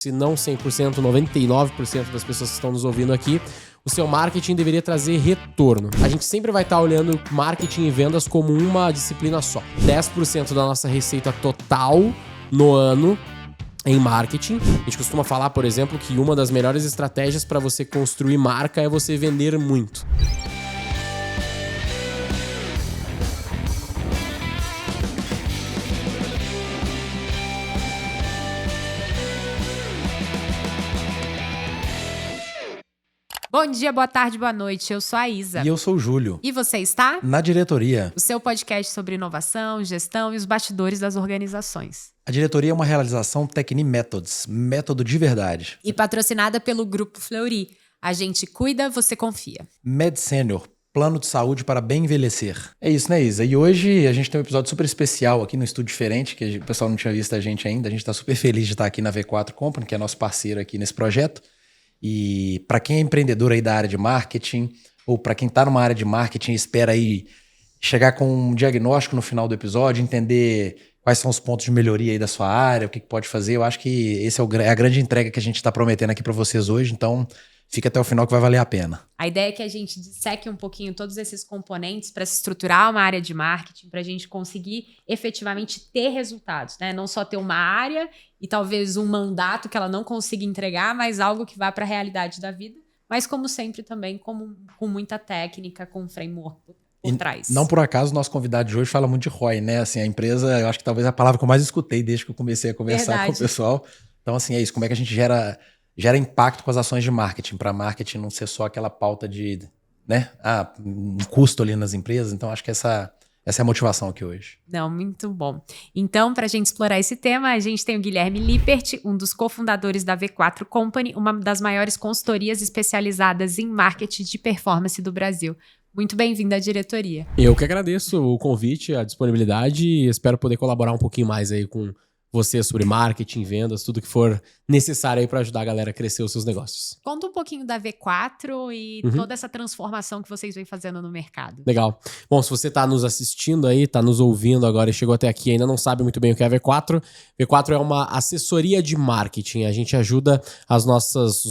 se não 100%, 99% das pessoas que estão nos ouvindo aqui, o seu marketing deveria trazer retorno. A gente sempre vai estar olhando marketing e vendas como uma disciplina só. 10% da nossa receita total no ano em marketing. A gente costuma falar, por exemplo, que uma das melhores estratégias para você construir marca é você vender muito. Bom dia, boa tarde, boa noite. Eu sou a Isa. E eu sou o Júlio. E você está? Na diretoria. O seu podcast sobre inovação, gestão e os bastidores das organizações. A diretoria é uma realização Tecni Methods, método de verdade. E patrocinada pelo Grupo Fleury. A gente cuida, você confia. Med Senior, plano de saúde para bem envelhecer. É isso, né, Isa? E hoje a gente tem um episódio super especial aqui no estúdio diferente, que o pessoal não tinha visto a gente ainda. A gente está super feliz de estar aqui na V4 Company, que é nosso parceiro aqui nesse projeto. E para quem é empreendedor aí da área de marketing, ou para quem está numa área de marketing e espera aí chegar com um diagnóstico no final do episódio, entender quais são os pontos de melhoria aí da sua área, o que pode fazer, eu acho que esse é a grande entrega que a gente está prometendo aqui para vocês hoje, então fica até o final que vai valer a pena. A ideia é que a gente disseque um pouquinho todos esses componentes para se estruturar uma área de marketing, para a gente conseguir efetivamente ter resultados, né? Não só ter uma área e talvez um mandato que ela não consiga entregar, mas algo que vá para a realidade da vida, mas como sempre também com muita técnica, com framework por trás. Não por acaso o nosso convidado de hoje fala muito de ROI, né? Assim, a empresa, eu acho que talvez a palavra que eu mais escutei desde que eu comecei a conversar com o pessoal. Então, assim, é isso. Como é que a gente gera impacto com as ações de marketing, para marketing não ser só aquela pauta de, né, um custo ali nas empresas. Então, acho que essa é a motivação aqui hoje. Não, muito bom. Então, para a gente explorar esse tema, a gente tem o Guilherme Lippert, um dos cofundadores da V4 Company, uma das maiores consultorias especializadas em marketing de performance do Brasil. Muito bem-vindo à diretoria. Eu que agradeço o convite, a disponibilidade e espero poder colaborar um pouquinho mais aí com você sobre marketing, vendas, tudo que for necessário aí para ajudar a galera a crescer os seus negócios. Conta um pouquinho da V4 e toda essa transformação que vocês vêm fazendo no mercado. Legal. Bom, se você está nos assistindo aí, está nos ouvindo agora e chegou até aqui e ainda não sabe muito bem o que é a V4, V4 é uma assessoria de marketing. A gente ajuda os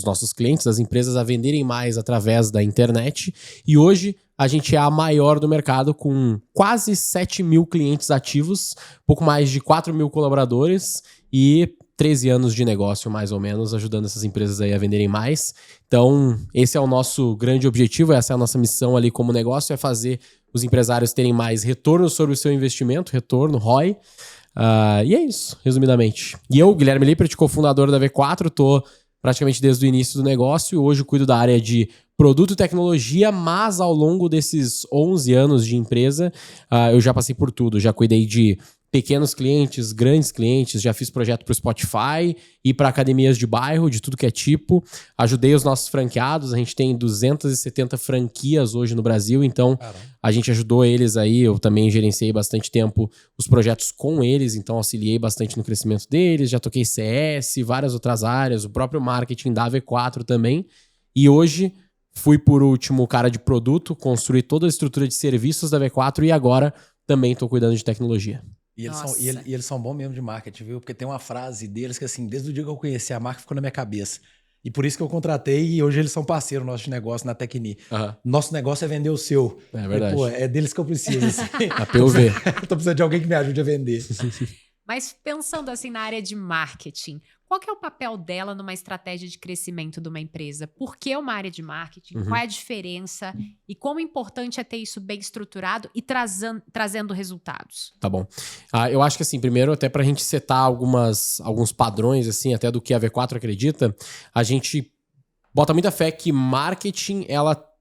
nossos clientes, as empresas a venderem mais através da internet e hoje a gente é a maior do mercado com quase 7 mil clientes ativos, pouco mais de 4 mil colaboradores e 13 anos de negócio, mais ou menos, ajudando essas empresas aí a venderem mais. Então, esse é o nosso grande objetivo, essa é a nossa missão ali como negócio, é fazer os empresários terem mais retorno sobre o seu investimento, retorno, ROI. E é isso, resumidamente. E eu, Guilherme Lippert, cofundador da V4, estou praticamente desde o início do negócio e hoje cuido da área de produto e tecnologia, mas ao longo desses 11 anos de empresa, eu já passei por tudo. Já cuidei de pequenos clientes, grandes clientes, já fiz projeto para o Spotify e para academias de bairro, de tudo que é tipo. Ajudei os nossos franqueados, a gente tem 270 franquias hoje no Brasil, então a gente ajudou eles aí, eu também gerenciei bastante tempo os projetos com eles, então auxiliei bastante no crescimento deles, já toquei CS, várias outras áreas, o próprio marketing da V4 também, e hoje fui por último cara de produto, construí toda a estrutura de serviços da V4 e agora também estou cuidando de tecnologia. E eles são bons mesmo de marketing, viu? Porque tem uma frase deles que, assim, desde o dia que eu conheci a marca, ficou na minha cabeça. E por isso que eu contratei e hoje eles são parceiros nossos de negócio na Tecni. Nosso negócio é vender o seu. É verdade. E, pô, é deles que eu preciso. Assim. A POV. Eu tô precisando de alguém que me ajude a vender. Mas pensando assim na área de marketing, qual que é o papel dela numa estratégia de crescimento de uma empresa? Por que uma área de marketing? Qual é a diferença? E como importante é ter isso bem estruturado e trazendo resultados? Tá bom. Eu acho que assim, primeiro até pra gente setar alguns padrões, assim, até do que a V4 acredita, a gente bota muita fé que marketing,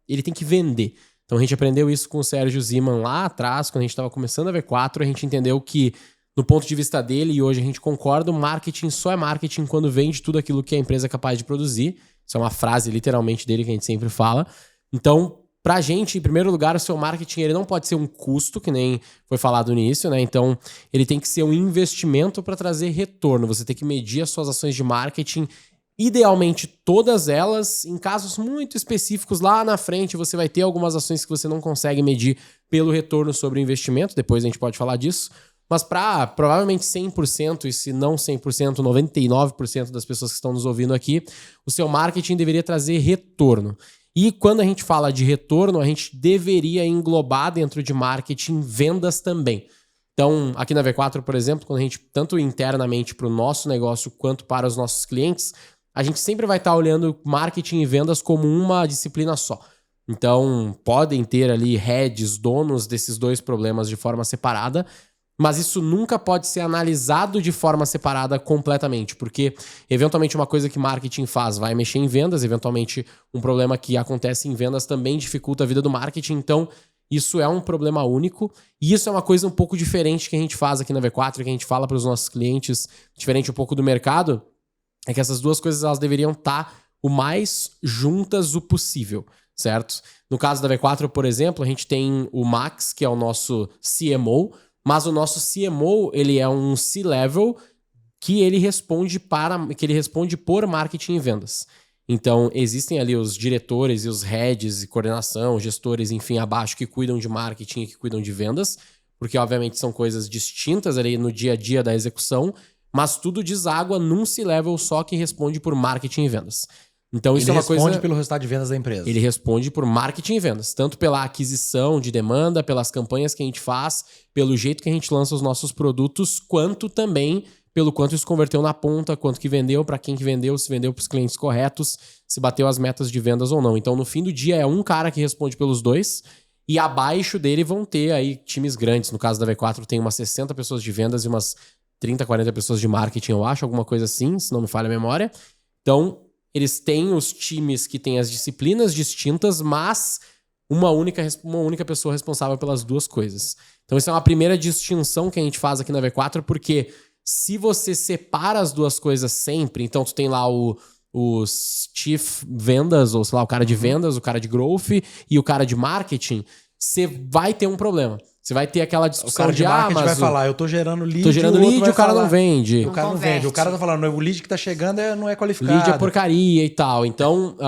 ele tem que vender. Então a gente aprendeu isso com o Sérgio Ziman lá atrás, quando a gente estava começando a V4, a gente entendeu que no ponto de vista dele, e hoje a gente concorda, o marketing só é marketing quando vende tudo aquilo que a empresa é capaz de produzir. Isso é uma frase literalmente dele que a gente sempre fala. Então, pra gente, em primeiro lugar, o seu marketing ele não pode ser um custo, que nem foi falado no início, né? Então, ele tem que ser um investimento para trazer retorno. Você tem que medir as suas ações de marketing, idealmente todas elas. Em casos muito específicos, lá na frente, você vai ter algumas ações que você não consegue medir pelo retorno sobre o investimento. Depois a gente pode falar disso. Mas para provavelmente 100%, e se não 100%, 99% das pessoas que estão nos ouvindo aqui, o seu marketing deveria trazer retorno. E quando a gente fala de retorno, a gente deveria englobar dentro de marketing vendas também. Então, aqui na V4, por exemplo, quando a gente, tanto internamente para o nosso negócio quanto para os nossos clientes, a gente sempre vai estar olhando marketing e vendas como uma disciplina só. Então, podem ter ali heads, donos desses dois problemas de forma separada, mas isso nunca pode ser analisado de forma separada completamente, porque eventualmente uma coisa que marketing faz vai mexer em vendas, eventualmente um problema que acontece em vendas também dificulta a vida do marketing, então isso é um problema único, e isso é uma coisa um pouco diferente que a gente faz aqui na V4, que a gente fala para os nossos clientes, diferente um pouco do mercado, é que essas duas coisas elas deveriam estar o mais juntas o possível, certo? No caso da V4, por exemplo, a gente tem o Max, que é o nosso CMO, mas o nosso CMO, ele é um C-level que ele responde por marketing e vendas. Então, existem ali os diretores e os heads e coordenação, gestores, enfim, abaixo, que cuidam de marketing e que cuidam de vendas, porque, obviamente, são coisas distintas ali no dia a dia da execução, mas tudo deságua num C-level só que responde por marketing e vendas. Então, isso é uma coisa... Ele responde pelo resultado de vendas da empresa. Ele responde por marketing e vendas, tanto pela aquisição de demanda, pelas campanhas que a gente faz, pelo jeito que a gente lança os nossos produtos, quanto também pelo quanto isso converteu na ponta, quanto que vendeu, para quem que vendeu, se vendeu para os clientes corretos, se bateu as metas de vendas ou não. Então, no fim do dia, é um cara que responde pelos dois, e abaixo dele vão ter aí times grandes. No caso da V4, tem umas 60 pessoas de vendas e umas 30, 40 pessoas de marketing, eu acho, alguma coisa assim, se não me falha a memória. Então, eles têm os times que têm as disciplinas distintas, mas uma única pessoa responsável pelas duas coisas. Então, essa é uma primeira distinção que a gente faz aqui na V4, porque se você separa as duas coisas sempre, então tu tem lá os chief vendas, ou sei lá, o cara de vendas, o cara de growth e o cara de marketing, você vai ter um problema. Você vai ter aquela discussão o cara de marketing mas vai falar, eu tô gerando lead, o cara não vende. O cara não vende. O cara tá falando, o lead que tá chegando não é qualificado. Lead é porcaria e tal. Então,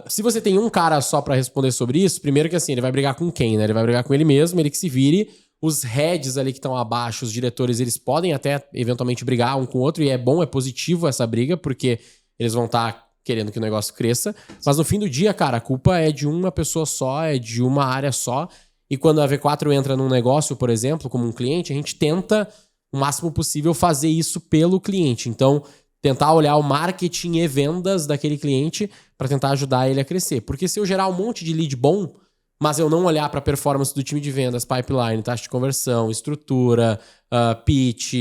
se você tem um cara só pra responder sobre isso, primeiro que assim, ele vai brigar com quem, né? Ele vai brigar com ele mesmo, ele que se vire. Os heads ali que estão abaixo, os diretores, eles podem até eventualmente brigar um com o outro, e é bom, é positivo essa briga, porque eles vão estar querendo que o negócio cresça. Mas no fim do dia, cara, a culpa é de uma pessoa só, é de uma área só. E quando a V4 entra num negócio, por exemplo, como um cliente, a gente tenta o máximo possível fazer isso pelo cliente. Então, tentar olhar o marketing e vendas daquele cliente para tentar ajudar ele a crescer. Porque se eu gerar um monte de lead bom, mas eu não olhar para a performance do time de vendas, pipeline, taxa de conversão, estrutura, pitch,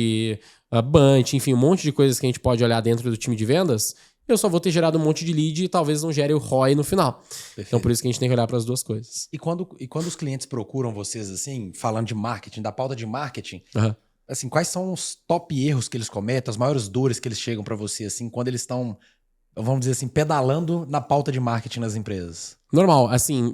bunch, enfim, um monte de coisas que a gente pode olhar dentro do time de vendas, eu só vou ter gerado um monte de lead e talvez não gere o ROI no final. Perfeito. Então, por isso que a gente tem que olhar para as duas coisas. E quando os clientes procuram vocês, assim, falando de marketing, da pauta de marketing, assim, quais são os top erros que eles cometem, as maiores dores que eles chegam para você, assim, quando eles estão, vamos dizer assim, pedalando na pauta de marketing nas empresas? Normal, assim...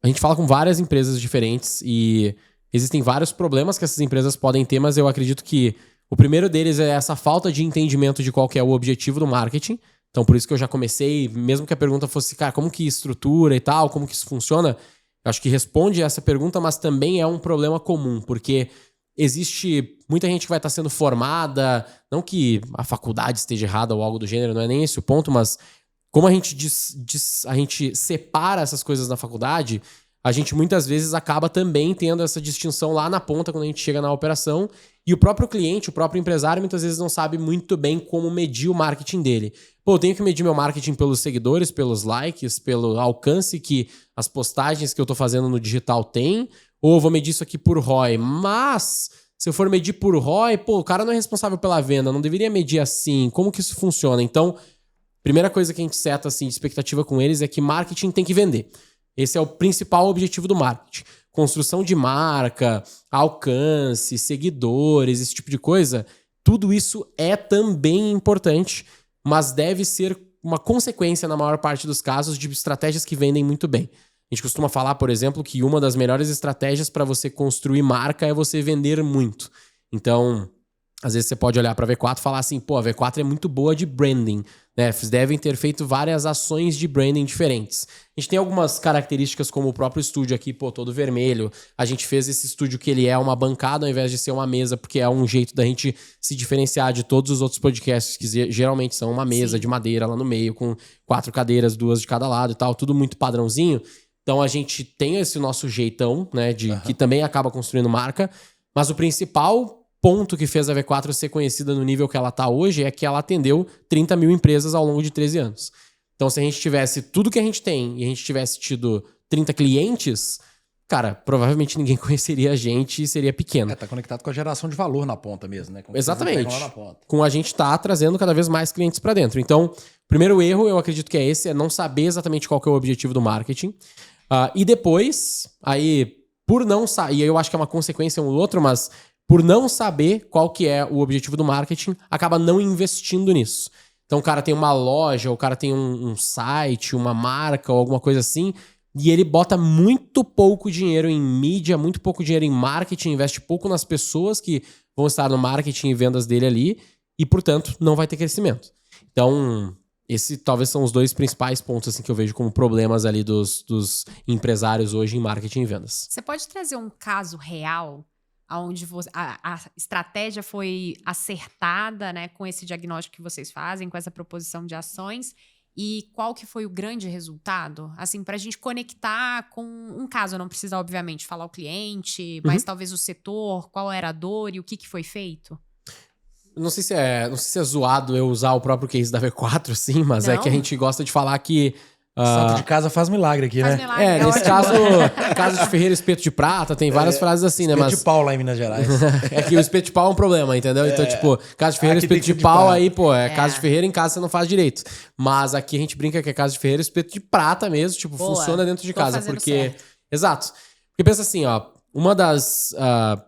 A gente fala com várias empresas diferentes e existem vários problemas que essas empresas podem ter, mas eu acredito que o primeiro deles é essa falta de entendimento de qual que é o objetivo do marketing. Então, por isso que eu já comecei, mesmo que a pergunta fosse, cara, como que estrutura e tal, como que isso funciona, eu acho que responde essa pergunta, mas também é um problema comum, porque existe muita gente que vai estar sendo formada, não que a faculdade esteja errada ou algo do gênero, não é nem esse o ponto, mas... Como a gente separa essas coisas na faculdade, a gente muitas vezes acaba também tendo essa distinção lá na ponta quando a gente chega na operação. E o próprio cliente, o próprio empresário, muitas vezes não sabe muito bem como medir o marketing dele. Pô, eu tenho que medir meu marketing pelos seguidores, pelos likes, pelo alcance que as postagens que eu tô fazendo no digital têm, ou eu vou medir isso aqui por ROI. Mas, se eu for medir por ROI, pô, o cara não é responsável pela venda, não deveria medir assim. Como que isso funciona? Então... Primeira coisa que a gente seta assim, de expectativa com eles é que marketing tem que vender. Esse é o principal objetivo do marketing. Construção de marca, alcance, seguidores, esse tipo de coisa. Tudo isso é também importante, mas deve ser uma consequência, na maior parte dos casos, de estratégias que vendem muito bem. A gente costuma falar, por exemplo, que uma das melhores estratégias para você construir marca é você vender muito. Então... Às vezes você pode olhar para a V4 e falar assim, pô, a V4 é muito boa de branding, né? Vocês devem ter feito várias ações de branding diferentes. A gente tem algumas características como o próprio estúdio aqui, pô, todo vermelho. A gente fez esse estúdio que ele é uma bancada ao invés de ser uma mesa, porque é um jeito da gente se diferenciar de todos os outros podcasts, que geralmente são uma mesa de madeira lá no meio, com 4 cadeiras, 2 de cada lado e tal, tudo muito padrãozinho. Então a gente tem esse nosso jeitão, né, que também acaba construindo marca, mas o principal ponto que fez a V4 ser conhecida no nível que ela tá hoje é que ela atendeu 30 mil empresas ao longo de 13 anos. Então, se a gente tivesse tudo que a gente tem e a gente tivesse tido 30 clientes, cara, provavelmente ninguém conheceria a gente e seria pequeno. Tá conectado com a geração de valor na ponta mesmo, né? Exatamente. Com a gente tá trazendo cada vez mais clientes para dentro. Então, o primeiro erro, eu acredito que é esse, é não saber exatamente qual que é o objetivo do marketing. E depois, aí, por não saber, e eu acho que é uma consequência um do outro, mas por não saber qual que é o objetivo do marketing, acaba não investindo nisso. Então o cara tem uma loja, ou o cara tem um site, uma marca ou alguma coisa assim, e ele bota muito pouco dinheiro em mídia, muito pouco dinheiro em marketing, investe pouco nas pessoas que vão estar no marketing e vendas dele ali, e portanto não vai ter crescimento. Então esse talvez são os 2 principais pontos assim, que eu vejo como problemas ali dos empresários hoje em marketing e vendas. Você pode trazer um caso real onde a estratégia foi acertada, né, com esse diagnóstico que vocês fazem, com essa proposição de ações, e qual que foi o grande resultado? Assim, para a gente conectar com um caso, não precisa, obviamente, falar o cliente, mas talvez o setor, qual era a dor e o que foi feito? Não sei se é zoado eu usar o próprio case da V4, sim, mas é que a gente gosta de falar que santo de casa faz milagre aqui, né? Milagre, nesse caso, casa de ferreiro, espeto de prata, tem várias frases assim, né? Espeto de pau lá em Minas Gerais. É que o espeto de pau é um problema, entendeu? Então, tipo, casa de ferreiro, espeto de pau, aí, pô, casa de ferreiro, em casa você não faz direito. Mas aqui a gente brinca que é casa de ferreiro, espeto de prata mesmo, tipo, funciona dentro de casa. Porque. Certo. Exato. Porque pensa assim, ó, uma das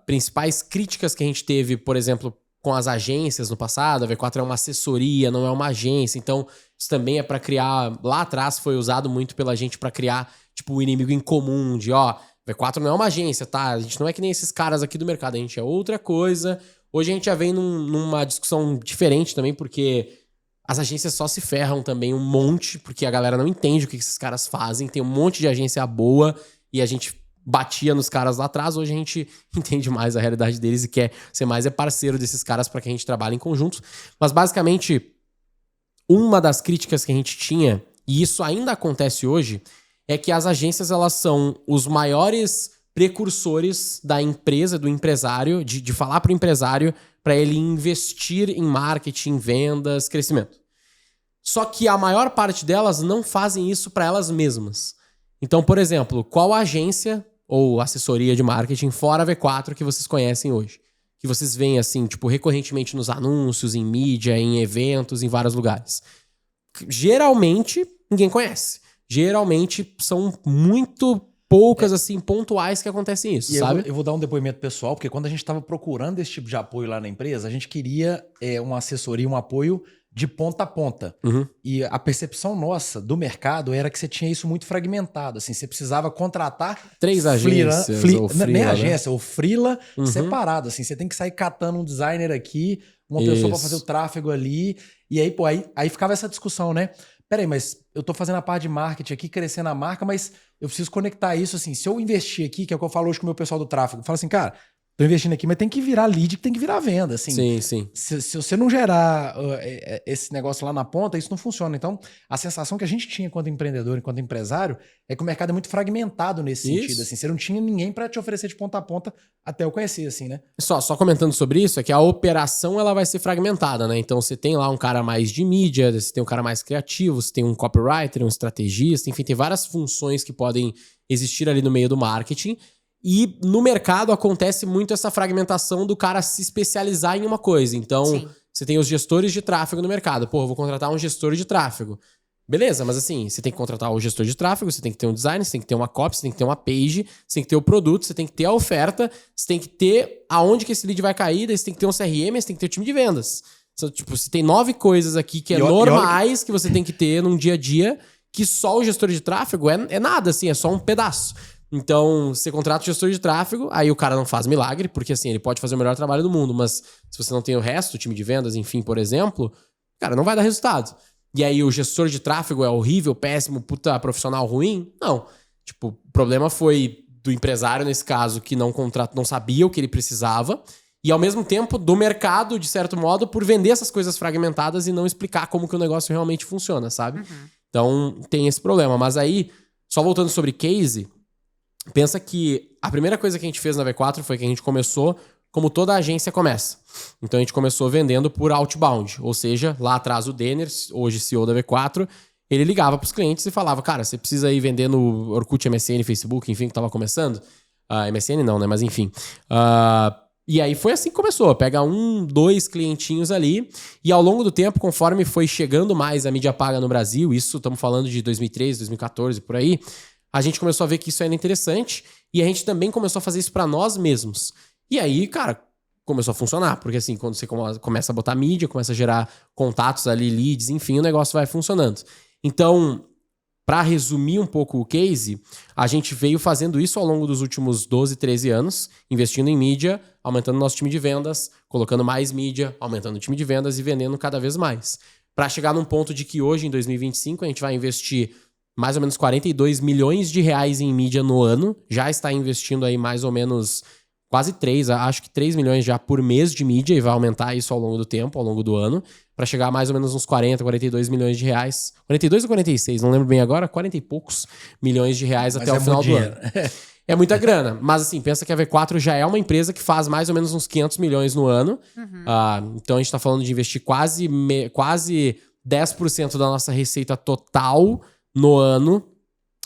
principais críticas que a gente teve, por exemplo, com as agências no passado, a V4 é uma assessoria, não é uma agência, então isso também é pra criar, lá atrás foi usado muito pela gente pra criar, tipo, o inimigo em comum de, ó, V4 não é uma agência, tá? A gente não é que nem esses caras aqui do mercado, a gente é outra coisa. Hoje a gente já vem numa discussão diferente também, porque as agências só se ferram também um monte, porque a galera não entende o que esses caras fazem, tem um monte de agência boa e a gente batia nos caras lá atrás, hoje a gente entende mais a realidade deles e quer ser mais parceiro desses caras para que a gente trabalhe em conjunto. Mas basicamente, uma das críticas que a gente tinha, e isso ainda acontece hoje, é que as agências elas são os maiores precursores da empresa, do empresário, de falar para o empresário para ele investir em marketing, vendas, crescimento. Só que a maior parte delas não fazem isso para elas mesmas. Então, por exemplo, qual agência ou assessoria de marketing fora a V4 que vocês conhecem hoje? Que vocês veem, assim, tipo, recorrentemente nos anúncios, em mídia, em eventos, em vários lugares. Geralmente, ninguém conhece. Geralmente, são muito poucas, assim, pontuais que acontecem isso, sabe? Eu vou dar um depoimento pessoal, porque quando a gente estava procurando esse tipo de apoio lá na empresa, a gente queria uma assessoria, um apoio de ponta a ponta. E a percepção nossa do mercado era que você tinha isso muito fragmentado. Assim, você precisava contratar 3 agências ou freela, nem agência, ou freela separado. Assim, você tem que sair catando um designer aqui, uma pessoa para fazer o tráfego ali. E aí, pô, aí ficava essa discussão, né? Peraí, mas eu tô fazendo a parte de marketing aqui, crescendo a marca, mas eu preciso conectar isso, assim, se eu investir aqui, que é o que eu falo hoje com o meu pessoal do tráfego, eu falo assim, cara, tô investindo aqui, mas tem que virar lead, tem que virar venda, assim. Sim, sim. Se você não gerar esse negócio lá na ponta, isso não funciona. Então, a sensação que a gente tinha enquanto empreendedor, enquanto empresário, é que o mercado é muito fragmentado nesse sentido, assim. Você não tinha ninguém para te oferecer de ponta a ponta até eu conhecer, assim, né? Só comentando sobre isso, é que a operação ela vai ser fragmentada, né? Então, você tem lá um cara mais de mídia, você tem um cara mais criativo, você tem um copywriter, um estrategista, enfim, tem várias funções que podem existir ali no meio do marketing. E no mercado acontece muito essa fragmentação do cara se especializar em uma coisa. Então, você tem os gestores de tráfego no mercado. Pô, eu vou contratar um gestor de tráfego. Beleza, mas assim, você tem que contratar o gestor de tráfego, você tem que ter um design, você tem que ter uma copy, você tem que ter uma page, você tem que ter o produto, você tem que ter a oferta, você tem que ter aonde que esse lead vai cair, daí você tem que ter um CRM, você tem que ter o time de vendas. Então, tipo, você tem 9 coisas aqui que é normais que você tem que ter num dia a dia, que só o gestor de tráfego é nada, assim, é só um pedaço. Então, você contrata o gestor de tráfego, aí o cara não faz milagre, porque assim, ele pode fazer o melhor trabalho do mundo, mas se você não tem o resto, o time de vendas, enfim, por exemplo, cara, não vai dar resultado. E aí o gestor de tráfego é horrível, péssimo, puta profissional ruim? Não. Tipo, o problema foi do empresário, nesse caso, que não sabia o que ele precisava, e ao mesmo tempo do mercado, de certo modo, por vender essas coisas fragmentadas e não explicar como que o negócio realmente funciona, sabe? Então, tem esse problema. Mas aí, só voltando sobre case, pensa que a primeira coisa que a gente fez na V4 foi que a gente começou como toda agência começa. Então, a gente começou vendendo por outbound, ou seja, lá atrás o Denner, hoje CEO da V4, ele ligava pros clientes e falava, cara, você precisa ir vender no Orkut, MSN, Facebook, enfim, que tava começando. MSN não, né? Mas enfim. E aí foi assim que começou. Pega 1, 2 clientinhos ali. E ao longo do tempo, conforme foi chegando mais a mídia paga no Brasil, isso estamos falando de 2013, 2014, por aí, a gente começou a ver que isso era interessante. E a gente também começou a fazer isso para nós mesmos. E aí, cara, começou a funcionar. Porque assim, quando você começa a botar mídia, começa a gerar contatos ali, leads, enfim, o negócio vai funcionando. Então, para resumir um pouco o case, a gente veio fazendo isso ao longo dos últimos 12, 13 anos, investindo em mídia, aumentando nosso time de vendas, colocando mais mídia, aumentando o time de vendas e vendendo cada vez mais. Para chegar num ponto de que hoje, em 2025, a gente vai investir mais ou menos 42 milhões de reais em mídia no ano, já está investindo aí mais ou menos quase 3, acho que 3 milhões já por mês de mídia e vai aumentar isso ao longo do tempo, ao longo do ano, para chegar a mais ou menos uns 40, 42 milhões de reais. 42 ou 46, não lembro bem agora, 40 e poucos milhões de reais até o final do ano. É muita grana, mas assim, pensa que a V4 já é uma empresa que faz mais ou menos uns 500 milhões no ano. Então a gente tá falando de investir quase 10% da nossa receita total no ano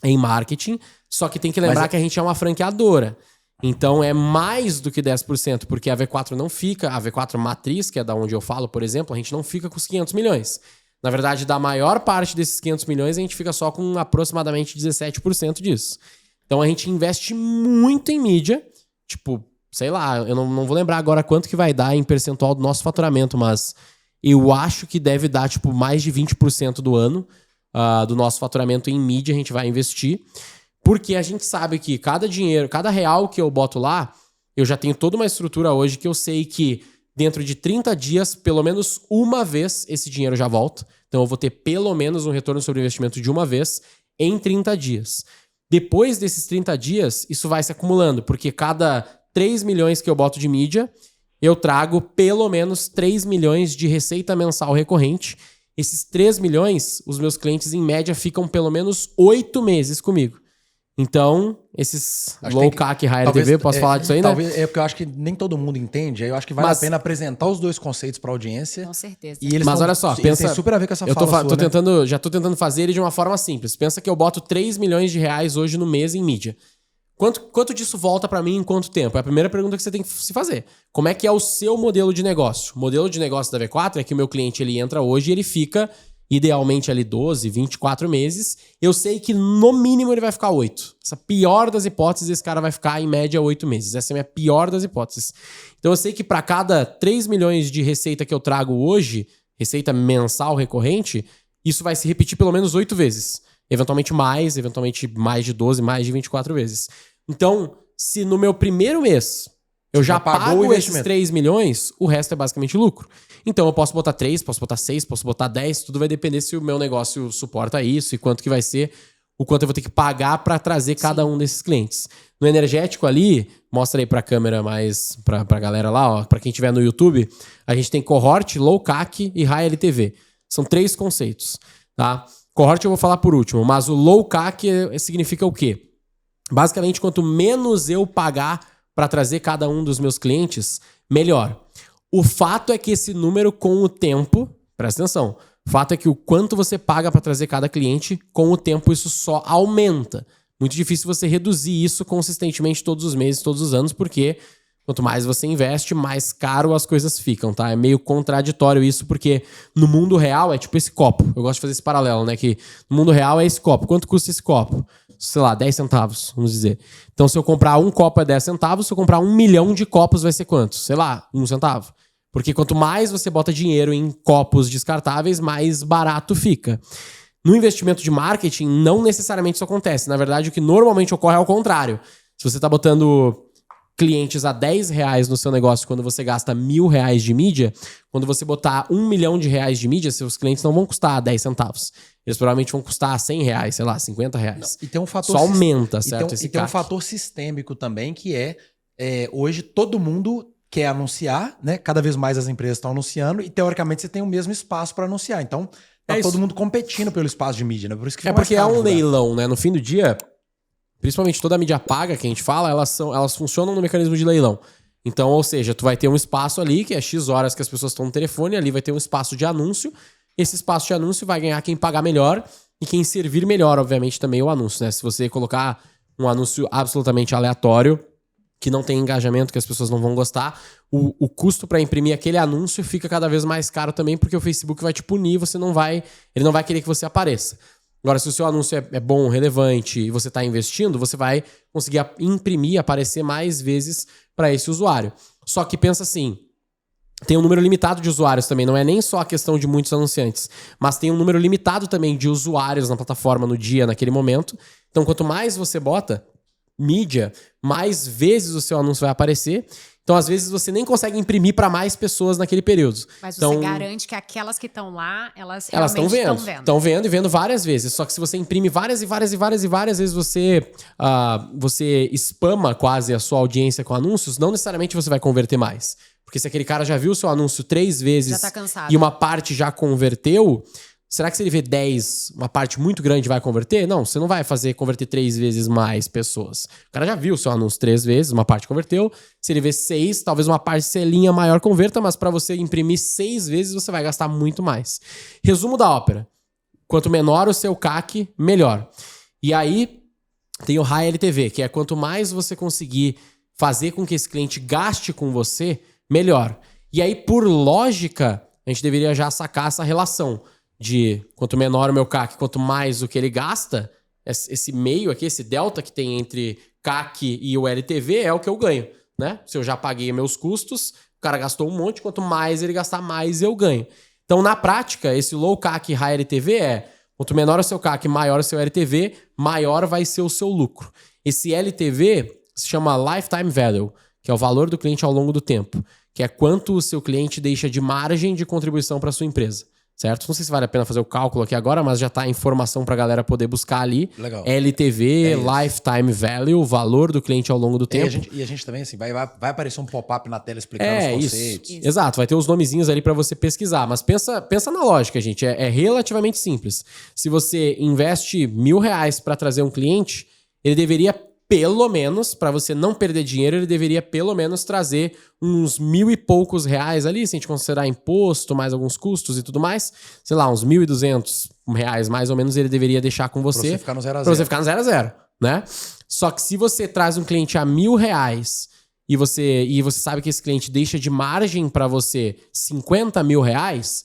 em marketing, só que tem que lembrar que a gente é uma franqueadora. Então é mais do que 10%, porque a V4 não fica, a V4 Matriz, que é da onde eu falo, por exemplo, a gente não fica com os 500 milhões. Na verdade, da maior parte desses 500 milhões, a gente fica só com aproximadamente 17% disso. Então a gente investe muito em mídia, tipo, sei lá, eu não vou lembrar agora quanto que vai dar em percentual do nosso faturamento, mas eu acho que deve dar, tipo, mais de 20% do ano do nosso faturamento em mídia a gente vai investir. Porque a gente sabe que cada real que eu boto lá, eu já tenho toda uma estrutura hoje que eu sei que dentro de 30 dias, pelo menos uma vez, esse dinheiro já volta. Então eu vou ter pelo menos um retorno sobre investimento de uma vez em 30 dias. Depois desses 30 dias, isso vai se acumulando, porque cada 3 milhões que eu boto de mídia, eu trago pelo menos 3 milhões de receita mensal recorrente. Esses 3 milhões, os meus clientes em média ficam pelo menos 8 meses comigo. Então, esses low CAC High LTV, posso falar disso aí, né? Talvez, porque eu acho que nem todo mundo entende, aí eu acho que vale a pena apresentar os dois conceitos para a audiência. Com certeza. E eles olha só, pensa, tem super a ver com essa fala sua, já tô tentando fazer ele de uma forma simples. Pensa que eu boto 3 milhões de reais hoje no mês em mídia. Quanto disso volta para mim em quanto tempo? É a primeira pergunta que você tem que se fazer. Como é que é o seu modelo de negócio? O modelo de negócio da V4 é que o meu cliente ele entra hoje e ele fica idealmente ali 12, 24 meses. Eu sei que no mínimo ele vai ficar 8. Essa pior das hipóteses, esse cara vai ficar em média 8 meses. Essa é a minha pior das hipóteses. Então eu sei que para cada 3 milhões de receita que eu trago hoje, receita mensal recorrente, isso vai se repetir pelo menos 8 vezes. Eventualmente mais de 12, mais de 24 vezes. Então, se no meu primeiro mês eu já pago esses 3 milhões, o resto é basicamente lucro. Então eu posso botar 3, posso botar 6, posso botar 10, tudo vai depender se o meu negócio suporta isso e quanto que vai ser, o quanto eu vou ter que pagar para trazer cada um desses clientes. No energético ali, mostra aí pra câmera mais, pra galera lá, ó, pra quem estiver no YouTube, a gente tem cohort, low CAC e high LTV. São 3 conceitos, tá? Cohort eu vou falar por último, mas o low CAC significa o quê? Basicamente, quanto menos eu pagar para trazer cada um dos meus clientes, melhor. O fato é que esse número com o tempo, presta atenção, o fato é que o quanto você paga para trazer cada cliente, com o tempo isso só aumenta. Muito difícil você reduzir isso consistentemente todos os meses, todos os anos, porque quanto mais você investe, mais caro as coisas ficam, tá? É meio contraditório isso, porque no mundo real é tipo esse copo. Eu gosto de fazer esse paralelo, né? Que no mundo real é esse copo. Quanto custa esse copo? Sei lá, 10 centavos, vamos dizer. Então, se eu comprar um copo é 10 centavos, se eu comprar 1 milhão de copos vai ser quanto? Sei lá, 1 centavo. Porque quanto mais você bota dinheiro em copos descartáveis, mais barato fica. No investimento de marketing, não necessariamente isso acontece. Na verdade, o que normalmente ocorre é ao contrário. Se você está botando clientes a R$10 no seu negócio quando você gasta R$1.000 de mídia, quando você botar R$1 milhão de mídia, seus clientes não vão custar 10 centavos. Eles provavelmente vão custar R$100, sei lá, R$50. Não, e tem um fator só aumenta, certo? E tem um fator sistêmico também, que hoje todo mundo quer anunciar, né? Cada vez mais as empresas estão anunciando e, teoricamente, você tem o mesmo espaço para anunciar. Então, tá todo mundo competindo pelo espaço de mídia, né? Por isso que porque é um leilão, né? No fim do dia, principalmente toda a mídia paga que a gente fala, elas funcionam no mecanismo de leilão. Então, ou seja, tu vai ter um espaço ali, que é X horas que as pessoas estão no telefone, ali vai ter um espaço de anúncio. Esse espaço de anúncio vai ganhar quem pagar melhor e quem servir melhor, obviamente, também o anúncio, né? Se você colocar um anúncio absolutamente aleatório, que não tem engajamento, que as pessoas não vão gostar, o custo para imprimir aquele anúncio fica cada vez mais caro também, porque o Facebook vai te punir, ele não vai querer que você apareça. Agora, se o seu anúncio é bom, relevante e você está investindo, você vai conseguir imprimir, aparecer mais vezes para esse usuário. Só que pensa assim, tem um número limitado de usuários também, não é nem só a questão de muitos anunciantes, mas tem um número limitado também de usuários na plataforma no dia, naquele momento. Então, quanto mais você bota mídia, mais vezes o seu anúncio vai aparecer. Então, às vezes, você nem consegue imprimir para mais pessoas naquele período. Mas então, você garante que aquelas que estão lá, elas estão realmente vendo. Estão vendo e vendo várias vezes. Só que se você imprime várias vezes, você spama quase a sua audiência com anúncios, não necessariamente você vai converter mais. Porque se aquele cara já viu o seu anúncio 3 vezes já tá cansado. E uma parte já converteu, será que se ele vê 10, uma parte muito grande vai converter? Não, você não vai fazer converter 3 vezes mais pessoas. O cara já viu o seu anúncio 3 vezes, uma parte converteu. Se ele vê 6, talvez uma parcelinha maior converta, mas para você imprimir 6 vezes, você vai gastar muito mais. Resumo da ópera. Quanto menor o seu CAC, melhor. E aí tem o High LTV, que é quanto mais você conseguir fazer com que esse cliente gaste com você, melhor. E aí, por lógica, a gente deveria já sacar essa relação de quanto menor o meu CAC, quanto mais o que ele gasta, esse meio aqui, esse delta que tem entre CAC e o LTV é o que eu ganho, né? Se eu já paguei meus custos, o cara gastou um monte, quanto mais ele gastar, mais eu ganho. Então, na prática, esse low CAC e high LTV quanto menor o seu CAC, maior o seu LTV, maior vai ser o seu lucro. Esse LTV se chama Lifetime Value, que é o valor do cliente ao longo do tempo, que é quanto o seu cliente deixa de margem de contribuição para sua empresa. Certo? Não sei se vale a pena fazer o cálculo aqui agora, mas já tá a informação pra galera poder buscar ali. Legal. LTV, Lifetime Value, o valor do cliente ao longo do tempo. E a gente também, assim, vai aparecer um pop-up na tela explicando os conceitos. Isso. Exato, vai ter os nomezinhos ali pra você pesquisar. Mas pensa na lógica, gente. É relativamente simples. Se você investe R$1.000 pra trazer um cliente, ele deveria pelo menos, para você não perder dinheiro, ele deveria pelo menos trazer uns 1.000 e poucos reais ali, se a gente considerar imposto, mais alguns custos e tudo mais. Sei lá, uns 1.200 reais mais ou menos ele deveria deixar com você. Pra você ficar no 0 a 0. Pra você ficar no 0 a 0, né? Só que se você traz um cliente a R$1.000 e você sabe que esse cliente deixa de margem para você 50 mil reais,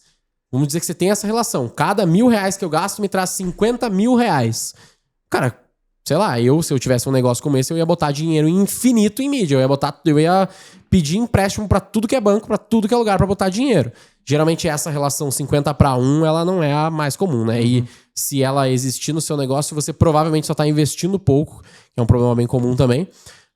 vamos dizer que você tem essa relação. Cada R$1.000 que eu gasto me traz 50 mil reais. Cara, sei lá, se eu tivesse um negócio como esse, eu ia botar dinheiro infinito em mídia. Eu ia pedir empréstimo pra tudo que é banco, pra tudo que é lugar pra botar dinheiro. Geralmente essa relação 50-1, ela não é a mais comum, né? E se ela existir no seu negócio, você provavelmente só tá investindo pouco, que é um problema bem comum também.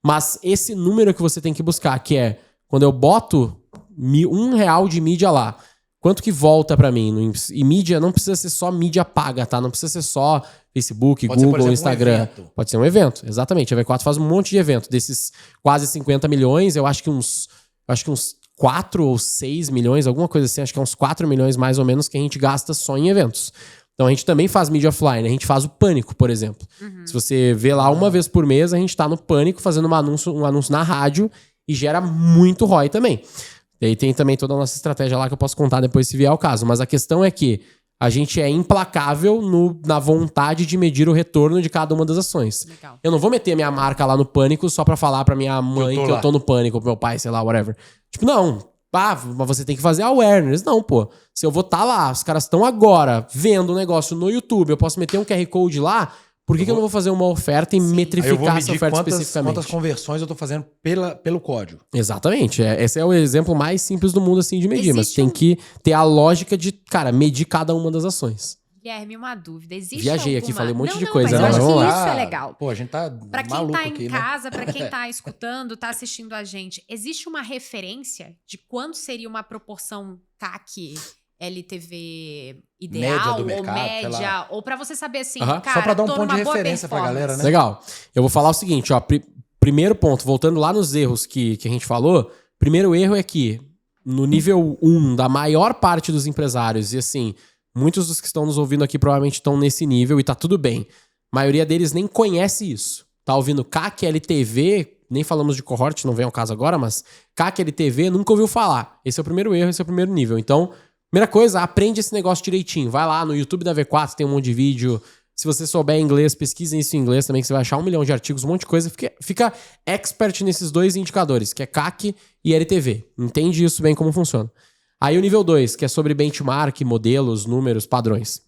Mas esse número que você tem que buscar, que é quando eu boto R$1 de mídia lá, quanto que volta pra mim? E mídia não precisa ser só mídia paga, tá? Não precisa ser só Facebook, Google, ser, por exemplo, Instagram. Pode ser um evento, exatamente. A V4 faz um monte de evento. Desses quase 50 milhões, eu acho que uns 4 ou 6 milhões, alguma coisa assim, acho que é uns 4 milhões mais ou menos que a gente gasta só em eventos. Então a gente também faz mídia offline, a gente faz o Pânico, por exemplo. Se você vê lá uma vez por mês, a gente tá no Pânico fazendo um anúncio na rádio e gera muito ROI também. E aí tem também toda a nossa estratégia lá que eu posso contar depois se vier ao caso. Mas a questão é que a gente é implacável na vontade de medir o retorno de cada uma das ações. Legal. Eu não vou meter minha marca lá no Pânico só pra falar pra minha mãe que eu tô no Pânico, pro meu pai, sei lá, whatever. Tipo, não. Mas você tem que fazer awareness. Não, pô. Se eu vou estar lá, os caras estão agora vendo o negócio no YouTube, eu posso meter um QR Code lá, por que eu não vou fazer uma oferta e metrificar essa oferta especificamente? Quantas conversões eu tô fazendo pelo código. Exatamente. Esse é o exemplo mais simples do mundo assim de medir. Mas tem que ter a lógica de, cara, medir cada uma das ações. Guilherme, uma dúvida. Existe Viajei alguma... aqui, falei um monte de Mas coisa, eu né? acho que Vamos isso lá. é legal. Pô, a gente tá Pra quem maluco tá em aqui, casa, pra quem né? tá escutando, tá assistindo a gente, existe uma referência de quanto seria uma proporção CAC LTV ideal Média do ou mercado, sei média? lá. Ou pra você saber assim, Aham. cara, Só pra dar um tô ponto de numa boa referência pra performance. galera, né? Legal. Eu vou falar o seguinte, ó. Primeiro ponto, voltando lá nos erros que a gente falou, primeiro erro é que no nível 1 da maior parte dos empresários, e assim, muitos dos que estão nos ouvindo aqui provavelmente estão nesse nível e tá tudo bem. A maioria deles nem conhece isso. Tá ouvindo CAC, LTV, nem falamos de cohort, não vem ao caso agora, mas CAC, LTV, nunca ouviu falar. Esse é o primeiro erro, esse é o primeiro nível. Então, primeira coisa, aprende esse negócio direitinho. Vai lá no YouTube da V4, tem um monte de vídeo. Se você souber inglês, pesquisem isso em inglês também, que você vai achar 1 milhão de artigos, um monte de coisa. Fica expert nesses dois indicadores, que é CAC e LTV. Entende isso bem como funciona. Aí o nível 2, que é sobre benchmark, modelos, números, padrões.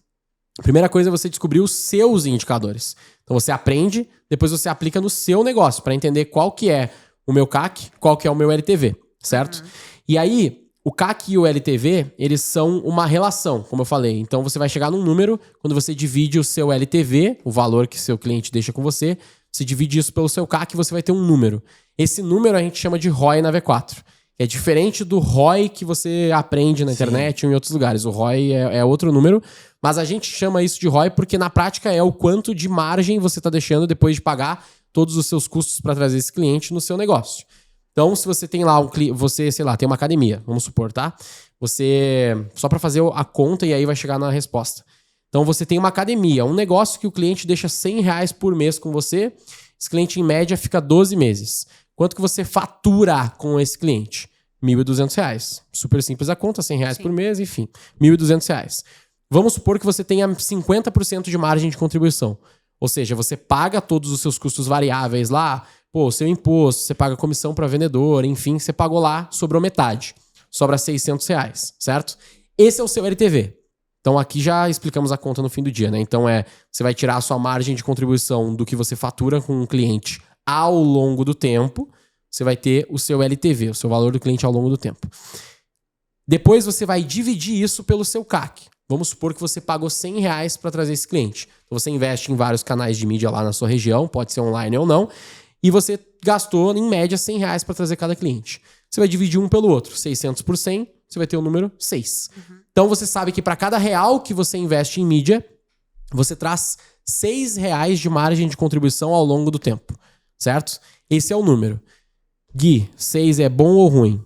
A primeira coisa é você descobrir os seus indicadores. Então você aprende, depois você aplica no seu negócio, para entender qual que é o meu CAC, qual que é o meu LTV, certo? E aí, o CAC e o LTV, eles são uma relação, como eu falei. Então você vai chegar num número, quando você divide o seu LTV, o valor que seu cliente deixa com você, você divide isso pelo seu CAC, você vai ter um número. Esse número a gente chama de ROI na V4. É diferente do ROI que você aprende na internet ou em outros lugares. O ROI é outro número, mas a gente chama isso de ROI porque na prática é o quanto de margem você está deixando depois de pagar todos os seus custos para trazer esse cliente no seu negócio. Então, se você tem lá você, sei lá, tem uma academia, vamos supor, tá? Você, só para fazer a conta e aí vai chegar na resposta. Então, você tem uma academia, um negócio que o cliente deixa R$100 por mês com você, esse cliente em média fica 12 meses. Quanto que você fatura com esse cliente? R$1.200. Super simples a conta, R$100 por mês, enfim, R$1.200. Vamos supor que você tenha 50% de margem de contribuição. Ou seja, você paga todos os seus custos variáveis lá, pô, o seu imposto, você paga comissão para vendedor, enfim, você pagou lá, sobrou metade. Sobra R$600, certo? Esse é o seu LTV. Então aqui já explicamos a conta no fim do dia, né? Então você vai tirar a sua margem de contribuição do que você fatura com um cliente ao longo do tempo, você vai ter o seu LTV, o seu valor do cliente ao longo do tempo. Depois você vai dividir isso pelo seu CAC. Vamos supor que você pagou R$100 para trazer esse cliente. Então você investe em vários canais de mídia lá na sua região, pode ser online ou não, e você gastou, em média, R$100 para trazer cada cliente. Você vai dividir um pelo outro. 600 por 100, você vai ter o número 6. Então você sabe que para cada real que você investe em mídia, você traz R$6 de margem de contribuição ao longo do tempo. Certo? Esse é o número. Gui, 6 é bom ou ruim?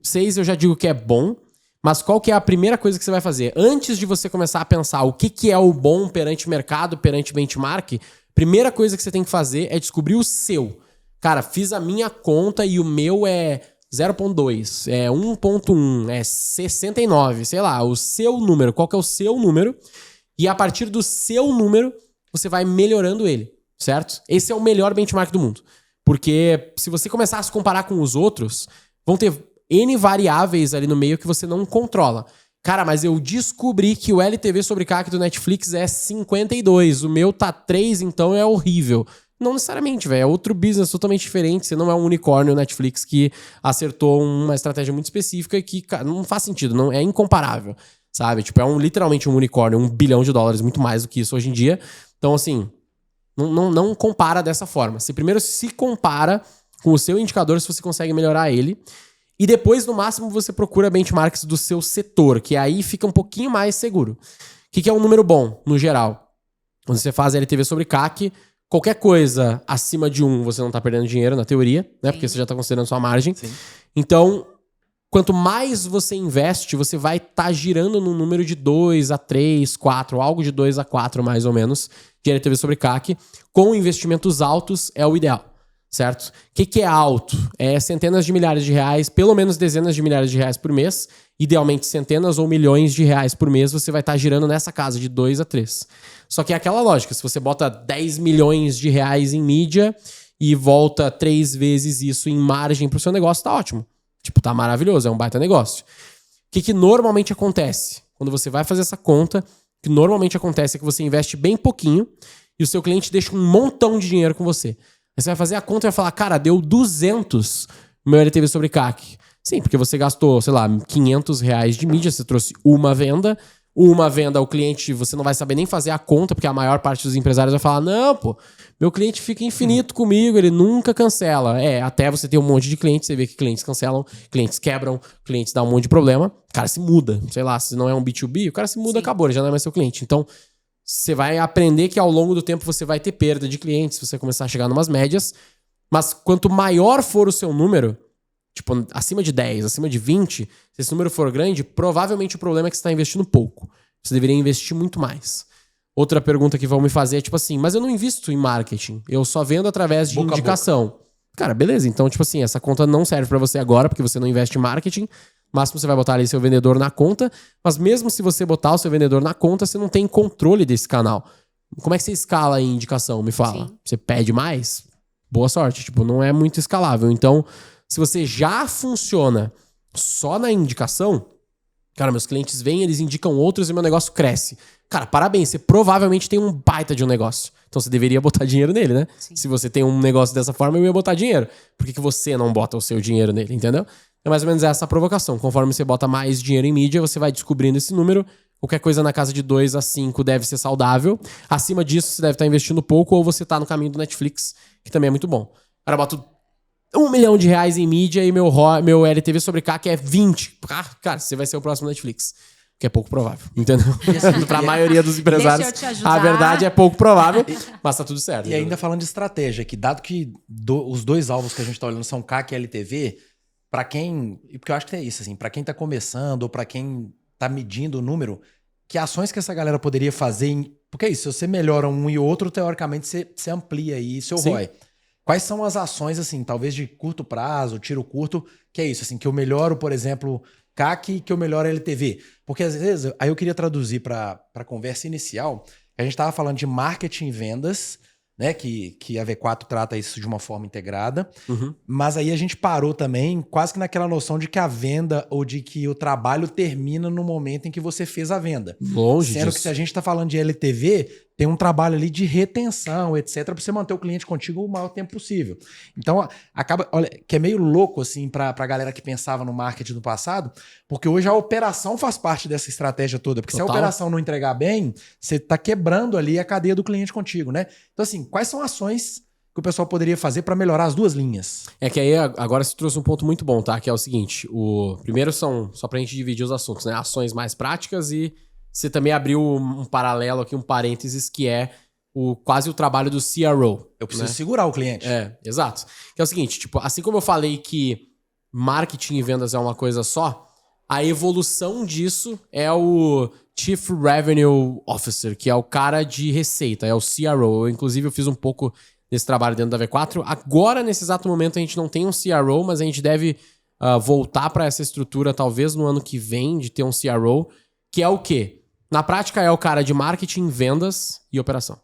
6 eu já digo que é bom, mas qual que é a primeira coisa que você vai fazer? Antes de você começar a pensar o que é o bom perante mercado, perante benchmark, primeira coisa que você tem que fazer é descobrir o seu. Cara, fiz a minha conta e o meu é 0.2, é 1.1, é 69, sei lá, o seu número. Qual que é o seu número? E a partir do seu número, você vai melhorando ele, certo? Esse é o melhor benchmark do mundo. Porque se você começar a se comparar com os outros, vão ter N variáveis ali no meio que você não controla. Cara, mas eu descobri que o LTV sobre CAC do Netflix é 52. O meu tá 3, então é horrível. Não necessariamente, velho. É outro business totalmente diferente. Você não é um unicórnio Netflix que acertou uma estratégia muito específica e que não faz sentido. Não, é incomparável, sabe? Tipo, literalmente um unicórnio, $1 bilhão, muito mais do que isso hoje em dia. Então, assim, não compara dessa forma. Você primeiro se compara com o seu indicador se você consegue melhorar ele. E depois, no máximo, você procura benchmarks do seu setor, que aí fica um pouquinho mais seguro. O que é um número bom, no geral? Quando você faz LTV sobre CAC, qualquer coisa acima de 1, você não está perdendo dinheiro, na teoria, né? Porque você já está considerando sua margem. Sim. Então, quanto mais você investe, você vai estar girando num número de 2 a 3, 4, algo de 2 a 4, mais ou menos, de LTV sobre CAC. Com investimentos altos, é o ideal. Certo? O que é alto? É centenas de milhares de reais, pelo menos dezenas de milhares de reais por mês. Idealmente centenas ou milhões de reais por mês, você vai estar girando nessa casa de 2 a 3. Só que é aquela lógica, se você bota 10 milhões de reais em mídia e volta 3 vezes isso em margem pro seu negócio, tá ótimo. Tipo, tá maravilhoso, é um baita negócio. O que normalmente acontece? Quando você vai fazer essa conta, o que normalmente acontece é que você investe bem pouquinho e o seu cliente deixa um montão de dinheiro com você. Aí você vai fazer a conta e vai falar, cara, deu 200 o meu LTV sobre CAC. Sim, porque você gastou, sei lá, R$500 de mídia, você trouxe uma venda, Uma venda, o cliente, você não vai saber nem fazer a conta, porque a maior parte dos empresários vai falar, não, pô, meu cliente fica infinito comigo, ele nunca cancela. Até você ter um monte de clientes, você vê que clientes cancelam, clientes quebram, clientes dão um monte de problema, o cara se muda. Sei lá, se não é um B2B, o cara se muda, acabou, ele já não é mais seu cliente. Então, você vai aprender que ao longo do tempo você vai ter perda de clientes, se você começar a chegar numas médias, mas quanto maior for o seu número, tipo, acima de 10, acima de 20, se esse número for grande, provavelmente o problema é que você está investindo pouco. Você deveria investir muito mais. Outra pergunta que vão me fazer é tipo assim, mas eu não invisto em marketing, eu só vendo através de indicação. Cara, beleza, então tipo assim, essa conta não serve para você agora, porque você não investe em marketing, máximo você vai botar ali seu vendedor na conta, mas mesmo se você botar o seu vendedor na conta, você não tem controle desse canal. Como é que você escala em indicação? Me fala. Sim. Você pede mais? Boa sorte, tipo, não é muito escalável. Então, se você já funciona só na indicação, cara, meus clientes vêm, eles indicam outros e meu negócio cresce. Cara, parabéns, você provavelmente tem um baita de um negócio. Então você deveria botar dinheiro nele, né? Sim. Se você tem um negócio dessa forma, eu ia botar dinheiro. Por que você não bota o seu dinheiro nele, entendeu? É mais ou menos essa a provocação. Conforme você bota mais dinheiro em mídia, você vai descobrindo esse número. Qualquer coisa na casa de 2 a 5 deve ser saudável. Acima disso, você deve estar investindo pouco ou você está no caminho do Netflix, que também é muito bom. Cara, eu boto R$1 milhão em mídia e meu LTV sobre CAC é 20. Cara, você vai ser o próximo Netflix. Que é pouco provável, entendeu? Pra maioria dos empresários, a verdade é pouco provável, mas tá tudo certo. E ainda falando de estratégia, que dado que os dois alvos que a gente tá olhando são CAC e LTV, pra quem... Porque eu acho que é isso, assim, pra quem tá começando ou pra quem tá medindo o número, que ações que essa galera poderia fazer... Porque é isso, se você melhora um e outro, teoricamente você amplia aí seu ROI. Quais são as ações, assim, talvez de curto prazo, tiro curto, que é isso, assim, que eu melhoro, por exemplo, CAC, que eu melhoro LTV? Porque às vezes, aí eu queria traduzir para a conversa inicial, a gente estava falando de marketing e vendas, né, que a V4 trata isso de uma forma integrada, mas aí a gente parou também quase que naquela noção de que a venda ou de que o trabalho termina no momento em que você fez a venda. Longe Sendo disso. que se a gente está falando de LTV, tem um trabalho ali de retenção, etc, para você manter o cliente contigo o maior tempo possível. Então, acaba, olha, que é meio louco assim para a galera que pensava no marketing do passado, porque hoje a operação faz parte dessa estratégia toda, porque se a operação não entregar bem, você está quebrando ali a cadeia do cliente contigo, né? Então, assim, quais são ações que o pessoal poderia fazer para melhorar as duas linhas? É que aí agora você trouxe um ponto muito bom, tá? Que é o seguinte, primeiro são, só pra gente dividir os assuntos, né? Ações mais práticas e você também abriu um paralelo aqui, um parênteses, que é quase o trabalho do CRO. Eu preciso segurar o cliente. Exato. Que é o seguinte, tipo, assim como eu falei que marketing e vendas é uma coisa só, a evolução disso é o Chief Revenue Officer, que é o cara de receita, é o CRO. Inclusive, eu fiz um pouco desse trabalho dentro da V4. Agora, nesse exato momento, a gente não tem um CRO, mas a gente deve voltar para essa estrutura, talvez no ano que vem, de ter um CRO, que é o quê? Na prática, é o cara de marketing, vendas e operação.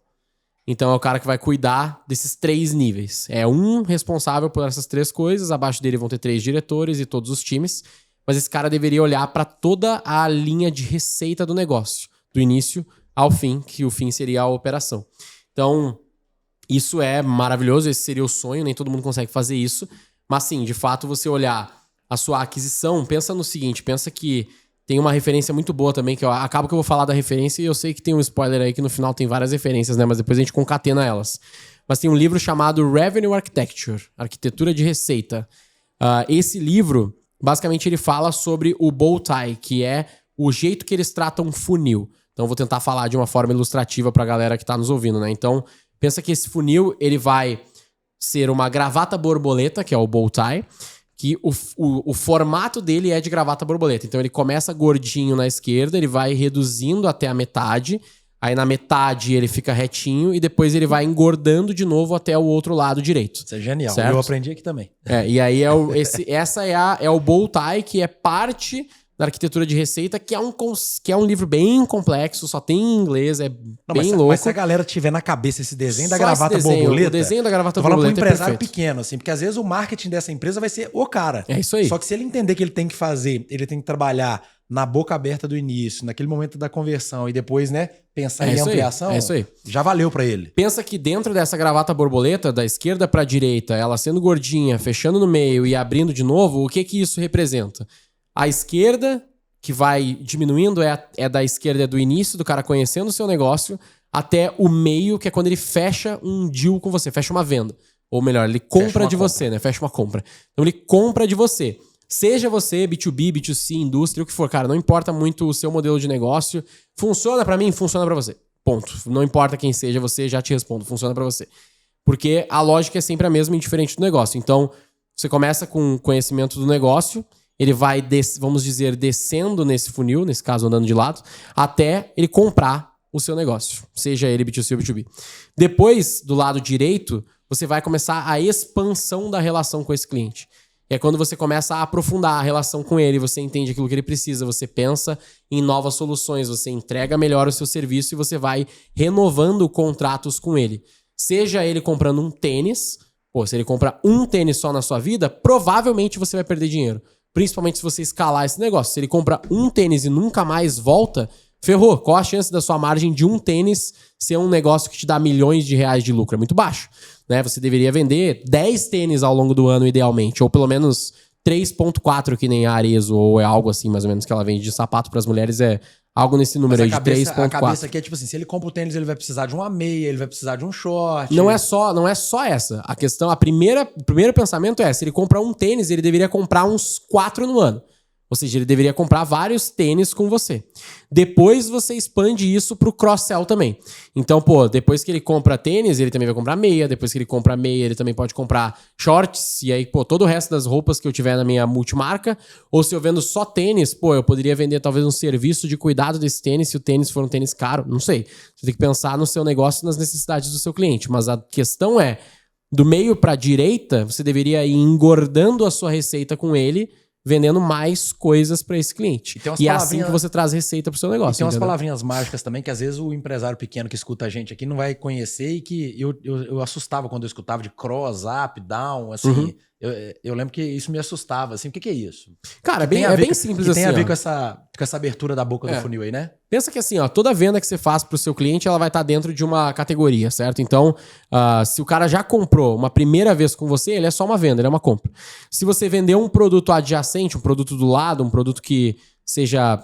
Então, é o cara que vai cuidar desses 3 níveis. É um responsável por essas 3 coisas. Abaixo dele vão ter 3 diretores e todos os times. Mas esse cara deveria olhar para toda a linha de receita do negócio. Do início ao fim, que o fim seria a operação. Então, isso é maravilhoso. Esse seria o sonho. Nem todo mundo consegue fazer isso. Mas, sim, de fato, você olhar a sua aquisição, pensa no seguinte. Pensa que tem uma referência muito boa também, que acaba que eu vou falar da referência e eu sei que tem um spoiler aí que no final tem várias referências, né? Mas depois a gente concatena elas. Mas tem um livro chamado Revenue Architecture, Arquitetura de Receita. Esse livro, basicamente, ele fala sobre o bow tie, que é o jeito que eles tratam funil. Então eu vou tentar falar de uma forma ilustrativa pra galera que tá nos ouvindo, né? Então, pensa que esse funil, ele vai ser uma gravata borboleta, que é o bow tie, que o formato dele é de gravata borboleta. Então ele começa gordinho na esquerda, ele vai reduzindo até a metade, aí na metade ele fica retinho e depois ele vai engordando de novo até o outro lado direito. Isso é genial. Certo? Eu aprendi aqui também. E aí essa é o bow tie, que é parte da arquitetura de receita, que é um livro bem complexo, só tem em inglês, é bem louco. Mas se a galera tiver na cabeça esse desenho da gravata borboleta... O desenho da gravata borboleta borboleta é um empresário perfeito. pequeno, assim, porque às vezes o marketing dessa empresa vai ser o cara. É isso aí. Só que se ele entender que ele tem que fazer, ele tem que trabalhar na boca aberta do início, naquele momento da conversão e depois, né, pensar em ampliação, é isso aí. Já valeu pra ele. Pensa que dentro dessa gravata borboleta, da esquerda pra direita, ela sendo gordinha, fechando no meio e abrindo de novo, o que isso representa? A esquerda, que vai diminuindo é da esquerda, é do início do cara conhecendo o seu negócio, até o meio, que é quando ele fecha um deal com você, fecha uma venda. Ou melhor, ele compra de você, né? Fecha uma compra. Então ele compra de você. Seja você B2B, B2C, indústria, o que for, cara, não importa muito o seu modelo de negócio. Funciona pra mim? Funciona pra você. Ponto. Não importa quem seja você, já te respondo. Funciona pra você. Porque a lógica é sempre a mesma, indiferente do negócio. Então, você começa com conhecimento do negócio, ele vai, vamos dizer, descendo nesse funil, nesse caso andando de lado, até ele comprar o seu negócio, seja ele B2C ou B2B. Depois, do lado direito, você vai começar a expansão da relação com esse cliente. É quando você começa a aprofundar a relação com ele, você entende aquilo que ele precisa, você pensa em novas soluções, você entrega melhor o seu serviço e você vai renovando contratos com ele. Seja ele comprando um tênis, se ele comprar um tênis só na sua vida, provavelmente você vai perder dinheiro. Principalmente se você escalar esse negócio. Se ele compra um tênis e nunca mais volta, ferrou. Qual a chance da sua margem de um tênis ser um negócio que te dá milhões de reais de lucro? É muito baixo, né? Você deveria vender 10 tênis ao longo do ano, idealmente. Ou pelo menos 3.4, que nem a Arezzo, ou é algo assim, mais ou menos, que ela vende de sapato para as mulheres. É algo nesse número aí de 3.4. A cabeça aqui é tipo assim, se ele compra o tênis, ele vai precisar de uma meia, ele vai precisar de um short. Não é só essa. A questão, o primeiro pensamento é, se ele compra um tênis, ele deveria comprar uns 4 no ano. Ou seja, ele deveria comprar vários tênis com você. Depois você expande isso pro cross-sell também. Então, depois que ele compra tênis, ele também vai comprar meia. Depois que ele compra meia, ele também pode comprar shorts. E aí, todo o resto das roupas que eu tiver na minha multimarca. Ou se eu vendo só tênis, eu poderia vender talvez um serviço de cuidado desse tênis, se o tênis for um tênis caro. Não sei. Você tem que pensar no seu negócio e nas necessidades do seu cliente. Mas a questão é, do meio pra direita, você deveria ir engordando a sua receita com ele, vendendo mais coisas para esse cliente. E é assim que você traz receita pro seu negócio. E tem umas palavrinhas mágicas também que às vezes o empresário pequeno que escuta a gente aqui não vai conhecer e que eu assustava quando eu escutava de cross, up, down, assim. Eu lembro que isso me assustava, assim. O que é isso? Cara, é bem simples assim. Tem a ver com essa abertura da boca do funil aí, né? Pensa que assim, toda venda que você faz pro seu cliente, ela vai estar dentro de uma categoria, certo? Então, se o cara já comprou uma primeira vez com você, ele é só uma venda, ele é uma compra. Se você vender um produto adjacente, um produto do lado, um produto que seja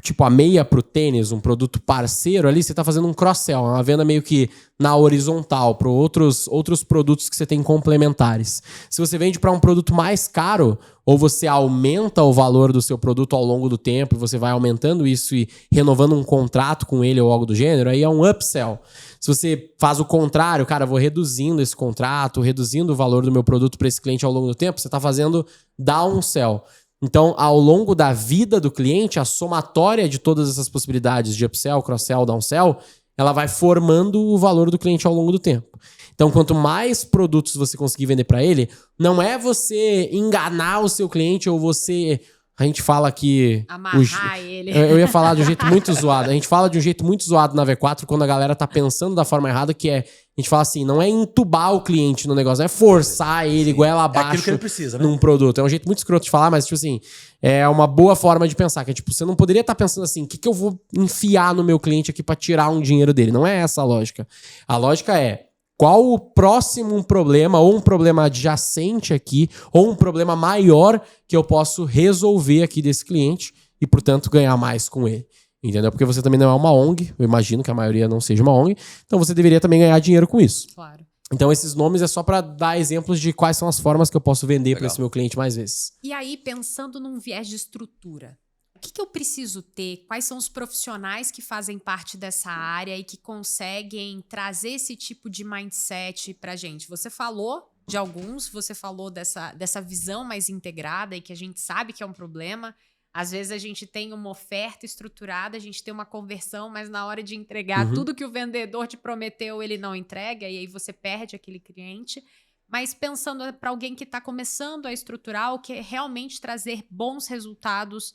tipo a meia pro tênis, um produto parceiro ali, você tá fazendo um cross-sell, uma venda meio que na horizontal para outros produtos que você tem complementares. Se você vende para um produto mais caro, ou você aumenta o valor do seu produto ao longo do tempo, e você vai aumentando isso e renovando um contrato com ele ou algo do gênero, aí é um upsell. Se você faz o contrário, cara, vou reduzindo esse contrato, reduzindo o valor do meu produto para esse cliente ao longo do tempo, você tá fazendo downsell. Então, ao longo da vida do cliente, a somatória de todas essas possibilidades de upsell, cross-sell, downsell, ela vai formando o valor do cliente ao longo do tempo. Então, quanto mais produtos você conseguir vender para ele, não é você enganar o seu cliente ou você... A gente fala que... Amarrar ele. Eu ia falar de um jeito muito zoado. A gente fala de um jeito muito zoado na V4 quando a galera tá pensando da forma errada, que é... A gente fala assim, não é entubar o cliente no negócio, não é forçar ele goela abaixo que ele precisa, né? num produto. É um jeito muito escroto de falar, mas, tipo assim, é uma boa forma de pensar. Que é, tipo, você não poderia estar pensando assim, o que eu vou enfiar no meu cliente aqui pra tirar um dinheiro dele? Não é essa a lógica. A lógica é, qual o próximo problema, ou um problema adjacente aqui, ou um problema maior que eu posso resolver aqui desse cliente e, portanto, ganhar mais com ele. Entendeu? Porque você também não é uma ONG, eu imagino que a maioria não seja uma ONG, então você deveria também ganhar dinheiro com isso. Claro. Então esses nomes é só para dar exemplos de quais são as formas que eu posso vender para esse meu cliente mais vezes. E aí, pensando num viés de estrutura, o que eu preciso ter? Quais são os profissionais que fazem parte dessa área e que conseguem trazer esse tipo de mindset pra gente? Você falou de alguns, você falou dessa visão mais integrada e que a gente sabe que é um problema. Às vezes a gente tem uma oferta estruturada, a gente tem uma conversão, mas na hora de entregar tudo que o vendedor te prometeu, ele não entrega, e aí você perde aquele cliente. Mas pensando para alguém que está começando a estruturar ou quer realmente trazer bons resultados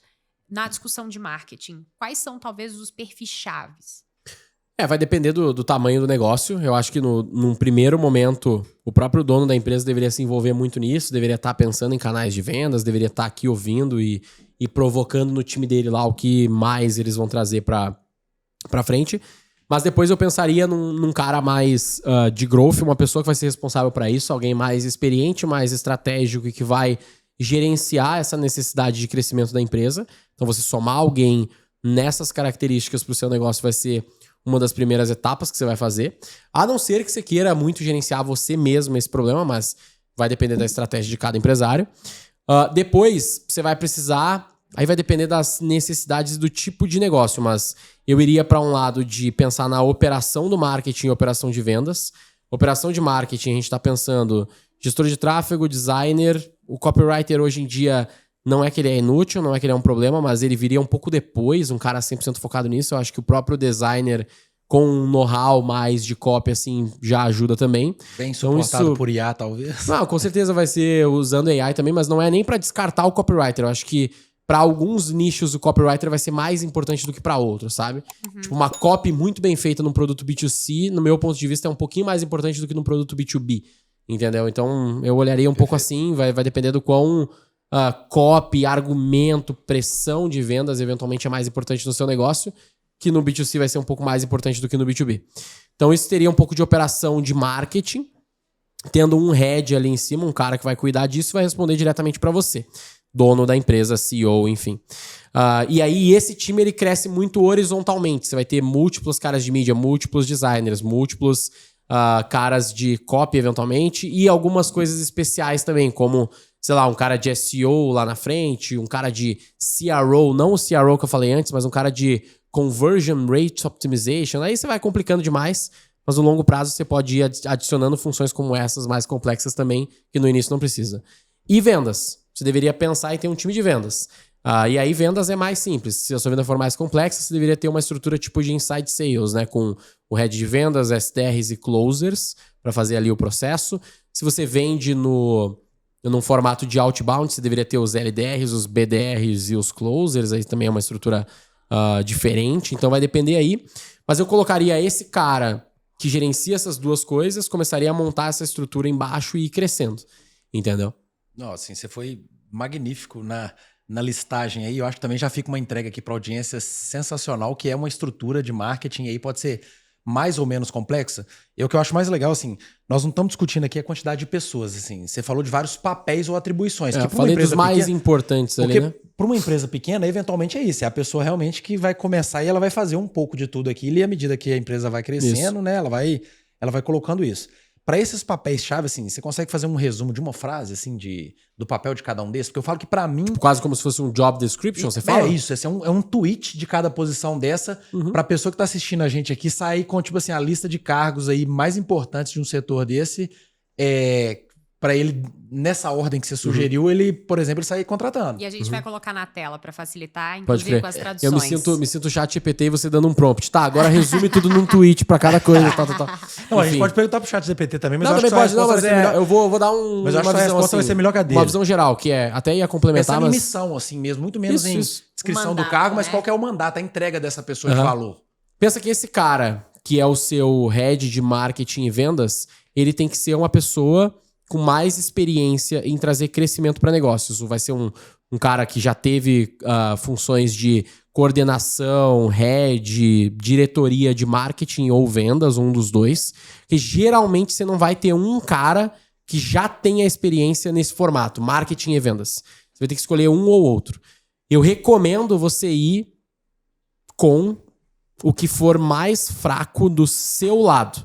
na discussão de marketing, quais são talvez os perfis chaves? Vai depender do tamanho do negócio. Eu acho que num primeiro momento, o próprio dono da empresa deveria se envolver muito nisso, deveria estar pensando em canais de vendas, deveria estar aqui ouvindo e provocando no time dele lá o que mais eles vão trazer pra frente. Mas depois eu pensaria num cara mais de growth, uma pessoa que vai ser responsável para isso, alguém mais experiente, mais estratégico e que vai gerenciar essa necessidade de crescimento da empresa. Então, você somar alguém nessas características para o seu negócio vai ser uma das primeiras etapas que você vai fazer. A não ser que você queira muito gerenciar você mesmo esse problema, mas vai depender da estratégia de cada empresário. Depois, você vai precisar... Aí vai depender das necessidades do tipo de negócio, mas eu iria para um lado de pensar na operação do marketing e operação de vendas. Operação de marketing, a gente está pensando gestor de tráfego, designer. O copywriter hoje em dia não é que ele é inútil, não é que ele é um problema, mas ele viria um pouco depois, um cara 100% focado nisso. Eu acho que o próprio designer com um know-how mais de copy, assim, já ajuda também. Bem suportado por IA, talvez. Não, com certeza vai ser usando AI também, mas não é nem para descartar o copywriter. Eu acho que para alguns nichos o copywriter vai ser mais importante do que para outros, sabe? Tipo, uma copy muito bem feita num produto B2C, no meu ponto de vista, é um pouquinho mais importante do que num produto B2B, entendeu? Então, eu olharia um pouco assim, vai depender do quão copy, argumento, pressão de vendas eventualmente é mais importante no seu negócio, que no B2C vai ser um pouco mais importante do que no B2B. Então, isso teria um pouco de operação de marketing, tendo um head ali em cima, um cara que vai cuidar disso e vai responder diretamente para você. Dono da empresa, CEO, enfim. E aí esse time ele cresce muito horizontalmente. Você vai ter múltiplos caras de mídia, múltiplos designers, múltiplos caras de copy eventualmente e algumas coisas especiais também, como, sei lá, um cara de SEO lá na frente, um cara de CRO, não o CRO que eu falei antes, mas um cara de Conversion Rate Optimization. Aí você vai complicando demais, mas no longo prazo você pode ir adicionando funções como essas mais complexas também, que no início não precisa. E vendas. Você deveria pensar em ter um time de vendas. E aí vendas é mais simples. Se a sua venda for mais complexa, você deveria ter uma estrutura tipo de inside sales, né? Com o head de vendas, SDRs e closers para fazer ali o processo. Se você vende num formato de outbound, você deveria ter os LDRs, os BDRs e os closers. Aí também é uma estrutura diferente. Então vai depender aí. Mas eu colocaria esse cara que gerencia essas duas coisas, começaria a montar essa estrutura embaixo e ir crescendo. Entendeu? Nossa, assim, você foi magnífico na listagem aí. Eu acho que também já fica uma entrega aqui para a audiência sensacional, que é uma estrutura de marketing aí, pode ser mais ou menos complexa. E o que eu acho mais legal, assim, nós não estamos discutindo aqui a quantidade de pessoas, assim. Você falou de vários papéis ou atribuições. Eu falei dos mais importantes ali, né? Para uma empresa pequena, eventualmente é isso. É a pessoa realmente que vai começar e ela vai fazer um pouco de tudo aqui. E à medida que a empresa vai crescendo, né, ela vai colocando isso. Para esses papéis-chave, assim, você consegue fazer um resumo de uma frase, assim, do papel de cada um desses? Porque eu falo que para mim... Tipo, quase como se fosse um job description, você fala? É isso, assim, é um tweet de cada posição dessa, para a pessoa que tá assistindo a gente aqui sair com, tipo assim, a lista de cargos aí mais importantes de um setor desse, para ele, nessa ordem que você sugeriu, ele, por exemplo, ele sair contratando. E a gente vai colocar na tela para facilitar, inclusive com as traduções. Eu me sinto chat GPT e você dando um prompt. Tá, agora resume tudo num tweet para cada coisa. Não, a gente pode perguntar pro chat GPT também, mas não, eu acho que eu vou dar mas eu acho que a resposta assim, vai ser melhor que a dele. Uma visão geral, que até ia complementar, mas... missão, assim mesmo, muito menos em descrição mandato, do cargo, mas qual que é o mandato, a entrega dessa pessoa de valor. Pensa que esse cara, que é o seu head de marketing e vendas, ele tem que ser uma pessoa com mais experiência em trazer crescimento para negócios. Vai ser um cara que já teve funções de coordenação, head, diretoria de marketing ou vendas, um dos dois. Que geralmente você não vai ter um cara que já tenha experiência nesse formato, marketing e vendas. Você vai ter que escolher um ou outro. Eu recomendo você ir com o que for mais fraco do seu lado.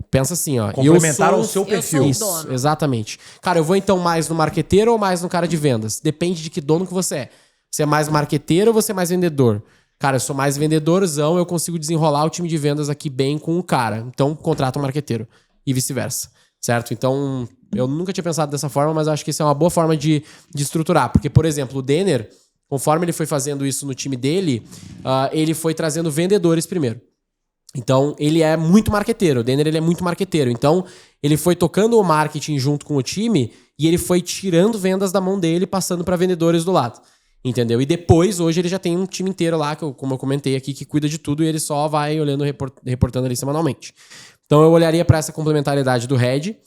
Pensa assim, ó. Complementar o seu perfil. Isso, exatamente. Cara, eu vou então mais no marqueteiro ou mais no cara de vendas? Depende de que dono que você é. Você é mais marqueteiro ou você é mais vendedor? Cara, eu sou mais vendedorzão, eu consigo desenrolar o time de vendas aqui bem com o cara. Então, contrata um marqueteiro. E vice-versa. Certo? Então, eu nunca tinha pensado dessa forma, mas acho que isso é uma boa forma de estruturar. Porque, por exemplo, o Denner, conforme ele foi fazendo isso no time dele, ele foi trazendo vendedores primeiro. Então, ele é muito marqueteiro. O Denner, ele é muito marqueteiro. Então, ele foi tocando o marketing junto com o time e ele foi tirando vendas da mão dele, passando para vendedores do lado. Entendeu? E depois, hoje, ele já tem um time inteiro lá, como eu comentei aqui, que cuida de tudo e ele só vai olhando, reportando ali semanalmente. Então, eu olharia para essa complementariedade do head.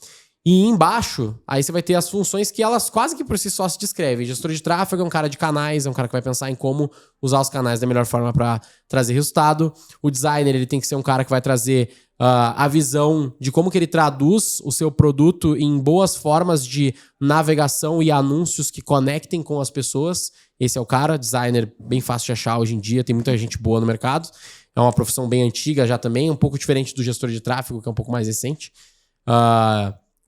E embaixo, aí você vai ter as funções que elas quase que por si só se descrevem. Gestor de tráfego é um cara de canais, é um cara que vai pensar em como usar os canais da melhor forma para trazer resultado. O designer, ele tem que ser um cara que vai trazer a visão de como que ele traduz o seu produto em boas formas de navegação e anúncios que conectem com as pessoas. Esse é o cara, designer bem fácil de achar hoje em dia, tem muita gente boa no mercado. É uma profissão bem antiga já também, um pouco diferente do gestor de tráfego, que é um pouco mais recente.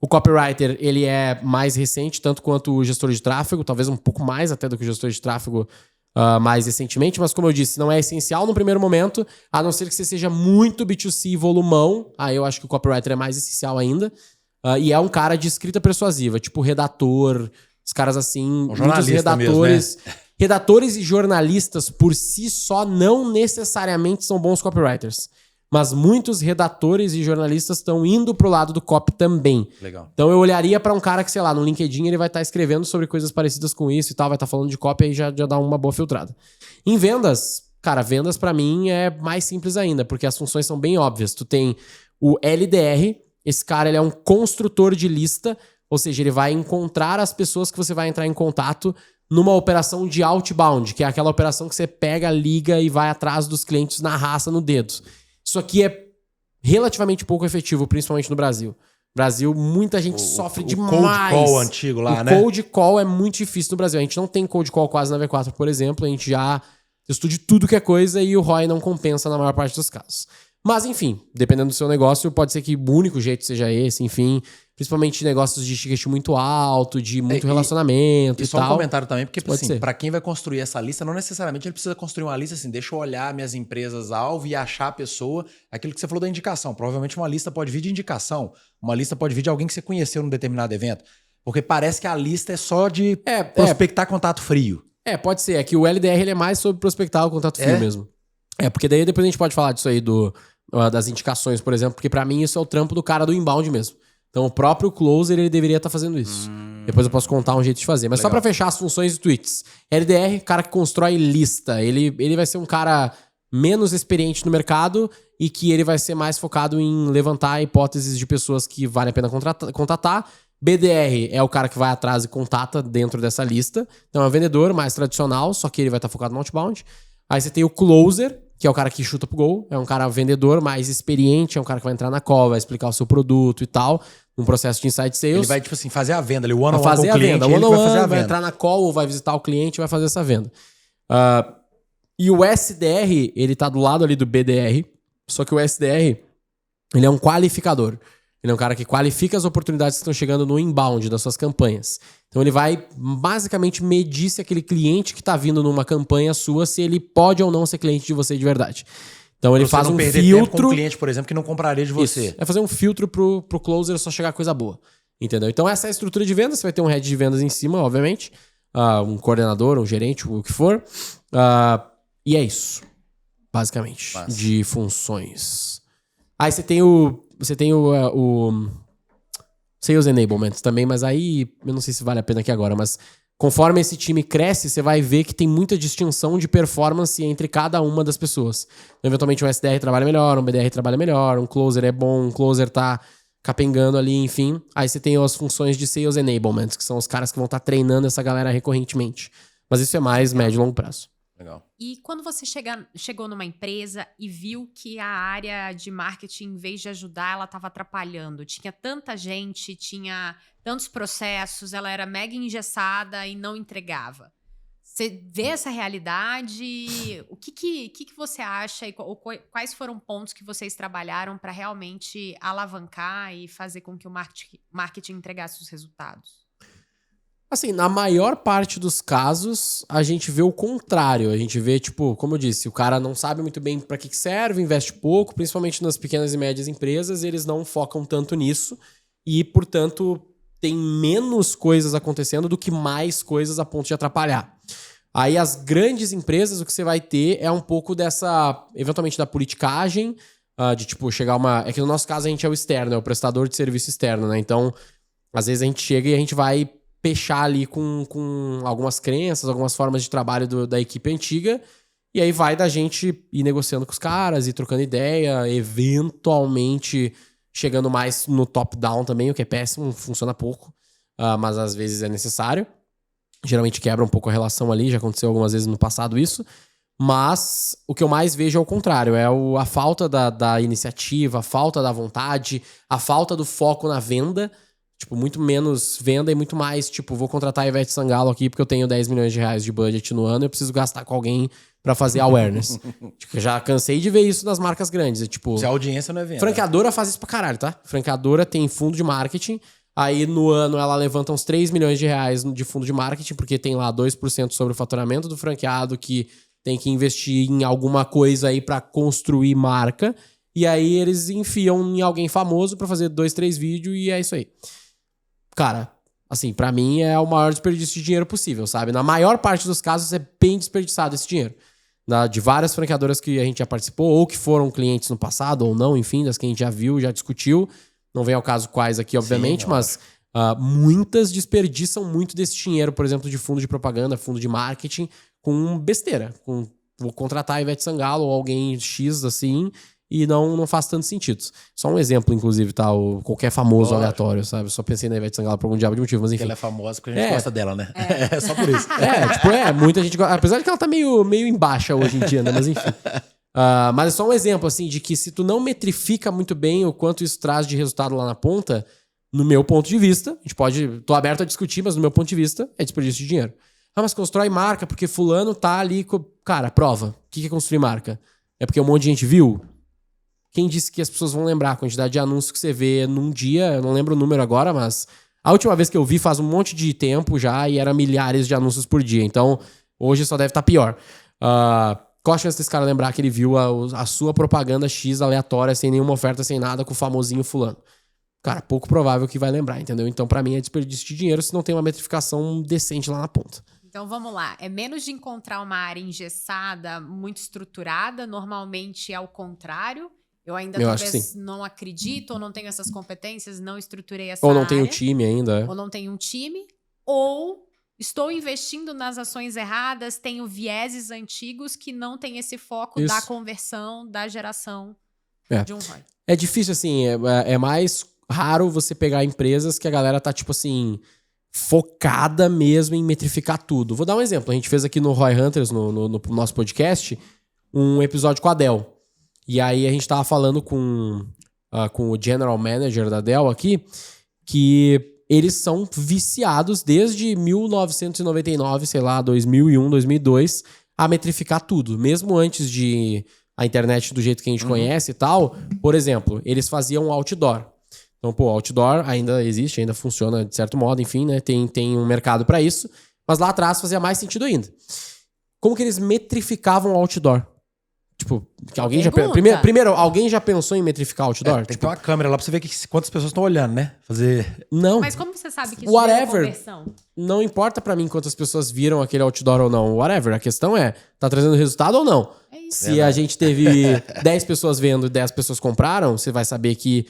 O copywriter, ele é mais recente, tanto quanto o gestor de tráfego, talvez um pouco mais até do que o gestor de tráfego mais recentemente, mas como eu disse, não é essencial no primeiro momento, a não ser que você seja muito B2C volumão, aí eu acho que o copywriter é mais essencial ainda, e é um cara de escrita persuasiva, tipo redator, os caras assim, muitos redatores... Mesmo, né? Redatores e jornalistas por si só não necessariamente são bons copywriters. Mas muitos redatores e jornalistas estão indo pro lado do copy também. Legal. Então eu olharia para um cara que, sei lá, no LinkedIn ele vai estar escrevendo sobre coisas parecidas com isso e tal, vai estar falando de copy e já dá uma boa filtrada. Em vendas, cara, vendas para mim é mais simples ainda, porque as funções são bem óbvias. Tu tem o LDR, esse cara ele é um construtor de lista, ou seja, ele vai encontrar as pessoas que você vai entrar em contato numa operação de outbound, que é aquela operação que você pega, liga e vai atrás dos clientes na raça, no dedo. Isso aqui é relativamente pouco efetivo, principalmente no Brasil. Brasil, muita gente sofre demais. O cold call antigo lá, né? O cold call é muito difícil no Brasil. A gente não tem cold call quase na V4, por exemplo. A gente já testou de tudo que é coisa e o ROI não compensa na maior parte dos casos. Mas, enfim, dependendo do seu negócio, pode ser que o único jeito seja esse, enfim... Principalmente negócios de ticket muito alto, de muito relacionamento e só tal. Um comentário também, porque assim, para quem vai construir essa lista, não necessariamente ele precisa construir uma lista assim, deixa eu olhar minhas empresas-alvo e achar a pessoa. Aquilo que você falou da indicação. Provavelmente uma lista pode vir de indicação. Uma lista pode vir de alguém que você conheceu num determinado evento. Porque parece que a lista é só de prospectar contato frio. Pode ser. É que o LDR ele é mais sobre prospectar o contato frio mesmo. Porque daí depois a gente pode falar disso aí das indicações, por exemplo. Porque pra mim isso é o trampo do cara do inbound mesmo. Então o próprio closer ele deveria estar fazendo isso. Depois eu posso contar um jeito de fazer. Mas legal. Só pra fechar as funções de tweets. LDR, cara que constrói lista. Ele vai ser um cara menos experiente no mercado e que ele vai ser mais focado em levantar hipóteses de pessoas que vale a pena contatar. BDR é o cara que vai atrás e contata dentro dessa lista. Então é um vendedor mais tradicional, só que ele vai estar focado no outbound. Aí você tem o closer, que é o cara que chuta pro gol. É um cara vendedor mais experiente, é um cara que vai entrar na call, vai explicar o seu produto e tal, num processo de inside sales. Ele vai, tipo assim, fazer a venda, ele one-on-one com o cliente, ele vai fazer a venda. Vai entrar na call, ou vai visitar o cliente e vai fazer essa venda. E o SDR, ele tá do lado ali do BDR, só que o SDR, ele é um qualificador. Ele é um cara que qualifica as oportunidades que estão chegando no inbound das suas campanhas. Então ele vai basicamente medir se aquele cliente que está vindo numa campanha sua, se ele pode ou não ser cliente de você de verdade. Então ele faz um filtro... com um cliente, por exemplo, que não compraria de você. Isso. É fazer um filtro pro closer só chegar coisa boa. Entendeu? Então essa é a estrutura de vendas. Você vai ter um head de vendas em cima, obviamente. Um coordenador, um gerente, o que for. E é isso. Basicamente. Massa. De funções. Aí você tem o Sales Enablement também, mas aí eu não sei se vale a pena aqui agora, mas conforme esse time cresce, você vai ver que tem muita distinção de performance entre cada uma das pessoas. Então, eventualmente um SDR trabalha melhor, um BDR trabalha melhor, um closer é bom, um closer tá capengando ali, enfim. Aí você tem as funções de Sales Enablement, que são os caras que vão estar treinando essa galera recorrentemente. Mas isso é mais médio e longo prazo. Legal. E quando você chegou numa empresa e viu que a área de marketing, em vez de ajudar, ela estava atrapalhando. Tinha tanta gente, tinha tantos processos, ela era mega engessada e não entregava. Você vê essa realidade? O que você acha? Ou quais foram pontos que vocês trabalharam para realmente alavancar e fazer com que o marketing entregasse os resultados? Assim, na maior parte dos casos, a gente vê o contrário. A gente vê, tipo, como eu disse, o cara não sabe muito bem para que serve, investe pouco, principalmente nas pequenas e médias empresas, eles não focam tanto nisso e, portanto, tem menos coisas acontecendo do que mais coisas a ponto de atrapalhar. Aí as grandes empresas, o que você vai ter é um pouco dessa, eventualmente, da politicagem, de, tipo, chegar uma... É que no nosso caso a gente é o externo, é o prestador de serviço externo, né? Então, às vezes a gente chega e a gente vai fechar ali com algumas crenças, algumas formas de trabalho da equipe antiga, e aí vai da gente ir negociando com os caras, ir trocando ideia, eventualmente chegando mais no top-down também, o que é péssimo, funciona pouco, mas às vezes é necessário. Geralmente quebra um pouco a relação ali, já aconteceu algumas vezes no passado isso, Mas o que eu mais vejo é o contrário. É a falta da iniciativa, a falta da vontade, a falta do foco na venda. Tipo, muito menos venda e muito mais, tipo, vou contratar a Ivete Sangalo aqui porque eu tenho 10 milhões de reais de budget no ano e eu preciso gastar com alguém pra fazer awareness. Tipo, eu já cansei de ver isso nas marcas grandes. Tipo, Se a audiência não é venda. franqueadora faz isso pra caralho, tá? Franqueadora tem fundo de marketing. Aí no ano ela levanta uns 3 milhões de reais de fundo de marketing, porque tem lá 2% sobre o faturamento do franqueado que tem que investir em alguma coisa aí pra construir marca. E aí eles enfiam em alguém famoso pra fazer 2, 3 vídeos e é isso aí. Cara, assim, pra mim é o maior desperdício de dinheiro possível, sabe? Na maior parte dos casos é bem desperdiçado esse dinheiro. De várias franqueadoras que a gente já participou, ou que foram clientes no passado, ou não, enfim, das que a gente já viu, já discutiu. Não vem ao caso quais aqui, obviamente, Sim, mas muitas desperdiçam muito desse dinheiro, por exemplo, de fundo de propaganda, fundo de marketing, com besteira. Vou contratar a Ivete Sangalo ou alguém X, assim, e não faz tanto sentido. Só um exemplo, inclusive, tá? Qualquer famoso aleatório, sabe? Eu só pensei na Ivete Sangalo por algum diabo de motivo, mas enfim. Ela é famosa porque a gente gosta dela, né? É só por isso. Muita gente gosta. Apesar de que ela tá meio em baixa hoje em dia, né? Mas enfim. Mas é só um exemplo, assim, de que se tu não metrifica muito bem o quanto isso traz de resultado lá na ponta, no meu ponto de vista, tô aberto a discutir, mas no meu ponto de vista, é desperdício de dinheiro. Mas constrói marca porque fulano tá ali... Cara, prova. O que é construir marca? É porque um monte de gente viu? Quem disse que as pessoas vão lembrar a quantidade de anúncios que você vê num dia? Eu não lembro o número agora, mas a última vez que eu vi faz um monte de tempo já e era milhares de anúncios por dia. Então, hoje só deve estar pior. Qual a chance desse cara lembrar que ele viu a sua propaganda X aleatória, sem nenhuma oferta, sem nada, com o famosinho fulano? Cara, pouco provável que vai lembrar, entendeu? Então, pra mim, é desperdício de dinheiro se não tem uma metrificação decente lá na ponta. Então vamos lá, é menos de encontrar uma área engessada, muito estruturada, normalmente é o contrário. Eu ainda talvez não acredito, ou não tenho essas competências, não estruturei essa área. Ou não tenho time ainda. Ou não tenho um time, ou estou investindo nas ações erradas, tenho vieses antigos que não tem esse foco da conversão, da geração de um ROI. É difícil, assim, é mais raro você pegar empresas que a galera tá, tipo assim, focada mesmo em metrificar tudo. Vou dar um exemplo. A gente fez aqui no Roy Hunters, no nosso podcast, um episódio com a Dell. E aí a gente tava falando com o General Manager da Dell aqui, que eles são viciados desde 1999, sei lá, 2001, 2002, a metrificar tudo. Mesmo antes de a internet do jeito que a gente conhece e tal, por exemplo, eles faziam outdoor. Então, outdoor ainda existe, ainda funciona de certo modo, enfim, né? Tem um mercado pra isso. Mas lá atrás fazia mais sentido ainda. Como que eles metrificavam o outdoor? Tipo, que alguém já... Primeiro, alguém já pensou em metrificar outdoor? Tem que ter uma câmera lá pra você ver quantas pessoas estão olhando, né? Não. Mas como você sabe que isso é conversão? Não importa pra mim quantas pessoas viram aquele outdoor ou não. Whatever. A questão é, tá trazendo resultado ou não? É isso. Se a gente teve 10 pessoas vendo e 10 pessoas compraram, você vai saber que...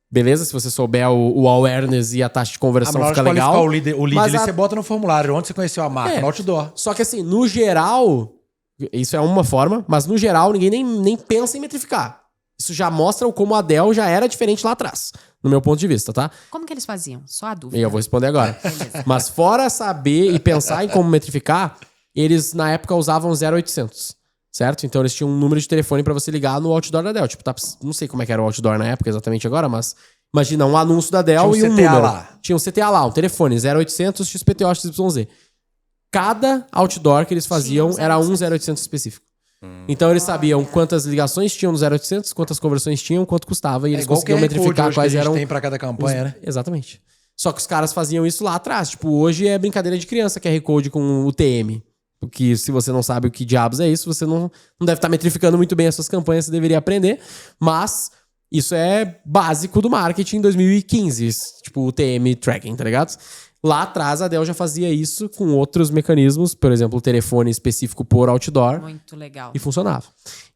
Beleza, se você souber o awareness e a taxa de conversão fica legal. O lead ali você bota no formulário. Onde você conheceu a marca? No outdoor. Só que assim, no geral... Isso é uma forma, mas no geral ninguém nem pensa em metrificar. Isso já mostra como a Dell já era diferente lá atrás, no meu ponto de vista, tá? Como que eles faziam? Só a dúvida. E eu vou responder agora. Mas fora saber e pensar em como metrificar, eles na época usavam 0800, certo? Então eles tinham um número de telefone pra você ligar no outdoor da Dell. Tipo, não sei como é que era o outdoor na época exatamente agora, mas imagina um anúncio da Dell e um número. Lá. Tinha um CTA lá, um telefone, 0800 XPTO XYZ. Cada outdoor que eles faziam era um 0800 específico. Então eles sabiam quantas ligações tinham no 0800, quantas conversões tinham, quanto custava. E eles conseguiam metrificar quais eram... tem pra cada campanha, né? Exatamente. Só que os caras faziam isso lá atrás. Tipo, hoje é brincadeira de criança, QR Code com UTM. Porque se você não sabe o que diabos é isso, você não deve estar metrificando muito bem as suas campanhas, você deveria aprender. Mas isso é básico do marketing em 2015. Tipo, UTM tracking, tá ligado? Lá atrás, a Dell já fazia isso com outros mecanismos, por exemplo, o telefone específico por outdoor. Muito legal. E funcionava.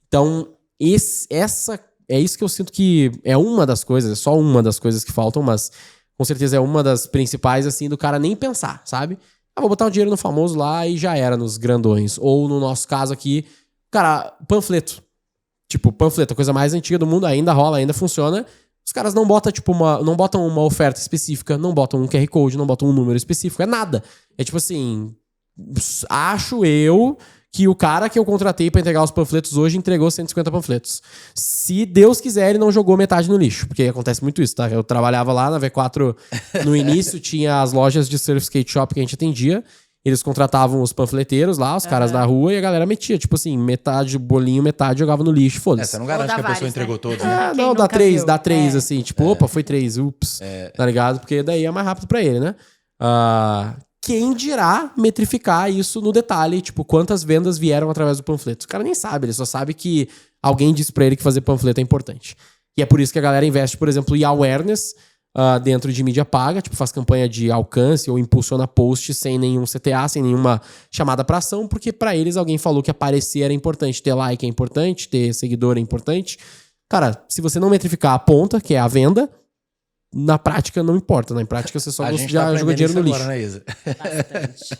Então, é isso que eu sinto que é uma das coisas, é só uma das coisas que faltam, mas com certeza é uma das principais, assim, do cara nem pensar, sabe? Vou botar o dinheiro no famoso lá e já era, nos grandões. Ou no nosso caso aqui, cara, panfleto. Tipo, panfleto, a coisa mais antiga do mundo, ainda rola, ainda funciona. Os caras não botam, tipo, não botam uma oferta específica, não botam um QR Code, não botam um número específico, é nada. É tipo assim, acho eu que o cara que eu contratei pra entregar os panfletos hoje entregou 150 panfletos. Se Deus quiser, ele não jogou metade no lixo, porque acontece muito isso, tá? Eu trabalhava lá na V4 no início, tinha as lojas de surf skate shop que a gente atendia, eles contratavam os panfleteiros lá, os caras da rua, e a galera metia, tipo assim, metade bolinho, metade jogava no lixo, foda-se. Você não garante que a pessoa entregou todos, né? Ah, não, dá três, assim, tipo, opa, foi 3, ups, tá ligado? Porque daí é mais rápido pra ele, né? Quem dirá metrificar isso no detalhe, tipo, quantas vendas vieram através do panfleto? O cara nem sabe, ele só sabe que alguém disse pra ele que fazer panfleto é importante. E é por isso que a galera investe, por exemplo, em awareness dentro de mídia paga, tipo, faz campanha de alcance ou impulsiona post sem nenhum CTA, sem nenhuma chamada pra ação, porque pra eles alguém falou que aparecer era importante, ter like é importante, ter seguidor é importante. Cara, se você não metrificar a ponta, que é a venda, na prática não importa. Na prática você só já jogou dinheiro no lixo. Agora, né, Isa? Bastante.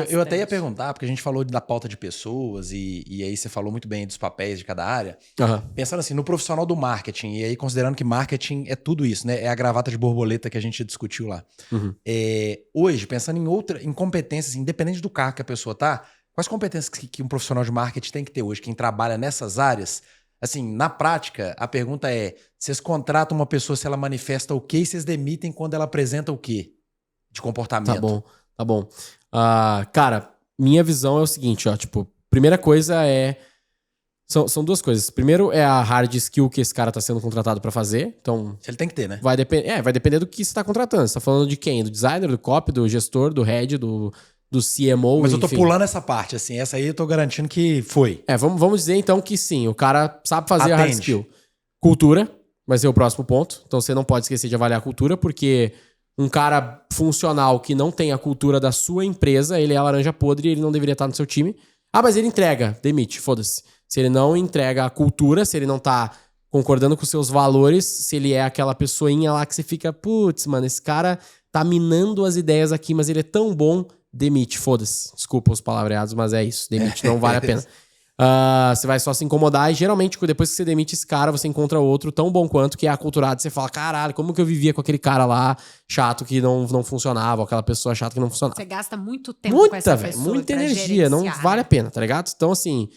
Eu até ia perguntar, porque a gente falou da pauta de pessoas e aí você falou muito bem dos papéis de cada área. Pensando assim, no profissional do marketing, e aí considerando que marketing é tudo isso, né? É a gravata de borboleta que a gente discutiu lá. Hoje, pensando em competências, independente do cargo que a pessoa tá, quais competências que um profissional de marketing tem que ter hoje? Quem trabalha nessas áreas? Assim, na prática, a pergunta é: vocês contratam uma pessoa se ela manifesta o quê e vocês demitem quando ela apresenta o quê de comportamento? Tá bom. Cara, minha visão é o seguinte, ó, tipo, primeira coisa é... São duas coisas. Primeiro é a hard skill que esse cara tá sendo contratado pra fazer, então... Ele tem que ter, né? Vai depender do que você tá contratando. Você tá falando de quem? Do designer, do copy, do gestor, do head, do CMO, Mas eu tô enfim. pulando essa parte, assim. Essa aí eu tô garantindo que foi. Vamos dizer então que sim, o cara sabe fazer a hard skill. Cultura vai ser o próximo ponto. Então você não pode esquecer de avaliar a cultura, porque um cara funcional que não tem a cultura da sua empresa, ele é a laranja podre e ele não deveria estar no seu time. Mas ele entrega, demite, foda-se. Se ele não entrega a cultura, se ele não tá concordando com os seus valores, se ele é aquela pessoinha lá que você fica, putz, mano, esse cara tá minando as ideias aqui, mas ele é tão bom, demite, foda-se. Desculpa os palavreados, mas é isso. Demite, não vale a pena. Você vai só se incomodar e geralmente depois que você demite esse cara, você encontra outro tão bom quanto, que é aculturado. Você fala, caralho, como que eu vivia com aquele cara lá chato que não funcionava, aquela pessoa chata que não funcionava. Você gasta muito tempo com essa pessoa. Muita energia, não vale a pena, tá ligado? Então assim,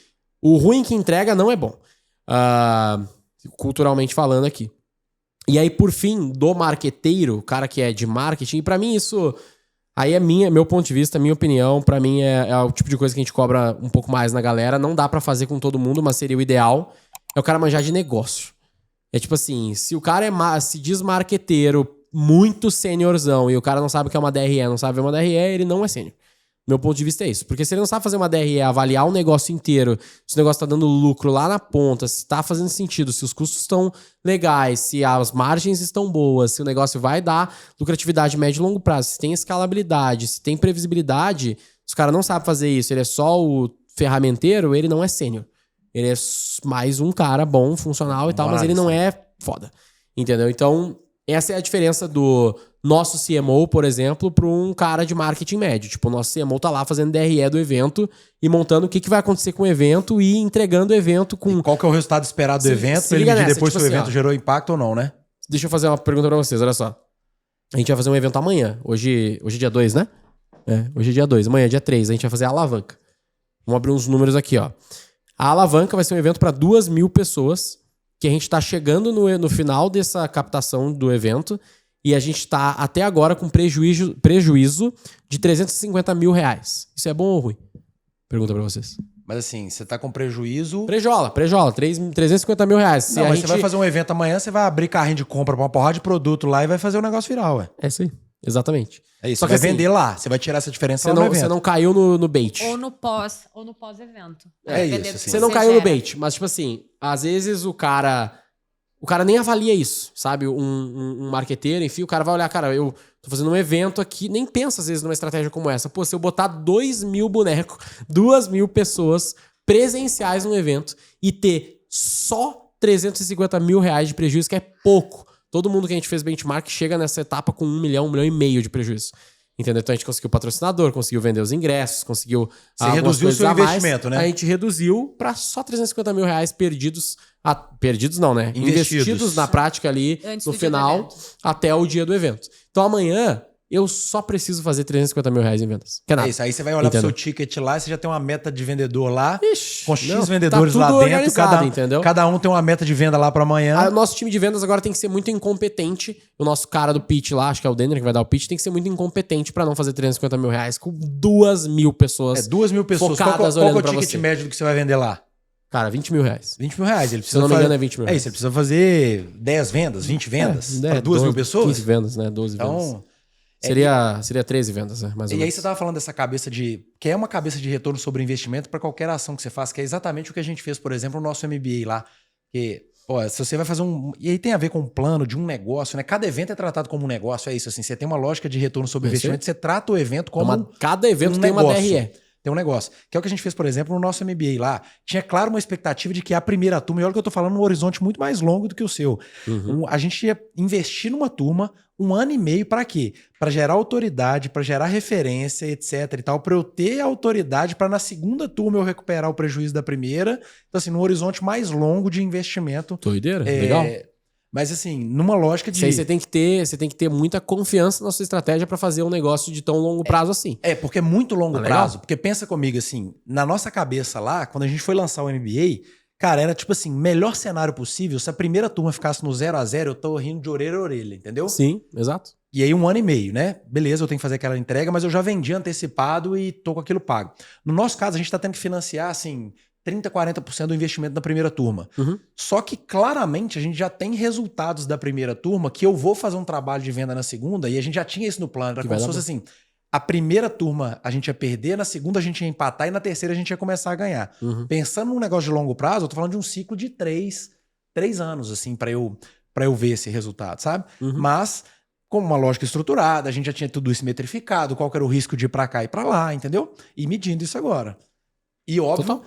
o ruim que entrega não é bom. Culturalmente falando aqui. E aí, por fim, do marqueteiro, o cara que é de marketing, e pra mim isso... Aí é meu ponto de vista, minha opinião, pra mim é o tipo de coisa que a gente cobra um pouco mais na galera. Não dá pra fazer com todo mundo, mas seria o ideal. É o cara manjar de negócio. É tipo assim, se o cara se diz marqueteiro muito seniorzão e o cara não sabe o que é uma DRE, não sabe ver uma DRE, ele não é sênior. Meu ponto de vista é isso. Porque se ele não sabe fazer uma DRE, avaliar o negócio inteiro, se o negócio tá dando lucro lá na ponta, se tá fazendo sentido, se os custos estão legais, se as margens estão boas, se o negócio vai dar lucratividade médio e longo prazo, se tem escalabilidade, se tem previsibilidade, se o cara não sabe fazer isso, ele é só o ferramenteiro, ele não é sênior. Ele é mais um cara bom, funcional e tal, mas ele não é foda. Entendeu? Então, essa é a diferença do nosso CMO, por exemplo, para um cara de marketing médio. Tipo, o nosso CMO tá lá fazendo DRE do evento e montando o que vai acontecer com o evento e entregando o evento com... E qual que é o resultado esperado do evento, pra ele medir depois se o evento gerou impacto ou não, né? Deixa eu fazer uma pergunta pra vocês, olha só. A gente vai fazer um evento amanhã. Hoje é dia 2, né? Hoje é dia 2. Amanhã é dia 3. A gente vai fazer a alavanca. Vamos abrir uns números aqui, ó. A alavanca vai ser um evento para 2.000 pessoas, que a gente tá chegando no final dessa captação do evento e a gente tá até agora com prejuízo de 350 mil reais. Isso é bom ou ruim? Pergunta pra vocês. Mas assim, você tá com prejuízo... Prejola. 350 mil reais. Não, mas você vai fazer um evento amanhã, você vai abrir carrinho de compra pra uma porrada de produto lá e vai fazer o negócio viral, ué. É isso aí. Exatamente. É isso, só que você vai vender lá. Você vai tirar essa diferença lá no evento. Você não caiu no bait. Ou no pós-evento. É isso, assim. Você não caiu no bait. Mas, tipo assim, às vezes o cara nem avalia isso, sabe? Um marqueteiro, enfim, o cara vai olhar, cara, eu tô fazendo um evento aqui, nem pensa às vezes numa estratégia como essa. Pô, se eu botar 2.000 bonecos, 2.000 pessoas presenciais no evento e ter só 350 mil reais de prejuízo, que é pouco. Todo mundo que a gente fez benchmark chega nessa etapa com 1 milhão, 1,5 milhão de prejuízo. Entendeu? Então a gente conseguiu patrocinador, conseguiu vender os ingressos, conseguiu... Você reduziu o seu investimento, né? A gente reduziu para só 350 mil reais perdidos. Perdidos não, né? Investidos na prática ali antes no final, até o dia do evento. Então amanhã eu só preciso fazer 350 mil reais em vendas. Que é nada. É isso, aí você vai olhar pro seu ticket lá, você já tem uma meta de vendedor lá, com X vendedores lá dentro, cada um tem uma meta de venda lá para amanhã. O nosso time de vendas agora tem que ser muito incompetente. O nosso cara do pitch lá, acho que é o Denner que vai dar o pitch, tem que ser muito incompetente para não fazer 350 mil reais com 2.000 pessoas. 2.000 pessoas. Qual é o ticket médio do que você vai vender lá? Cara, 20 mil reais. 20 mil reais. Ele precisa Se não me engano, é 20 mil reais. É isso, ele pprecisa fazer 10 vendas, 20 vendas para 2.000 pessoas. 15 vendas, né? 12 vendas. Seria 13 vendas, né? Mais ou menos. E aí você tava falando dessa cabeça que é uma cabeça de retorno sobre investimento para qualquer ação que você faz, que é exatamente o que a gente fez, por exemplo, no nosso MBA lá. Que, se você vai fazer E aí tem a ver com um plano de um negócio, né? Cada evento é tratado como um negócio, é isso, assim. Você tem uma lógica de retorno sobre investimento, você trata o evento como cada evento tem uma DRE. Tem um negócio. Que é o que a gente fez, por exemplo, no nosso MBA lá. Tinha, claro, uma expectativa de que a primeira turma, e olha que eu tô falando num horizonte muito mais longo do que o seu. A gente ia investir numa turma 1 ano e meio para quê? Para gerar autoridade, para gerar referência, etc e tal, para eu ter autoridade para na segunda turma eu recuperar o prejuízo da primeira. Então, assim, num horizonte mais longo de investimento. Doideira, legal. Mas assim, numa lógica de... Isso aí você tem que ter muita confiança na sua estratégia para fazer um negócio de tão longo prazo assim. Porque é muito longo prazo. Porque pensa comigo assim, na nossa cabeça lá, quando a gente foi lançar o MBA, cara, era tipo assim, melhor cenário possível, se a primeira turma ficasse no 0-0, eu tô rindo de orelha a orelha, entendeu? Sim, exato. E aí 1 ano e meio, né? Beleza, eu tenho que fazer aquela entrega, mas eu já vendi antecipado e tô com aquilo pago. No nosso caso, a gente tá tendo que financiar, assim... 30%, 40% do investimento da primeira turma. Só que claramente a gente já tem resultados da primeira turma que eu vou fazer um trabalho de venda na segunda e a gente já tinha isso no plano. Era como se fosse assim, a primeira turma a gente ia perder, na segunda a gente ia empatar e na terceira a gente ia começar a ganhar. Pensando num negócio de longo prazo, eu tô falando de um ciclo de 3 anos, assim, para eu ver esse resultado, sabe? Mas... com uma lógica estruturada, a gente já tinha tudo isso metrificado, qual que era o risco de ir para cá e para lá, entendeu? E medindo isso agora. E óbvio,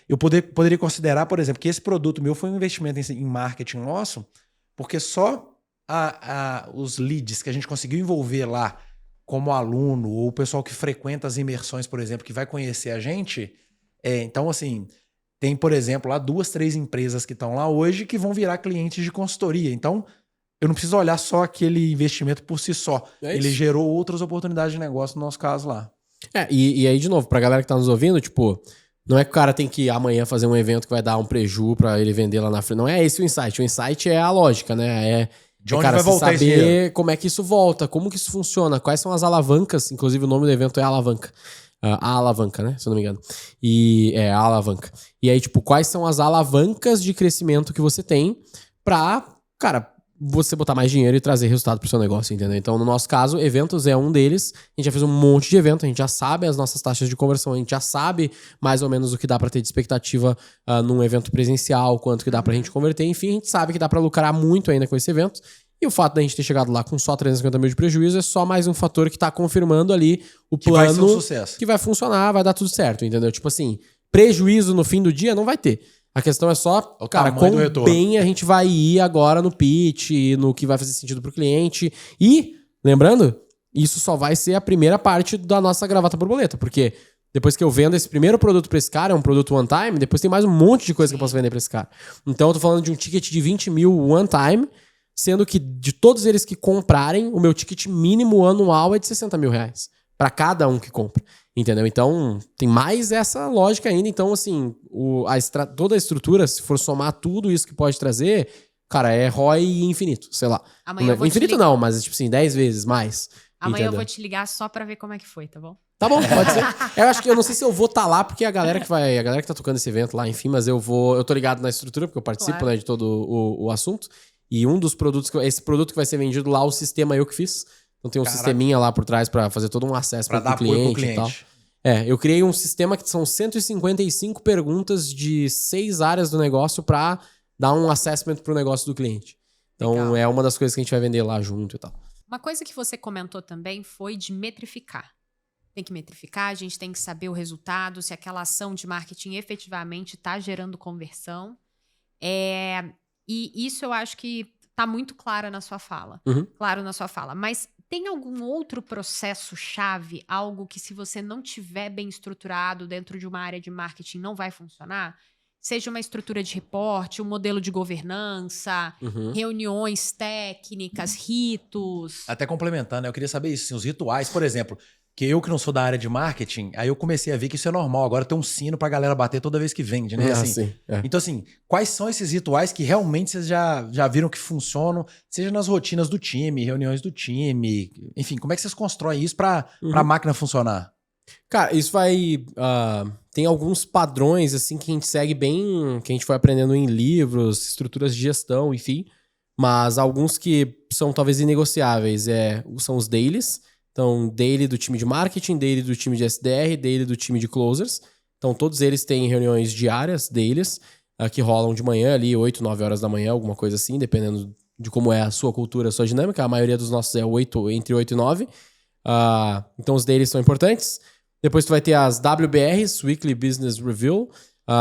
eu poderia considerar, por exemplo, que esse produto meu foi um investimento em marketing nosso, porque só os leads que a gente conseguiu envolver lá como aluno, ou o pessoal que frequenta as imersões, por exemplo, que vai conhecer a gente, então assim, tem, por exemplo, lá 2, 3 empresas que estão lá hoje que vão virar clientes de consultoria. Então, eu não preciso olhar só aquele investimento por si só. Ele gerou outras oportunidades de negócio no nosso caso lá. E aí, de novo, pra galera que tá nos ouvindo, tipo, não é que o cara tem que amanhã fazer um evento que vai dar um preju pra ele vender lá na frente. Não é esse o insight. O insight é a lógica, né? De onde vai voltar esse dinheiro? dinheiro? Como é que isso volta, como que isso funciona, quais são as alavancas. Inclusive, o nome do evento é Alavanca. A alavanca, né? Se eu não me engano. A alavanca. E aí, tipo, quais são as alavancas de crescimento que você tem pra, cara, você botar mais dinheiro e trazer resultado pro seu negócio, entendeu? Então, no nosso caso, eventos é um deles. A gente já fez um monte de evento, a gente já sabe as nossas taxas de conversão, a gente já sabe mais ou menos o que dá pra ter de expectativa num evento presencial, quanto que dá pra gente converter. Enfim, a gente sabe que dá pra lucrar muito ainda com esse evento. E o fato da gente ter chegado lá com só 350 mil de prejuízo é só mais um fator que tá confirmando ali o plano vai ser um sucesso. Que vai funcionar, vai dar tudo certo, entendeu? Tipo assim, prejuízo no fim do dia não vai ter. A questão é só, cara, quão bem a gente vai ir agora no pitch, no que vai fazer sentido pro cliente. E, lembrando, isso só vai ser a primeira parte da nossa gravata borboleta, porque depois que eu vendo esse primeiro produto pra esse cara, é um produto one time, depois tem mais um monte de coisa que eu posso vender pra esse cara. Então eu tô falando de um ticket de 20 mil one time, sendo que de todos eles que comprarem, o meu ticket mínimo anual é de 60 mil reais. Pra cada um que compra. Entendeu? Então, tem mais essa lógica ainda. Então, assim, toda a estrutura, se for somar tudo isso que pode trazer, cara, é ROI infinito, sei lá. Infinito não, mas tipo assim, 10 vezes mais. Amanhã entendeu? eu vou te ligar só pra ver como é que foi, tá bom? Tá bom, pode ser. Eu acho que eu não sei se eu vou estar lá, porque a galera que tá tocando esse evento lá, enfim, mas eu tô ligado na estrutura, porque eu participo, claro, né, de todo o assunto. E um dos produtos, esse produto que vai ser vendido lá, o sistema eu que fiz. Então tem um sisteminha lá por trás pra fazer todo um acesso pro cliente e tal. Eu criei um sistema que são 155 perguntas de 6 áreas do negócio pra dar um assessment pro negócio do cliente. Então legal. É uma das coisas que a gente vai vender lá junto e tal. Uma coisa que você comentou também foi de metrificar. Tem que metrificar, a gente tem que saber o resultado, se aquela ação de marketing efetivamente está gerando conversão. E isso eu acho que tá muito claro na sua fala. Claro na sua fala. Mas tem algum outro processo-chave, algo que se você não tiver bem estruturado dentro de uma área de marketing não vai funcionar? seja uma estrutura de reporte, um modelo de governança, reuniões técnicas, ritos. Até complementando, eu queria saber isso, assim, os rituais, por exemplo, que eu que não sou da área de marketing, aí eu comecei a ver que isso é normal. Agora tem um sino pra galera bater toda vez que vende, né? Assim, Então, assim, quais são esses rituais que realmente vocês já viram que funcionam, seja nas rotinas do time, reuniões do time, enfim, como é que vocês constroem isso pra máquina funcionar? Cara, isso vai... tem alguns padrões, assim, que a gente segue bem, que a gente foi aprendendo em livros, estruturas de gestão, enfim. Mas alguns que são talvez inegociáveis são os dailies. Então, daily do time de marketing, daily do time de SDR, daily do time de closers. Então, todos eles têm reuniões diárias, dailies, que rolam de manhã ali, 8, 9 horas da manhã, alguma coisa assim, dependendo de como é a sua cultura, a sua dinâmica. A maioria dos nossos é entre 8 e 9. Então, os dailies são importantes. Depois tu vai ter as WBRs, Weekly Business Review,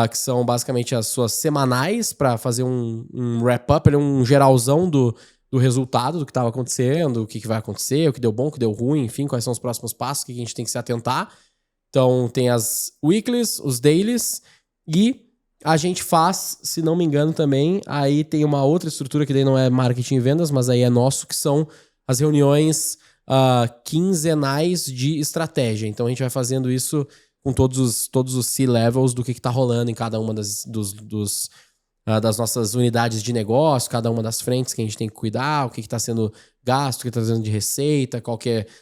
que são basicamente as suas semanais para fazer um wrap-up, um geralzão do resultado, do que estava acontecendo, o que vai acontecer, o que deu bom, o que deu ruim, enfim, quais são os próximos passos que a gente tem que se atentar. Então, tem as weeklies, os dailies, e a gente faz, se não me engano também, aí tem uma outra estrutura que daí não é marketing e vendas, mas aí é nosso, que são as reuniões quinzenais de estratégia. Então, a gente vai fazendo isso com todos os C-levels do que tá rolando em cada uma das nossas unidades de negócio, cada uma das frentes que a gente tem que cuidar, o que está sendo gasto, o que está sendo de receita,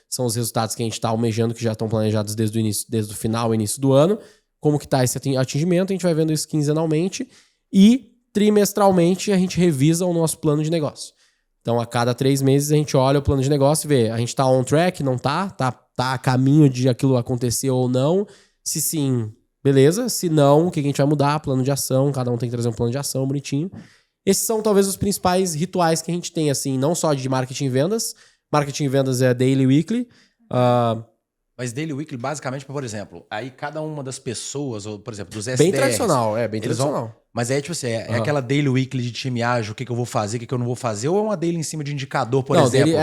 são os resultados que a gente está almejando, que já estão planejados desde o final, início do ano, como que está esse atingimento, a gente vai vendo isso quinzenalmente e trimestralmente a gente revisa o nosso plano de negócio. Então, a cada 3 meses a gente olha o plano de negócio e vê, a gente está on track, não tá a caminho de aquilo acontecer ou não, se sim... Beleza? Se não, o que a gente vai mudar? Plano de ação, cada um tem que trazer um plano de ação bonitinho. Esses são talvez os principais rituais que a gente tem, assim, não só de marketing e vendas. Marketing e vendas é daily, weekly. Mas daily, weekly, basicamente, por exemplo, aí cada uma das pessoas, ou por exemplo, dos SDRs... Bem tradicional, bem tradicional. Mas é tipo assim, é aquela daily, weekly de time ágil, o que eu vou fazer, o que eu não vou fazer, ou é uma daily em cima de indicador, por exemplo?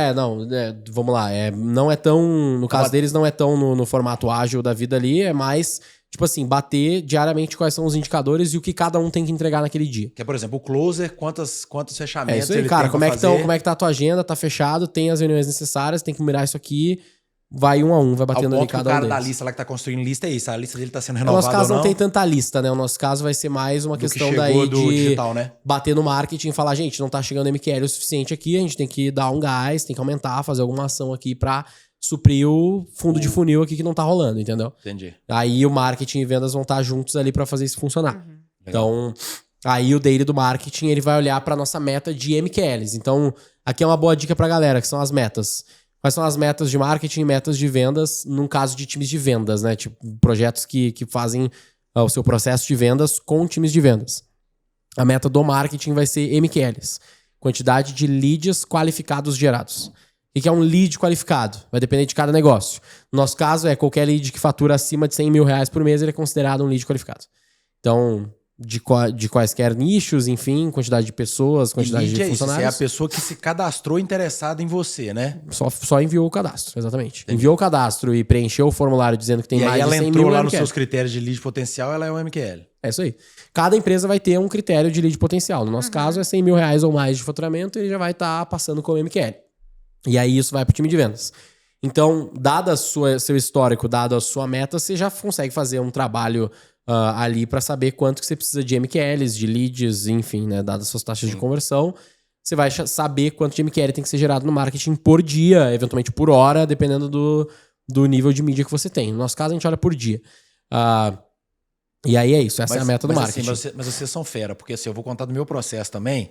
Vamos lá, não é tão... No caso deles, não é tão no formato ágil da vida ali, é mais... Tipo assim, bater diariamente quais são os indicadores e o que cada um tem que entregar naquele dia. Que é, por exemplo, o closer, quantos fechamentos isso aí, ele cara, tem como é que tá a tua agenda, tá fechado, tem as reuniões necessárias, tem que mirar isso aqui, vai um a um, vai batendo ali cada um deles. O cara da lista lá que tá construindo lista é isso, a lista dele tá sendo No renovada nosso caso ou não tem tanta lista, né? O nosso caso vai ser mais uma questão daí de digital, né? Bater no marketing e falar, gente, não tá chegando MQL o suficiente aqui, a gente tem que dar um gás, tem que aumentar, fazer alguma ação aqui pra suprir o fundo de funil aqui que não tá rolando, entendeu? Entendi. Aí o marketing e vendas vão estar juntos ali pra fazer isso funcionar. Então, aí o daily do marketing, ele vai olhar pra nossa meta de MQLs. Então, aqui é uma boa dica pra galera, que são as metas. Quais são as metas de marketing e metas de vendas, num caso de times de vendas, né? Tipo, projetos que fazem o seu processo de vendas com times de vendas. A meta do marketing vai ser MQLs. Quantidade de leads qualificados gerados. O que é um lead qualificado? Vai depender de cada negócio. No nosso caso, qualquer lead que fatura acima de 100 mil reais por mês, ele é considerado um lead qualificado. Então, de quaisquer nichos, enfim, quantidade de pessoas, quantidade de funcionários. É a pessoa que se cadastrou interessada em você, né? Só enviou o cadastro, exatamente. Entendi. Enviou o cadastro e preencheu o formulário dizendo que tem mais de 100 mil. E ela entrou lá nos seus critérios de lead potencial, ela é um MQL. É isso aí. Cada empresa vai ter um critério de lead potencial. No nosso caso, é 100 mil reais ou mais de faturamento, ele já vai estar passando como MQL. E aí isso vai pro time de vendas. Então, dado seu histórico, dado a sua meta, você já consegue fazer um trabalho ali para saber quanto que você precisa de MQLs, de leads, enfim, né? Dadas as suas taxas de conversão, você vai saber quanto de MQL tem que ser gerado no marketing por dia, eventualmente por hora, dependendo do nível de mídia que você tem. No nosso caso, a gente olha por dia. E aí é isso, essa é a meta do marketing. Assim, mas vocês são fera, porque assim, eu vou contar do meu processo também,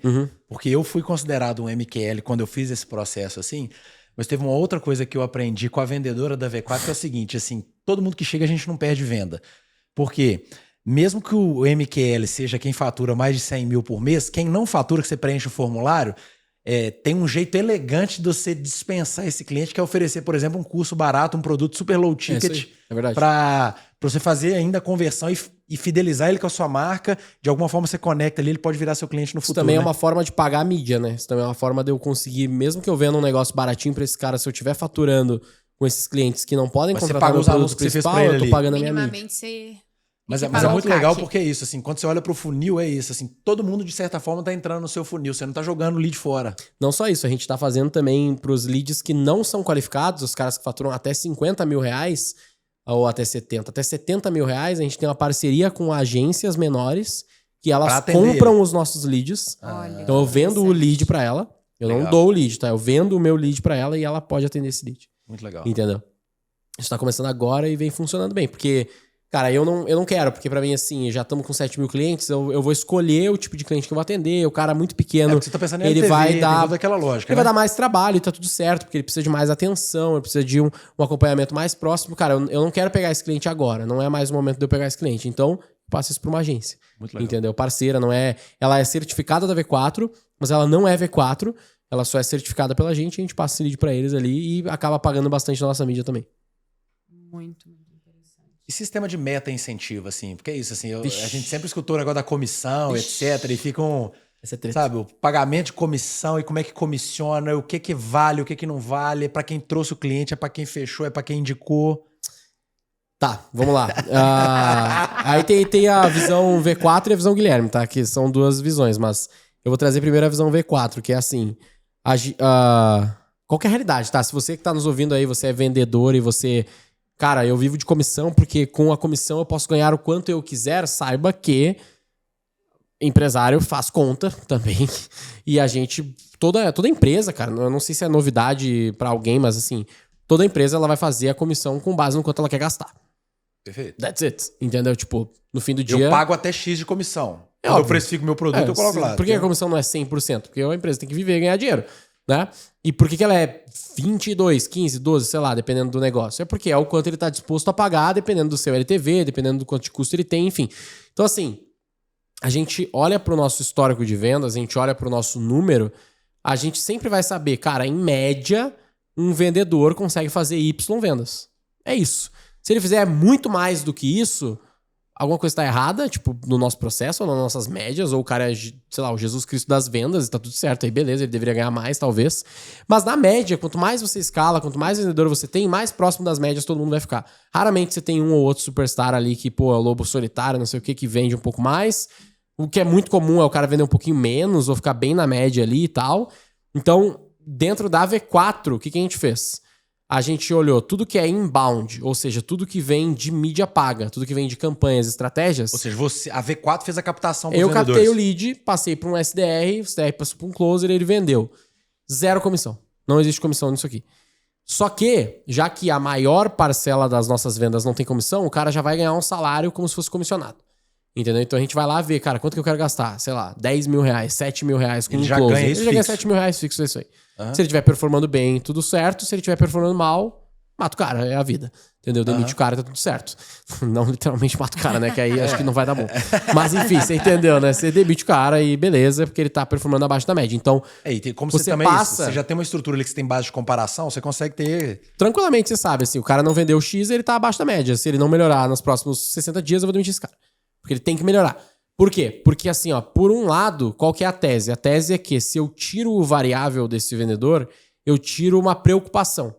porque eu fui considerado um MQL quando eu fiz esse processo assim, mas teve uma outra coisa que eu aprendi com a vendedora da V4, que é o seguinte, assim, todo mundo que chega a gente não perde venda. Porque mesmo que o MQL seja quem fatura mais de 100 mil por mês, quem não fatura, que você preenche o formulário, tem um jeito elegante de você dispensar esse cliente, que é oferecer, por exemplo, um curso barato, um produto super low ticket, para você fazer ainda a conversão e fidelizar ele com a sua marca. De alguma forma você conecta ali, ele pode virar seu cliente no futuro. Isso também é uma forma de pagar a mídia, né? Isso também é uma forma de eu conseguir, mesmo que eu venda um negócio baratinho para esse cara, se eu estiver faturando com esses clientes que não podem contratar o produto principal, eu tô pagando a minha mídia. Minimamente você Mas que é pagou muito o CAC. legal porque é isso, assim, quando você olha pro funil, é isso, assim, todo mundo de certa forma tá entrando no seu funil, você não tá jogando lead fora. Não só isso, a gente tá fazendo também pros leads que não são qualificados, os caras que faturam até 50 mil reais, ou até 70. Até 70 mil reais, a gente tem uma parceria com agências menores que Pra elas atender compram os nossos leads. Olha, Então eu vendo o interessante. lead pra ela. Eu não Legal. dou o lead, tá? Eu vendo o meu lead pra ela e ela pode atender esse lead. Muito legal. Entendeu? Isso tá começando agora e vem funcionando bem. Porque, cara, eu não quero. Porque pra mim, assim, já estamos com 7 mil clientes, eu vou escolher o tipo de cliente que eu vou atender. O cara muito É pequeno, porque você tá pensando em ele LTV, vai tem dar... toda aquela lógica, Ele né? vai dar mais trabalho e tá tudo certo, porque ele precisa de mais atenção, ele precisa de um acompanhamento mais próximo. Cara, eu não quero pegar esse cliente agora, não é mais o momento de eu pegar esse cliente. Então, eu passo isso pra uma agência. Muito legal. Entendeu? Parceira, não é... Ela é certificada da V4, mas ela não é V4, ela só é certificada pela gente, a gente passa esse lead pra eles ali e acaba pagando bastante na nossa mídia também. Muito interessante. E sistema de meta e incentivo, assim? Porque é isso, assim, a Vixe. gente sempre escutou o negócio da comissão, etc. E ficam, Essa é treta. sabe, o pagamento de comissão e como é que comissiona, o que vale, o que não vale, é pra quem trouxe o cliente, é pra quem fechou, é pra quem indicou. Tá, vamos lá. Aí tem a visão V4 e a visão Guilherme, tá? Que são duas visões, mas eu vou trazer primeiro a visão V4, que é assim... Qual que é a realidade, tá? Se você que tá nos ouvindo aí, você é vendedor e você... Cara, eu vivo de comissão porque com a comissão eu posso ganhar o quanto eu quiser, saiba que empresário faz conta também. E a gente... Toda empresa, cara, eu não sei se é novidade pra alguém, mas assim... Toda empresa ela vai fazer a comissão com base no quanto ela quer gastar. Perfeito. That's it. Entendeu? Tipo, no fim do dia... Eu pago até X de comissão. É Quando eu óbvio. precifico meu produto, eu coloco lá. Por que a comissão não é 100%? Porque a empresa tem que viver e ganhar dinheiro, né? E por que ela é 22, 15, 12, sei lá, dependendo do negócio? É porque é o quanto ele tá disposto a pagar, dependendo do seu LTV, dependendo do quanto de custo ele tem, enfim. Então, assim, a gente olha pro nosso histórico de vendas, a gente olha pro nosso número, a gente sempre vai saber, cara, em média, um vendedor consegue fazer Y vendas. É isso. Se ele fizer muito mais do que isso... Alguma coisa tá errada, tipo, no nosso processo, ou nas nossas médias, ou o cara é, sei lá, o Jesus Cristo das vendas e tá tudo certo, aí beleza, ele deveria ganhar mais, talvez. Mas na média, quanto mais você escala, quanto mais vendedor você tem, mais próximo das médias todo mundo vai ficar. Raramente você tem um ou outro superstar ali que, pô, é o lobo solitário, não sei o que vende um pouco mais. O que é muito comum é o cara vender um pouquinho menos, ou ficar bem na média ali e tal. Então, dentro da V4, o que a gente fez? A gente olhou tudo que é inbound, ou seja, tudo que vem de mídia paga, tudo que vem de campanhas, estratégias. Ou seja, a V4 fez a captação pros Eu vendedores. captei o lead, passei para um SDR, o SDR passou para um closer e ele vendeu. Zero comissão. Não existe comissão nisso aqui. Só que, já que a maior parcela das nossas vendas não tem comissão, o cara já vai ganhar um salário como se fosse comissionado. Entendeu? Então a gente vai lá ver, cara, quanto que eu quero gastar? Sei lá, 10 mil reais, 7 mil reais com Ele um já closer. ganha isso Ele já ganha fixo. 7 mil reais fixo, é isso aí. Aham. Se ele estiver performando bem, tudo certo. Se ele estiver performando mal, mata o cara, é a vida. Entendeu? Demite o cara, tá tudo certo. Não literalmente mata o cara, né? Que aí acho que não vai dar bom. Mas enfim, você entendeu, né? Você demite o cara e beleza, porque ele tá performando abaixo da média. Então, Como você você também passa- você já tem uma estrutura ali que você tem base de comparação, você consegue ter... tranquilamente você sabe, assim, o cara não vendeu X, ele tá abaixo da média. Se ele não melhorar nos próximos 60 dias, eu vou demitir esse cara. Porque ele tem que melhorar. Por quê? Porque assim, ó, por um lado, qual que é a tese? A tese é que se eu tiro o variável desse vendedor, eu tiro uma preocupação.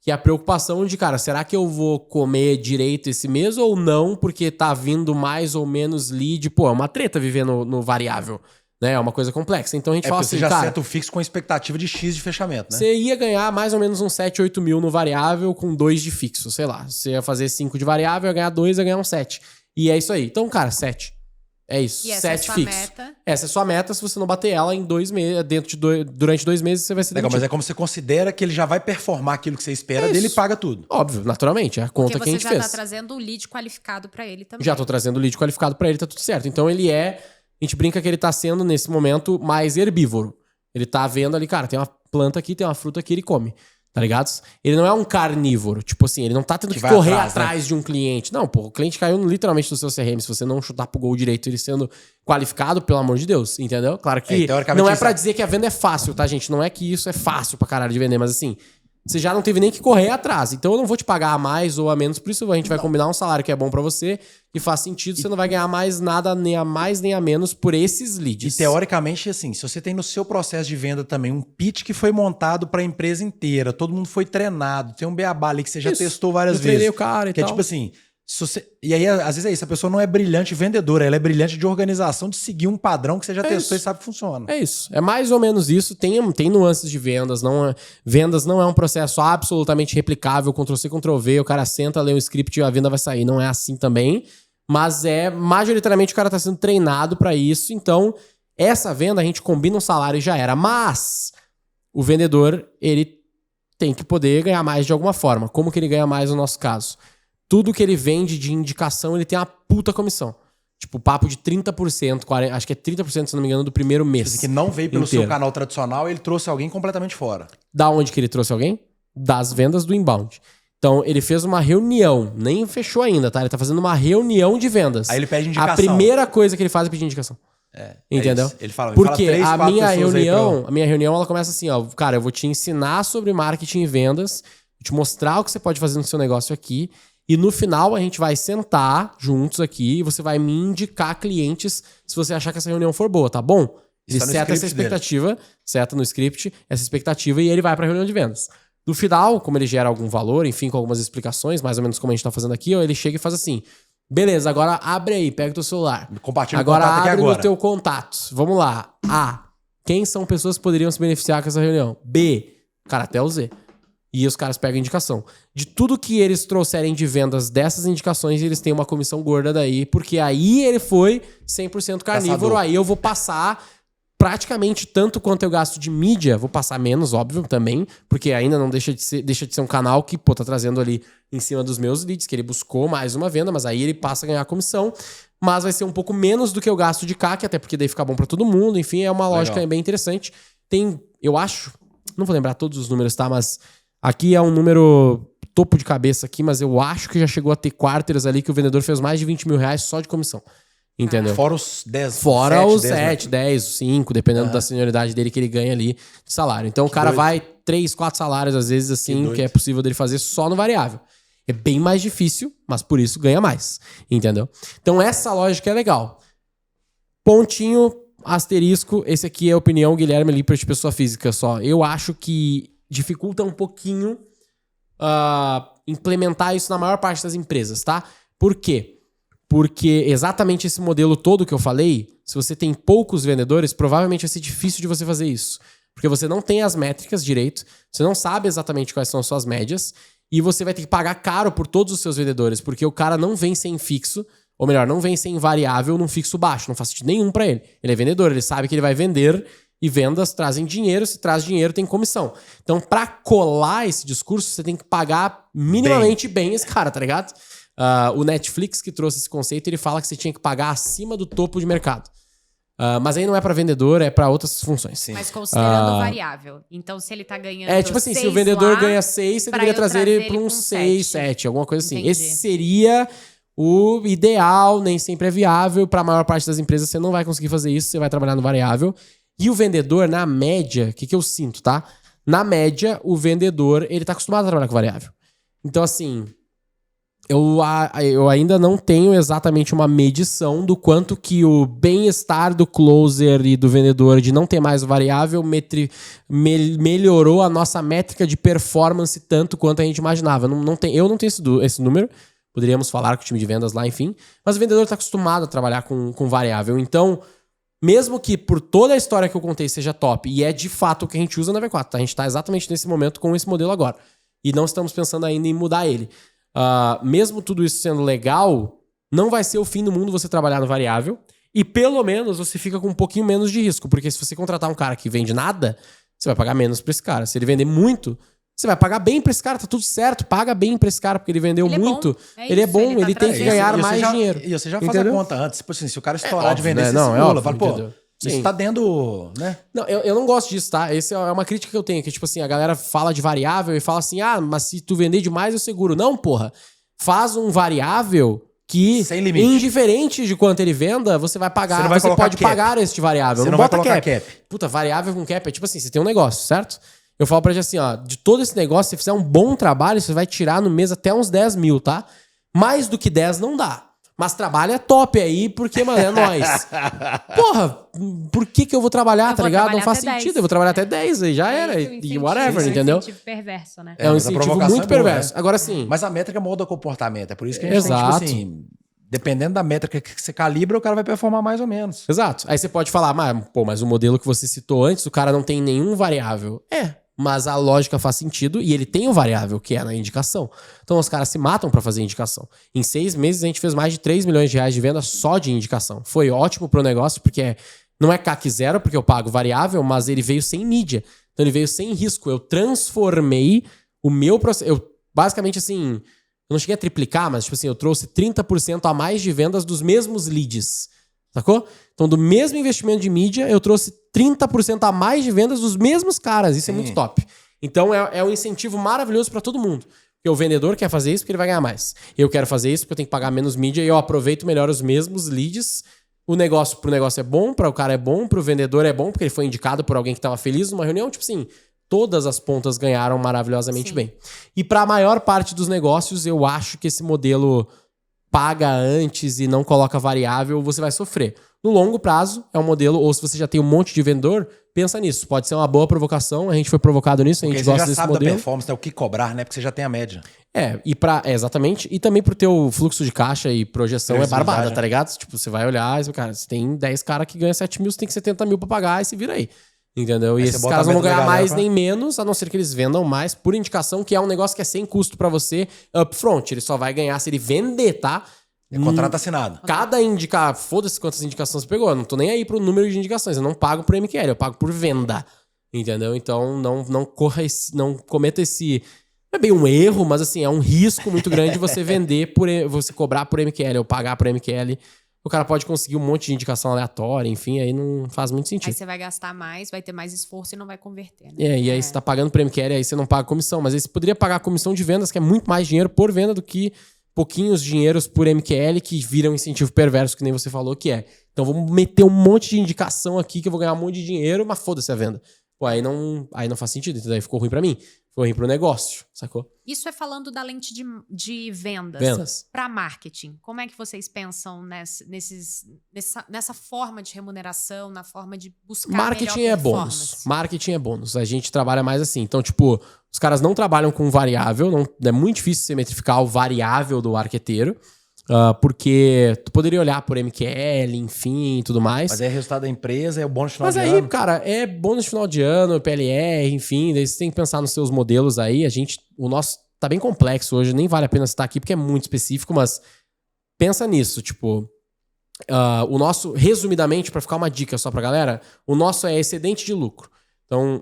Que é a preocupação de, cara, será que eu vou comer direito esse mês ou não? Porque tá vindo mais ou menos lead. Pô, é uma treta viver no variável, né? É uma coisa complexa. Então a gente É fala porque assim, você já cara, seta o fixo com expectativa de X de fechamento, né? você ia ganhar mais ou menos uns 7, 8 mil no variável com 2 de fixo, sei lá. Você ia fazer 5 de variável, ia ganhar 2, ia ganhar um 7. E é isso aí. Então, cara, 7. É isso, E essa é a 7 sua fixo. meta. Essa é a sua meta. Se você não bater ela em 2 meses, durante 2 meses, você vai ser Legal, demitido. mas é como você considera que ele já vai performar aquilo que você espera dele e Isso. paga tudo. Óbvio, naturalmente. É a conta Porque que a você gente já fez. tá trazendo o lead qualificado pra ele também. Já tô trazendo o lead qualificado pra ele, tá tudo certo. Então ele é... A gente brinca que ele tá sendo, nesse momento, mais herbívoro. Ele tá vendo ali, cara, tem uma planta aqui, tem uma fruta aqui, ele come. Tá ligado? Ele não é um carnívoro. Tipo assim, ele não tá tendo que vai correr atrás, atrás de um cliente. Não, pô, o cliente caiu literalmente no seu CRM. Se você não chutar pro gol direito, ele sendo qualificado, pelo amor de Deus, entendeu? Claro que teoricamente não é isso pra é- dizer que a venda é fácil, tá, gente? Não é que isso é fácil pra caralho de vender, mas assim, você já não teve nem que correr atrás. Então eu não vou te pagar a mais ou a menos, por isso a gente vai combinar um salário que é bom pra você, que faz sentido, você não vai ganhar mais nada, nem a mais nem a menos por esses E leads. teoricamente, assim, se você tem no seu processo de venda também um pitch que foi montado para a empresa inteira, todo mundo foi treinado, tem um beabá ali que você já Isso. testou várias Eu treinei vezes. o cara e Que é tal. tipo assim, E aí, às vezes é isso, a pessoa não é brilhante vendedora, ela é brilhante de organização, de seguir um padrão que você já testou e sabe que funciona. É isso. É mais ou menos isso. Tem nuances de vendas. Vendas não é um processo absolutamente replicável, Ctrl-C, Ctrl-V, o cara senta, lê o script e a venda vai sair. Não é assim também. Mas majoritariamente o cara tá sendo treinado para isso. Então, essa venda a gente combina um salário e já era. Mas o vendedor, ele tem que poder ganhar mais de alguma forma. Como que ele ganha mais no nosso caso? Tudo que ele vende de indicação, ele tem uma puta comissão. Tipo, papo de 30%, 40%, acho que é 30%, se não me engano, do primeiro mês. Que não veio pelo seu canal tradicional, ele trouxe alguém completamente fora. Da onde que ele trouxe alguém? Das vendas do inbound. Então, ele fez uma reunião, nem fechou ainda, tá? Ele tá fazendo uma reunião de vendas. Aí ele pede indicação. A primeira coisa que ele faz é pedir indicação. Entendeu? Ele fala, porque fala 3, a minha minha reunião, ela começa assim, ó, cara, eu vou te ensinar sobre marketing e vendas, vou te mostrar o que você pode fazer no seu negócio aqui, e no final a gente vai sentar juntos aqui e você vai me indicar clientes se você achar que essa reunião for boa, tá bom? Ele seta essa expectativa, seta no script essa expectativa e ele vai pra reunião de vendas. No final, como ele gera algum valor, enfim, com algumas explicações, mais ou menos como a gente tá fazendo aqui, ó, ele chega e faz assim: beleza, agora abre aí, pega o teu celular. Compartilha agora o contato aqui abre agora. no teu contato. Vamos lá. A. Quem são pessoas que poderiam se beneficiar com essa reunião? B. Cara, até o Z. E os caras pegam a indicação. De tudo que eles trouxerem de vendas dessas indicações, eles têm uma comissão gorda daí, porque aí ele foi 100% carnívoro, Caçador. aí eu vou passar praticamente tanto quanto eu gasto de mídia, vou passar menos, óbvio, também, porque ainda não deixa de ser um canal que, pô, tá trazendo ali em cima dos meus leads, que ele buscou mais uma venda, mas aí ele passa a ganhar comissão, mas vai ser um pouco menos do que eu gasto de CAC, até porque daí fica bom pra todo mundo, enfim, é uma lógica bem interessante. Tem, eu acho, não vou lembrar todos os números, tá, mas aqui é um número topo de cabeça aqui, mas eu acho que já chegou a ter quarters ali que o vendedor fez mais de 20 mil reais só de comissão. Entendeu? Fora os 10. Fora 7, os 10, 7, 10, 5, dependendo da senioridade dele que ele ganha ali de salário. Então o cara doido. vai 3, 4 salários, às vezes, assim, que é possível dele fazer só no variável. É bem mais difícil, mas por isso ganha mais. Entendeu? Então essa lógica é legal. Pontinho, asterisco, esse aqui é a opinião Guilherme Lippert, pessoa física só. Eu acho que dificulta um pouquinho implementar isso na maior parte das empresas, tá? Por quê? Porque exatamente esse modelo todo que eu falei, se você tem poucos vendedores, provavelmente vai ser difícil de você fazer isso. Porque você não tem as métricas direito, você não sabe exatamente quais são as suas médias, e você vai ter que pagar caro por todos os seus vendedores, porque o cara não vem sem fixo, ou melhor, não vem sem variável num fixo baixo, não faz sentido nenhum pra ele. Ele é vendedor, ele sabe que ele vai vender, e vendas trazem dinheiro, se traz dinheiro tem comissão. Então, pra colar esse discurso, você tem que pagar minimamente bem esse cara, tá ligado? O Netflix que trouxe esse conceito, ele fala que você tinha que pagar acima do topo de mercado. Mas aí não é pra vendedor, é pra outras funções. Sim. Mas considerando variável. Então, se ele tá ganhando É tipo assim, se o vendedor ganha 6, você deveria trazer ele pra um 6, 7, alguma coisa assim. Entendi. Esse seria o ideal, nem sempre é viável. Pra maior parte das empresas você não vai conseguir fazer isso, você vai trabalhar no variável. E o vendedor, na média, o que eu sinto, tá? Na média, o vendedor, ele tá acostumado a trabalhar com variável. Então, assim, eu ainda não tenho exatamente uma medição do quanto que o bem-estar do closer e do vendedor de não ter mais variável melhorou a nossa métrica de performance tanto quanto a gente imaginava. Eu não tenho esse número. Poderíamos falar com o time de vendas lá, enfim. Mas o vendedor está acostumado a trabalhar com variável. Então, mesmo que por toda a história que eu contei seja top, e é de fato o que a gente usa na V4, tá? A gente está exatamente nesse momento com esse modelo agora. E não estamos pensando ainda em mudar ele. Mesmo tudo isso sendo legal, não vai ser o fim do mundo você trabalhar no variável. E pelo menos você fica com um pouquinho menos de risco. Porque se você contratar um cara que vende nada, você vai pagar menos pra esse cara. Se ele vender muito, você vai pagar bem pra esse cara. Tá tudo certo, paga bem pra esse cara, porque ele vendeu muito. Ele é bom, ele tem que ganhar mais dinheiro. E você já faz a conta antes. Tipo assim, se o cara estourar de óbvio, vender, né? você Não, simula. óbvio, Fala, pô, entendeu? isso Sim. tá dentro, né? Não, eu não gosto disso, tá? Essa é uma crítica que eu tenho. Que tipo assim, a galera fala de variável e fala assim, mas se tu vender demais eu seguro. Não, porra. Faz um variável que, sem limite, indiferente de quanto ele venda, você vai pagar, você pode cap. pagar este variável. Você não vai bota colocar cap. cap. Puta, variável com cap é tipo assim, você tem um negócio, certo? Eu falo pra gente assim, ó, de todo esse negócio, se você fizer um bom trabalho, você vai tirar no mês até uns 10 mil, tá? Mais do que 10 não dá. Mas trabalha top aí, porque, mano, é nóis. Porra, por que eu vou trabalhar, tá ligado? Não faz sentido. 10. Eu vou trabalhar até 10 aí, já era. E whatever, entendeu? É um incentivo perverso, né? É um mas a incentivo provocação muito é boa, perverso. né? Agora sim. Mas a métrica molda o comportamento. É por isso que a gente Exato. tem, tipo assim, dependendo da métrica que você calibra, o cara vai performar mais ou menos. Exato. Aí você pode falar, mas o modelo que você citou antes, o cara não tem nenhum variável. Mas a lógica faz sentido e ele tem um variável, que é na indicação. Então os caras se matam pra fazer indicação. Em 6 meses a gente fez mais de 3 milhões de reais de venda só de indicação. Foi ótimo pro negócio, porque não é CAC zero, porque eu pago variável, mas ele veio sem mídia. Então ele veio sem risco. Eu transformei o meu processo. Eu, basicamente, assim, eu não cheguei a triplicar, mas, tipo assim, eu trouxe 30% a mais de vendas dos mesmos leads. Sacou? Então, do mesmo investimento de mídia, eu trouxe 30% a mais de vendas dos mesmos caras. Isso é muito top. Então, é um incentivo maravilhoso pra todo mundo. Porque o vendedor quer fazer isso porque ele vai ganhar mais. Eu quero fazer isso porque eu tenho que pagar menos mídia e eu aproveito melhor os mesmos leads. O negócio pro negócio é bom, para o cara é bom, pro vendedor é bom, porque ele foi indicado por alguém que tava feliz numa reunião. Tipo assim, todas as pontas ganharam maravilhosamente bem. E pra maior parte dos negócios, eu acho que esse modelo paga antes e não coloca variável, você vai sofrer. No longo prazo, é um modelo, ou se você já tem um monte de vendedor, pensa nisso. Pode ser uma boa provocação, a gente foi provocado nisso, a gente gosta desse modelo. Porque você já sabe da performance, o que cobrar, né? Porque você já tem a média. Exatamente. E também pro teu fluxo de caixa e projeção é barbada, tá ligado? Tipo, você vai olhar e, cara, você tem 10 caras que ganham 7 mil, você tem que 70 mil pra pagar e se vira aí. Entendeu? E esses caras não vão ganhar mais nem menos, a não ser que eles vendam mais por indicação, que é um negócio que é sem custo pra você upfront. Ele só vai ganhar se ele vender, tá? É contrato assinado. Cada foda-se quantas indicações você pegou. Eu não tô nem aí pro número de indicações. Eu não pago por MQL, eu pago por venda. Entendeu? Então não cometa esse... Não é bem um erro, mas assim, é um risco muito grande você vender, você cobrar por MQL ou pagar por MQL. O cara pode conseguir um monte de indicação aleatória, enfim, aí não faz muito sentido. Aí você vai gastar mais, vai ter mais esforço e não vai converter, né? E aí você tá pagando por MQL, aí você não paga comissão. Mas aí você poderia pagar a comissão de vendas, que é muito mais dinheiro por venda do que pouquinhos dinheiros por MQL, que viram um incentivo perverso, que nem você falou que é. Então vamos meter um monte de indicação aqui, que eu vou ganhar um monte de dinheiro, mas foda-se a venda. Pô, aí não faz sentido, entendeu? Aí ficou ruim pra mim. Ficou ruim pro negócio, sacou? Isso é falando da lente de vendas. Para marketing. Como é que vocês pensam nessa forma de remuneração, na forma de buscar marketing melhor é bônus. Marketing é bônus. A gente trabalha mais assim. Então, tipo, os caras não trabalham com variável. É muito difícil você metrificar o variável do marqueteiro. Porque tu poderia olhar por MQL, enfim, e tudo mais. Mas é resultado da empresa, é o bônus de final de ano. ano. Mas aí, cara, é bônus de final de ano, PLR, enfim. Daí você tem que pensar nos seus modelos aí. O nosso tá bem complexo hoje, nem vale a pena citar aqui, porque é muito específico, mas pensa nisso, tipo... o nosso, resumidamente, pra ficar uma dica só pra galera, o nosso é excedente de lucro. Então,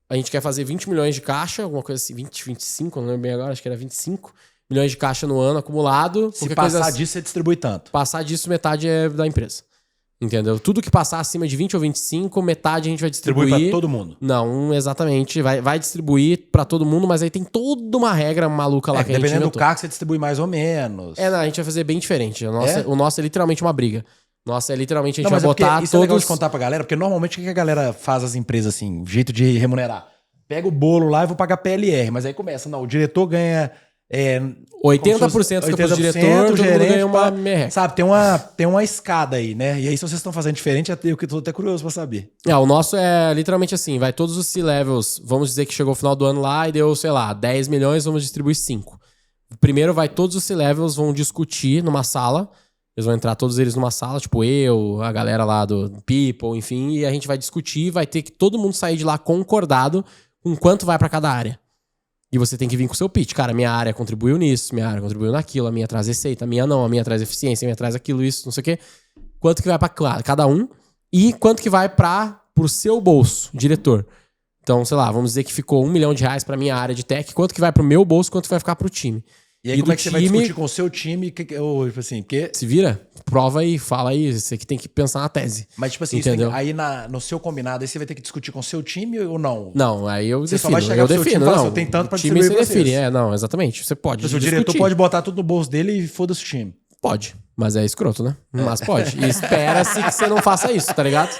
a gente quer fazer 20 milhões de caixa, alguma coisa assim, 20, 25, não lembro bem agora, acho que era 25 milhões de caixa no ano acumulado. Se passar disso, você distribui tanto. Passar disso, metade é da empresa. Entendeu? Tudo que passar acima de 20 ou 25, metade a gente vai distribuir. Distribui pra todo mundo. Não, exatamente. Vai distribuir pra todo mundo, mas aí tem toda uma regra maluca lá que a gente dependendo do cargo, você distribui mais ou menos. Não, a gente vai fazer bem diferente. O nosso é literalmente uma briga. Nossa, é literalmente a gente vai botar isso é legal de contar pra galera, porque normalmente o que a galera faz as empresas assim, jeito de remunerar? Pega o bolo lá e vou pagar PLR, mas aí começa, não, o diretor ganha... 80% fica pro diretor, todo mundo ganha uma merreca. Sabe, tem uma escada aí, né? E aí, se vocês estão fazendo diferente, eu tô até curioso pra saber. O nosso é literalmente assim, vai todos os C-levels, vamos dizer que chegou o final do ano lá e deu, sei lá, 10 milhões, vamos distribuir 5. Primeiro vai todos os C-levels, vão discutir numa sala, eles vão entrar todos eles numa sala, tipo eu, a galera lá do People, enfim, e a gente vai discutir, vai ter que todo mundo sair de lá concordado com quanto vai pra cada área. E você tem que vir com o seu pitch. Cara, minha área contribuiu nisso, minha área contribuiu naquilo, a minha traz receita, a minha não, a minha traz eficiência, a minha traz aquilo, isso, não sei o quê. Quanto que vai pra cada um e quanto que vai pro seu bolso, diretor. Então, sei lá, vamos dizer que ficou R$1 milhão pra minha área de tech, quanto que vai pro meu bolso, quanto que vai ficar pro time. E aí, como é que você vai discutir com o seu time? Tipo assim, porque... Se vira, prova aí, fala aí. Você que tem que pensar na tese. Mas, tipo assim, aí no seu combinado, aí você vai ter que discutir com o seu time ou não? Não, aí eu você defino. Só vai chegar eu pro seu defino, time e falar não. assim, eu tenho tanto pra time distribuir pra você define, vocês. não, exatamente. Você pode O diretor pode botar tudo no bolso dele e foda-se o time. Pode, mas é escroto, né? Mas pode. E espera-se que você não faça isso, tá ligado?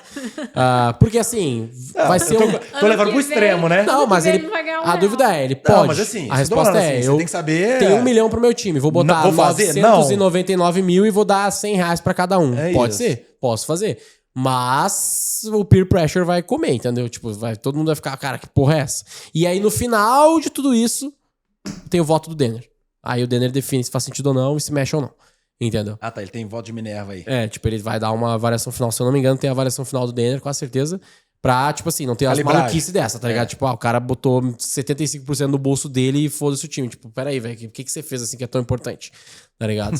Porque assim, vai ser Tô levando pro extremo, né? Não, mas ele. A dúvida é, ele pode. Não, mas assim, a resposta é, assim, eu você tem que saber. tenho 1 milhão pro meu time, vou botar Vou fazer? 999 mil e vou dar R$100 pra cada um. É Pode isso. ser? Posso fazer. Mas o peer pressure vai comer, entendeu? Tipo, todo mundo vai ficar, cara, que porra é essa? E aí, no final de tudo isso, tem o voto do Denner. Aí o Denner define se faz sentido ou não e se mexe ou não. Entendeu? Ah, tá. Ele tem voto de Minerva aí. Tipo, ele vai dar uma avaliação final. Se eu não me engano, tem a avaliação final do Denner, com certeza. Pra, tipo assim, não ter as Calibragem. maluquices dessa, tá ligado? Tipo, o cara botou 75% no bolso dele e foda-se o time. Tipo, peraí, velho, o que você fez assim que é tão importante? Tá ligado?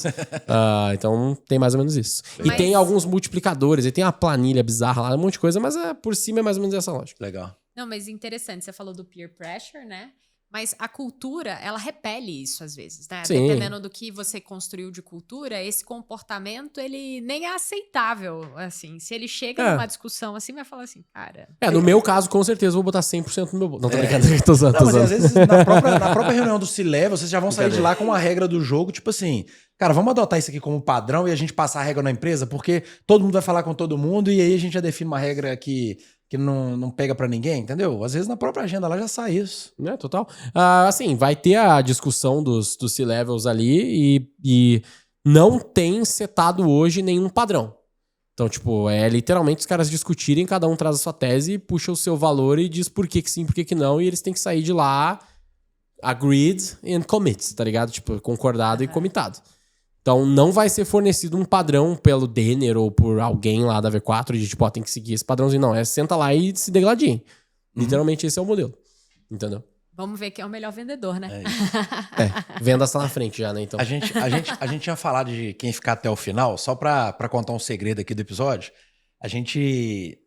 Então, tem mais ou menos isso. E tem alguns multiplicadores, e tem uma planilha bizarra lá, um monte de coisa, mas por cima é mais ou menos essa lógica. Legal. Não, mas interessante, você falou do peer pressure, né? Mas a cultura, ela repele isso às vezes, né? Sim. Dependendo do que você construiu de cultura, esse comportamento, ele nem é aceitável, assim. Se ele chega numa discussão assim, vai falar assim, cara... No meu caso, com certeza, eu vou botar 100% no meu bolso. Não, tô brincando, tô usando. Não, mas às vezes, na própria reunião do C-Level, vocês já vão sair de lá com a regra do jogo, tipo assim, cara, vamos adotar isso aqui como padrão e a gente passar a regra na empresa, porque todo mundo vai falar com todo mundo e aí a gente já define uma regra que não pega pra ninguém, entendeu? Às vezes na própria agenda lá já sai isso. Total. Assim, vai ter a discussão dos C-Levels ali e não tem setado hoje nenhum padrão. Então, tipo, é literalmente os caras discutirem, cada um traz a sua tese, puxa o seu valor e diz por que sim, por que não, e eles têm que sair de lá agreed and commit, tá ligado? Tipo, concordado e comitado. Então, não vai ser fornecido um padrão pelo Denner ou por alguém lá da V4 de, tipo, tem que seguir esse padrãozinho. Não, senta lá e se degladiem. Literalmente, esse é o modelo. Entendeu? Vamos ver quem é o melhor vendedor, né? Vendas tá na frente já, né? Então. A gente tinha falado de quem ficar até o final, só pra contar um segredo aqui do episódio. A gente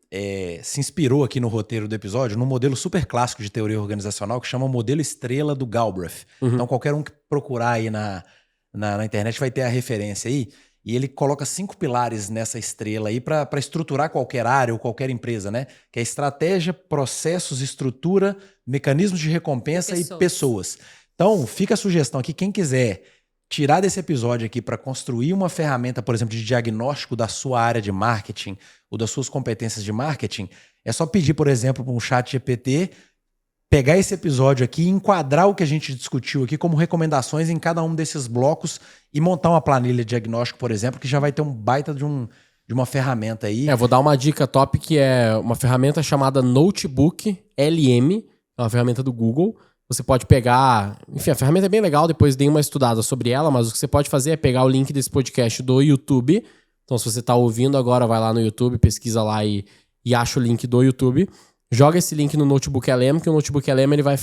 se inspirou aqui no roteiro do episódio num modelo super clássico de teoria organizacional que chama o modelo estrela do Galbraith. Então, qualquer um que procurar aí na internet vai ter a referência aí. E ele coloca 5 pilares nessa estrela aí para estruturar qualquer área ou qualquer empresa, né? Que é estratégia, processos, estrutura, mecanismos de recompensa e pessoas. Então, fica a sugestão aqui, quem quiser tirar desse episódio aqui para construir uma ferramenta, por exemplo, de diagnóstico da sua área de marketing ou das suas competências de marketing, é só pedir, por exemplo, para um chat GPT pegar esse episódio aqui e enquadrar o que a gente discutiu aqui como recomendações em cada um desses blocos e montar uma planilha de diagnóstico, por exemplo, que já vai ter um baita de uma ferramenta aí. Vou dar uma dica top que é uma ferramenta chamada Notebook LM, é uma ferramenta do Google. Você pode pegar... Enfim, a ferramenta é bem legal, depois dei uma estudada sobre ela, mas o que você pode fazer é pegar o link desse podcast do YouTube. Então, se você está ouvindo agora, vai lá no YouTube, pesquisa lá e acha o link do YouTube. Joga esse link no Notebook LM, que o Notebook LM ele vai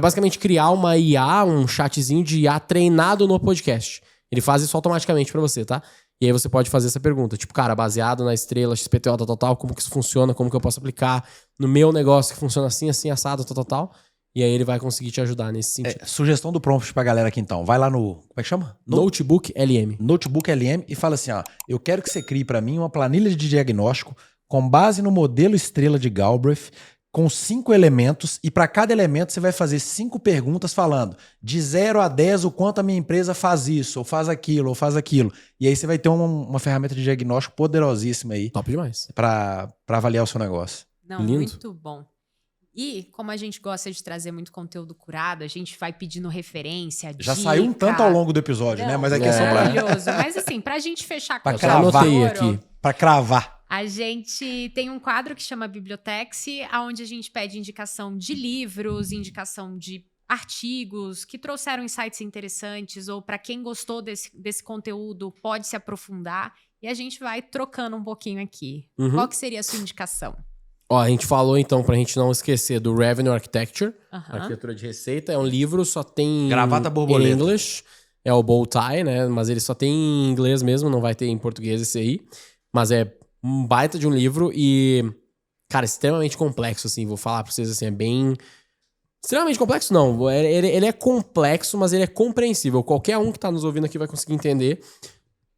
basicamente criar uma IA, um chatzinho de IA treinado no podcast. Ele faz isso automaticamente pra você, tá? E aí você pode fazer essa pergunta, tipo, cara, baseado na estrela XPTO, tal, como que isso funciona, como que eu posso aplicar no meu negócio que funciona assim, assado, tal. E aí ele vai conseguir te ajudar nesse sentido. Sugestão do prompt pra galera aqui então. Vai lá no... Como é que chama? Notebook LM. Notebook LM e fala assim, ó, eu quero que você crie pra mim uma planilha de diagnóstico com base no modelo estrela de Galbraith, com 5 elementos, e para cada elemento você vai fazer 5 perguntas falando de 0 a 10 o quanto a minha empresa faz isso, ou faz aquilo, ou faz aquilo. E aí você vai ter uma ferramenta de diagnóstico poderosíssima aí. Top demais. Para avaliar o seu negócio. Não, Lindo. muito bom. E como a gente gosta de trazer muito conteúdo curado, a gente vai pedindo referência, Já dica. saiu um tanto ao longo do episódio, Não, né? Mas aqui é só pra... maravilhoso. Mas assim, pra gente fechar com Pra chave de cravar. Anotei ouro, aqui. Pra cravar. a gente tem um quadro que chama Bibliotexy, onde a gente pede indicação de livros, indicação de artigos que trouxeram insights interessantes, ou para quem gostou desse conteúdo pode se aprofundar, e a gente vai trocando um pouquinho aqui. Qual que seria a sua indicação? Ó, a gente falou então, pra gente não esquecer, do Revenue Architecture, Aham. Arquitetura de Receita. É um livro, só tem Gravata borboleta. em English. É o Bow Tie, né? Mas ele só tem em inglês mesmo, não vai ter em português esse aí. Mas é um baita de um livro e, cara, extremamente complexo, assim. Vou falar pra vocês, assim, é bem... Extremamente complexo, não. Ele é complexo, mas ele é compreensível. Qualquer um que tá nos ouvindo aqui vai conseguir entender.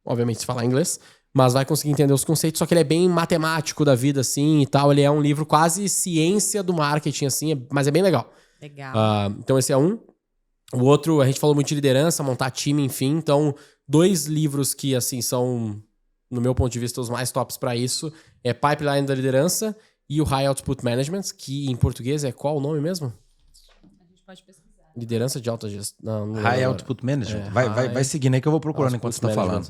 Obviamente, se falar inglês. Mas vai conseguir entender os conceitos, só que ele é bem matemático da vida, assim, e tal. Ele é um livro quase ciência do marketing, assim, mas é bem legal. Legal. Então esse é um. O outro, a gente falou muito de liderança, montar time, enfim. Então, 2 livros que, assim, são, no meu ponto de vista, os mais tops para isso. É Pipeline da Liderança e o High Output Management, que em português é qual o nome mesmo? A gente pode pesquisar. Liderança de alta gestão. Não High Output Management. Vai seguindo aí que eu vou procurando enquanto você tá falando.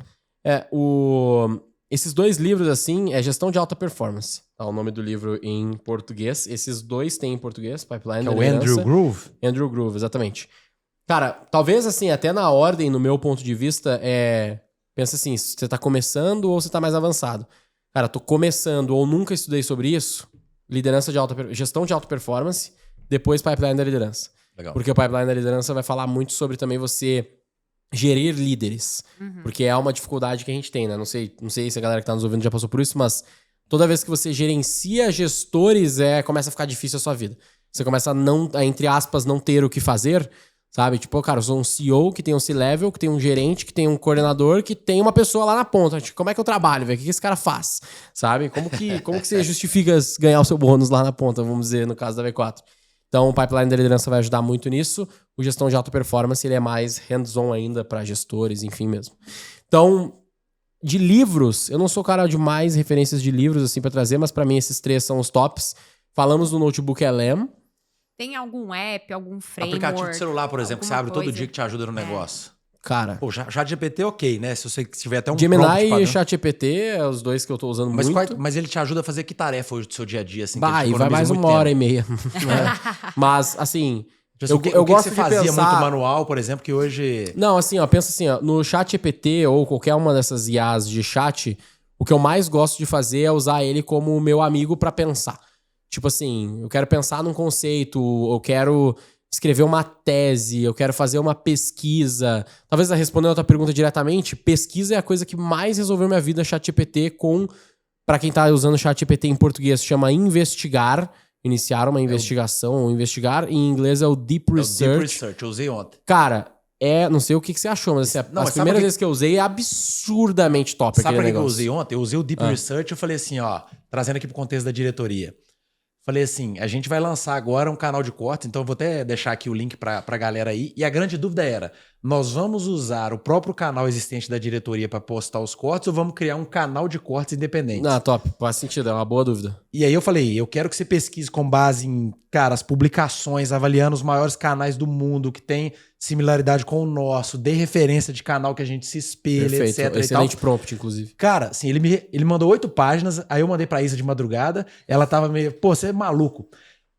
Esses 2 livros, assim, é Gestão de Alta Performance. Tá o nome do livro em português. Esses 2 tem em português, Pipeline da É o Liderança. Andrew Groove? Andrew Groove, exatamente. Cara, talvez, assim, até na ordem, no meu ponto de vista, pensa assim, se você tá começando ou você tá mais avançado. Cara, tô começando ou nunca estudei sobre isso, gestão de alta performance, depois Pipeline da Liderança. Legal. Porque o Pipeline da Liderança vai falar muito sobre também você gerir líderes. Porque é uma dificuldade que a gente tem, né? Não sei se a galera que tá nos ouvindo já passou por isso, mas toda vez que você gerencia gestores, começa a ficar difícil a sua vida. Você começa a, entre aspas, não ter o que fazer, sabe? Tipo, cara, eu sou um CEO que tem um C-level, que tem um gerente, que tem um coordenador, que tem uma pessoa lá na ponta. Tipo, como é que eu trabalho, velho? O que esse cara faz? Sabe? Como que você justifica ganhar o seu bônus lá na ponta, vamos dizer, no caso da V4? Então, o Pipeline da Liderança vai ajudar muito nisso. O Gestão de Alta Performance, ele é mais hands-on ainda para gestores, enfim mesmo. Então, de livros, eu não sou cara de mais referências de livros assim para trazer, mas para mim esses 3 são os tops. Falamos do Notebook LM. Tem algum app, algum framework? Aplicativo de celular, por exemplo, que você abre todo dia que te ajuda no negócio. Cara... Pô, ChatGPT ok, né? Se você tiver até um Gemini e ChatGPT, é os 2 que eu tô usando muito. Mas ele te ajuda a fazer que tarefa hoje do seu dia a dia? Assim, Vai mais 1h30. Né? Mas, assim... Eu gosto de fazia pensar... muito manual, por exemplo, que hoje... Não, assim, ó, pensa assim, ó, no ChatGPT ou qualquer uma dessas IAs de chat, o que eu mais gosto de fazer é usar ele como meu amigo pra pensar. Tipo assim, eu quero pensar num conceito, eu quero escrever uma tese, eu quero fazer uma pesquisa. Talvez respondendo a tua pergunta diretamente, pesquisa é a coisa que mais resolveu minha vida, ChatGPT, pra quem tá usando ChatGPT em português, chama investigar. Iniciar uma investigação ou investigar. Em inglês é o Deep Research. É o Deep Research, eu usei ontem. Cara, não sei o que você achou, mas assim, as primeiras vezes que eu usei é absurdamente top. Sabe pra que eu usei ontem? Eu usei o Deep Research e eu falei assim, ó, trazendo aqui pro contexto da diretoria. Falei assim, a gente vai lançar agora um canal de cortes, então eu vou até deixar aqui o link pra galera aí. E a grande dúvida era, nós vamos usar o próprio canal existente da diretoria para postar os cortes ou vamos criar um canal de cortes independente? Não, top, faz sentido, é uma boa dúvida. E aí eu falei, eu quero que você pesquise com base em, cara, as publicações, avaliando os maiores canais do mundo que tem similaridade com o nosso, dê referência de canal que a gente se espelha, perfeito, etc. Excelente prompt, inclusive. Cara, assim, ele mandou 8 páginas, aí eu mandei pra Isa de madrugada, ela tava meio, pô, você é maluco.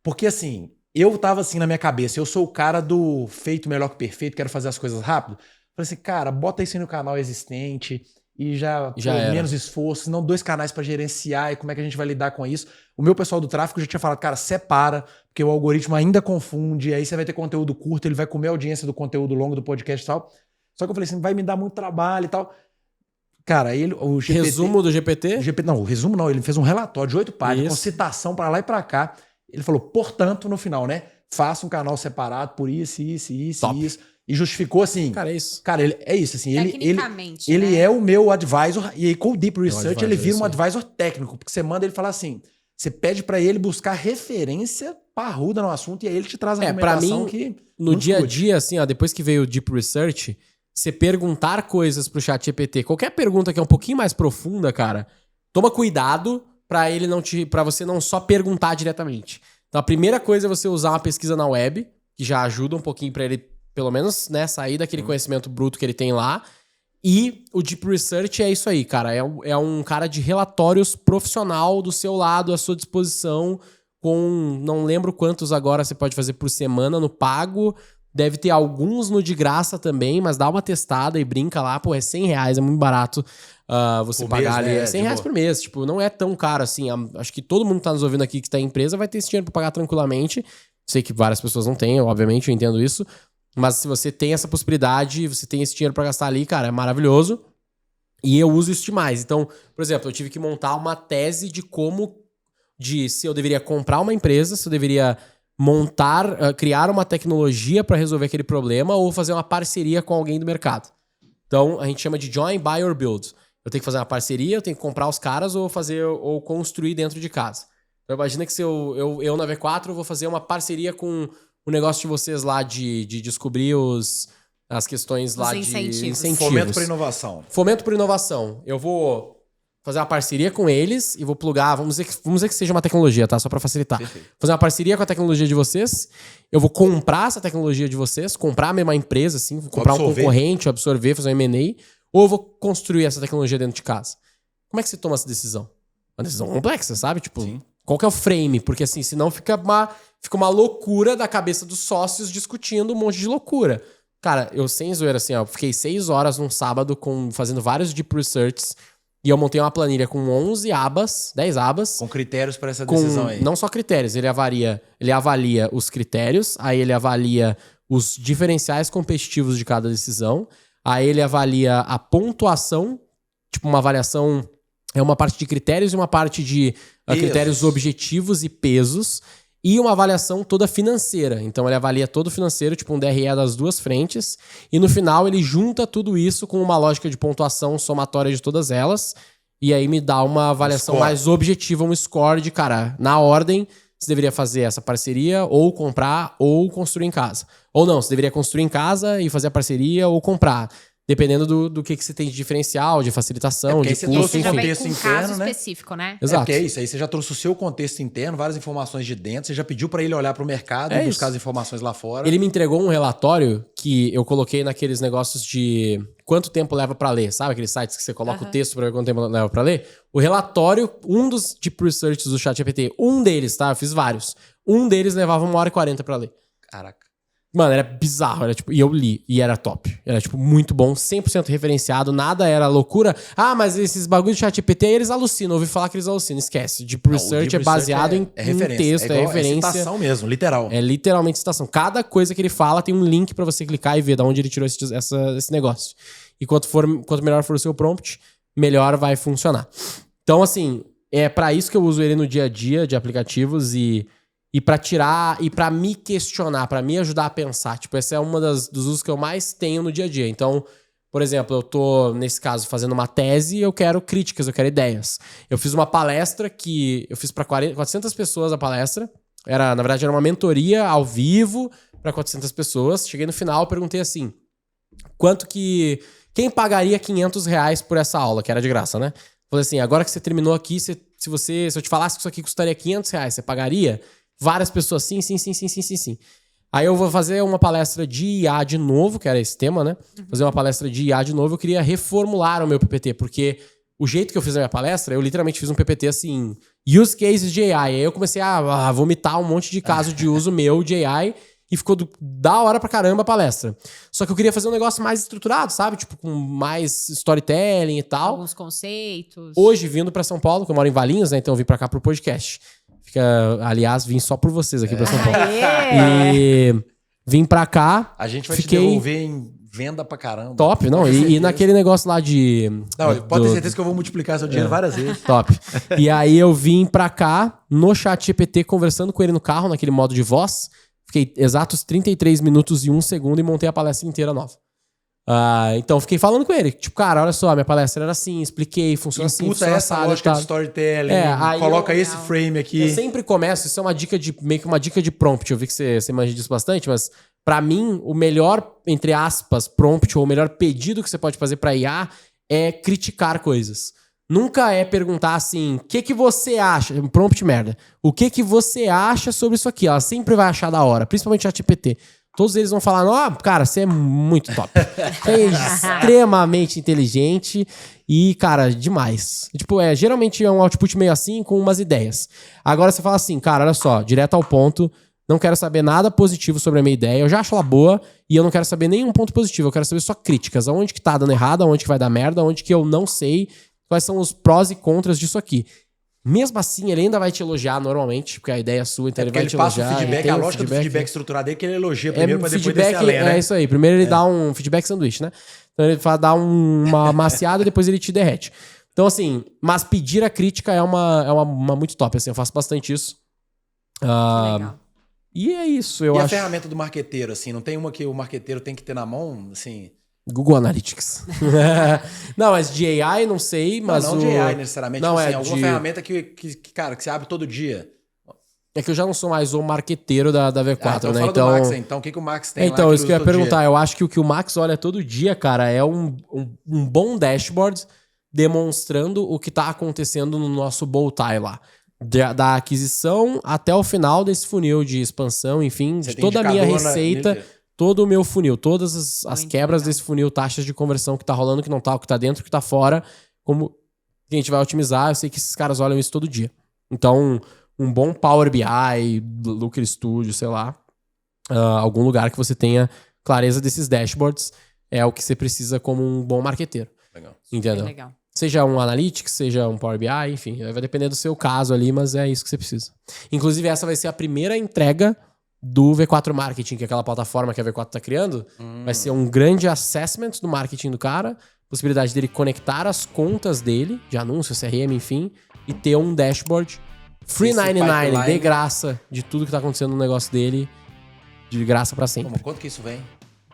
Porque assim, eu tava assim na minha cabeça, eu sou o cara do feito melhor que perfeito, quero fazer as coisas rápido. Falei assim, cara, bota isso aí no canal existente e já menos esforço, senão 2 canais pra gerenciar e como é que a gente vai lidar com isso. O meu pessoal do tráfego já tinha falado, cara, separa, porque o algoritmo ainda confunde, aí você vai ter conteúdo curto, ele vai comer a audiência do conteúdo longo do podcast e tal. Só que eu falei assim, vai me dar muito trabalho e tal. Cara, o GPT... Resumo do GPT? Não, o resumo não, ele fez um relatório de 8 páginas, com citação pra lá e pra cá. Ele falou, portanto, no final, né, faça um canal separado por isso. E justificou assim... Cara, é isso. Cara, é isso, assim, tecnicamente, ele né? é o meu advisor, e aí com o Deep Research ele vira um advisor técnico, porque você manda ele falar assim, você pede pra ele buscar referência parruda no assunto, e aí ele te traz a argumentação pra mim, que... no dia a dia, assim, ó, depois que veio o Deep Research, você perguntar coisas pro ChatGPT, qualquer pergunta que é um pouquinho mais profunda, cara, toma cuidado pra você não só perguntar diretamente. Então a primeira coisa é você usar uma pesquisa na web, que já ajuda um pouquinho pra ele, pelo menos, né, sair daquele conhecimento bruto que ele tem lá. E o Deep Research é isso aí, cara. É um cara de relatórios profissional do seu lado, à sua disposição, com não lembro quantos agora você pode fazer por semana no pago. Deve ter alguns no de graça também, mas dá uma testada e brinca lá. Pô, é R$100, é muito barato você pagar ali. É R$100 por mês, tipo, não é tão caro assim. Acho que todo mundo que tá nos ouvindo aqui que tá em empresa vai ter esse dinheiro pra pagar tranquilamente. Sei que várias pessoas não têm, obviamente, eu entendo isso. Mas se você tem essa possibilidade, você tem esse dinheiro pra gastar ali, cara, é maravilhoso. E eu uso isso demais. Então, por exemplo, eu tive que montar uma tese de se eu deveria comprar uma empresa, se eu deveria criar uma tecnologia para resolver aquele problema ou fazer uma parceria com alguém do mercado. Então, a gente chama de join, buy or build. Eu tenho que fazer uma parceria, eu tenho que comprar os caras ou construir dentro de casa. Então, imagina que se eu na V4 vou fazer uma parceria com o negócio de vocês lá de descobrir as questões lá de incentivos. Fomento para inovação. Fomento por inovação. Eu vou fazer uma parceria com eles e vou plugar, vamos dizer que seja uma tecnologia, tá? Só para facilitar. Perfeito. Fazer uma parceria com a tecnologia de vocês, eu vou comprar essa tecnologia de vocês, comprar a mesma empresa, assim, vou comprar um concorrente, absorver, fazer um M&A, ou eu vou construir essa tecnologia dentro de casa. Como é que você toma essa decisão? Uma decisão complexa, sabe? Tipo, Sim. qual que é o frame? Porque assim, senão fica uma loucura da cabeça dos sócios discutindo um monte de loucura. Cara, eu sem zoeira, assim, ó, fiquei 6 horas num sábado fazendo vários deep researches e eu montei uma planilha com 11 abas, 10 abas. Com critérios para essa decisão aí. Não só critérios, ele avalia os critérios, aí ele avalia os diferenciais competitivos de cada decisão, aí ele avalia a pontuação, tipo uma avaliação, é uma parte de critérios e uma parte de critérios objetivos e pesos, e uma avaliação toda financeira. Então ele avalia todo o financeiro, tipo um DRE das duas frentes, e no final ele junta tudo isso com uma lógica de pontuação somatória de todas elas, e aí me dá uma avaliação mais objetiva, um score de, cara, na ordem, você deveria fazer essa parceria, ou comprar, ou construir em casa. Ou não, você deveria construir em casa e fazer a parceria, ou comprar. Dependendo do que você tem de diferencial, de facilitação, de custo, enfim. Contexto Com interno, caso né? específico, né? Exato. Porque é isso, aí você já trouxe o seu contexto interno, várias informações de dentro, você já pediu para ele olhar para o mercado e buscar as informações lá fora. Ele me entregou um relatório que eu coloquei naqueles negócios de quanto tempo leva para ler, sabe? Aqueles sites que você coloca o texto para ver quanto tempo leva para ler. O relatório, um dos deep researches do ChatGPT, um deles, tá? Eu fiz vários. Um deles levava 1h40 para ler. Caraca. Mano, era bizarro, era tipo, e eu li, e era top. Era, tipo, muito bom, 100% referenciado, nada era loucura. Ah, mas esses bagulhos de ChatGPT, eles alucinam, ouvi falar que eles alucinam, esquece. Deep Research é baseado em texto, é referência. É citação mesmo, literal. É literalmente citação. Cada coisa que ele fala tem um link pra você clicar e ver de onde ele tirou esse negócio. E quanto melhor for o seu prompt, melhor vai funcionar. Então, assim, é pra isso que eu uso ele no dia a dia de aplicativos e pra tirar, e pra me questionar, pra me ajudar a pensar. Tipo, esse é um dos usos que eu mais tenho no dia a dia. Então, por exemplo, eu tô, nesse caso, fazendo uma tese e eu quero críticas, eu quero ideias. Eu fiz uma palestra que eu fiz pra 400 pessoas a palestra. Na verdade, era uma mentoria ao vivo pra 400 pessoas. Cheguei no final, perguntei assim, quem pagaria R$500 por essa aula, que era de graça, né? Falei assim, agora que você terminou aqui, se eu te falasse que isso aqui custaria R$500, você pagaria? Várias pessoas, sim. Aí eu vou fazer uma palestra de IA de novo, que era esse tema, né? Fazer uma palestra de IA de novo, eu queria reformular o meu PPT, porque o jeito que eu fiz a minha palestra, eu literalmente fiz um PPT assim, use cases de AI. Aí eu comecei a vomitar um monte de casos de uso meu de AI e ficou da hora pra caramba a palestra. Só que eu queria fazer um negócio mais estruturado, sabe? Tipo, com mais storytelling e tal. Alguns conceitos. Hoje, vindo pra São Paulo, que eu moro em Valinhos, né? Então eu vim pra cá pro podcast. Aliás, vim só por vocês aqui pra São Paulo. E vim pra cá. A gente vai te devolver em venda pra caramba. Top, não. E naquele negócio lá de. Não, pode ter certeza que eu vou multiplicar seu dinheiro várias vezes. Top. E aí eu vim pra cá, no ChatGPT, conversando com ele no carro, naquele modo de voz. Fiquei exatos 33 minutos e 1 segundo e montei a palestra inteira nova. Então fiquei falando com ele. Tipo, cara, olha só, minha palestra era assim, expliquei, funciona assim, funciona essa lógica de storytelling, coloca esse frame aqui. Eu sempre começo, isso é uma dica meio que uma dica de prompt. Eu vi que você manja disso bastante, mas pra mim, o melhor, entre aspas, prompt, ou o melhor pedido que você pode fazer pra IA é criticar coisas. Nunca é perguntar assim, o que você acha? Um prompt merda. O que você acha sobre isso aqui? Ela sempre vai achar da hora, principalmente a ChatGPT. Todos eles vão falar, cara, você é muito top. Você é extremamente inteligente e, cara, demais. Tipo, geralmente é um output meio assim, com umas ideias. Agora você fala assim, cara, olha só, direto ao ponto, não quero saber nada positivo sobre a minha ideia, eu já acho ela boa e eu não quero saber nenhum ponto positivo, eu quero saber só críticas. Aonde que tá dando errado, aonde que vai dar merda, aonde que eu não sei, quais são os prós e contras disso aqui. Mesmo assim, ele ainda vai te elogiar normalmente, porque a ideia é sua, então ele vai te elogiar. Ele passa o feedback, a lógica do feedback estruturado dele, que ele elogia primeiro pra depois descer a lenha, né? É isso aí. Primeiro ele dá um feedback sanduíche, né? Então ele dá uma maciada e depois ele te derrete. Então assim, mas pedir a crítica é uma muito top, assim, eu faço bastante isso. Legal. E é isso, eu acho. E a ferramenta do marqueteiro, assim, não tem uma que o marqueteiro tem que ter na mão, assim... Google Analytics. Não, mas de AI não sei, mas não de AI necessariamente. Não, tipo assim, alguma ferramenta que, cara, que você abre todo dia. É que eu já não sou mais o marqueteiro da V4, então né? fala então, do Max aí. Então, o que o Max tem lá? então isso que eu ia usa todo perguntar. dia? Eu acho que o que o Max olha todo dia, cara, é um bom dashboard demonstrando o que tá acontecendo no nosso bow tie lá. Da aquisição até o final desse funil de expansão, enfim, Você de tem toda a minha indicador receita, todo o meu funil, todas as Muito quebras legal. desse funil, taxas de conversão que tá rolando, que não tá, o que tá dentro, o que tá fora, como a gente vai otimizar. Eu sei que esses caras olham isso todo dia. Então, um bom Power BI, Looker Studio, sei lá, algum lugar que você tenha clareza desses dashboards é o que você precisa como um bom marqueteiro. Legal. Entendeu? Legal. Seja um Analytics, seja um Power BI, enfim, vai depender do seu caso ali, mas é isso que você precisa. Inclusive, essa vai ser a primeira entrega do V4 Marketing, que é aquela plataforma que a V4 tá criando. Vai ser um grande assessment do marketing do cara, possibilidade dele conectar as contas dele, de anúncio, CRM, enfim, e ter um dashboard free Esse 99, de pipeline- graça, de tudo que tá acontecendo no negócio dele, de graça pra sempre. Como? Quanto que isso vem?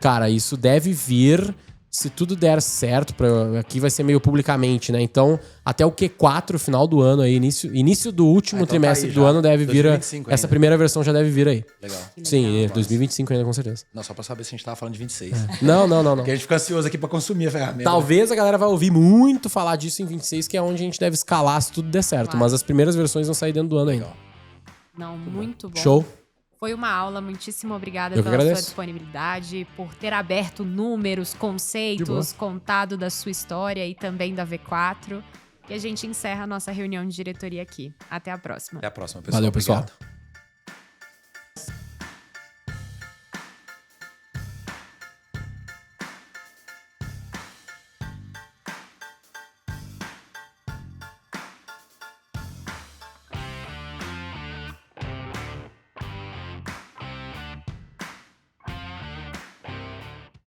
Cara, isso deve vir, se tudo der certo, aqui vai ser meio publicamente, né? Então, até o Q4, final do ano aí, início do último então trimestre tá aí do já. ano deve vir. 2025 Essa ainda. primeira versão já deve vir aí. Legal. Sim, legal. 2025 ainda, com certeza. Não, só pra saber se a gente tava falando de 26. Não. Porque a gente fica ansioso aqui pra consumir a ferramenta. Talvez a galera vai ouvir muito falar disso em 26, que é onde a gente deve escalar se tudo der certo. Claro. Mas as primeiras versões vão sair dentro do ano ainda. Legal. Não, muito bom. Show? Foi uma aula, muitíssimo obrigada Eu que pela sua agradeço. disponibilidade, por ter aberto números, De boa. conceitos, contado da sua história e também da V4. E a gente encerra a nossa reunião de diretoria aqui. Até a próxima. Até a próxima, pessoal. Valeu, pessoal. Obrigado.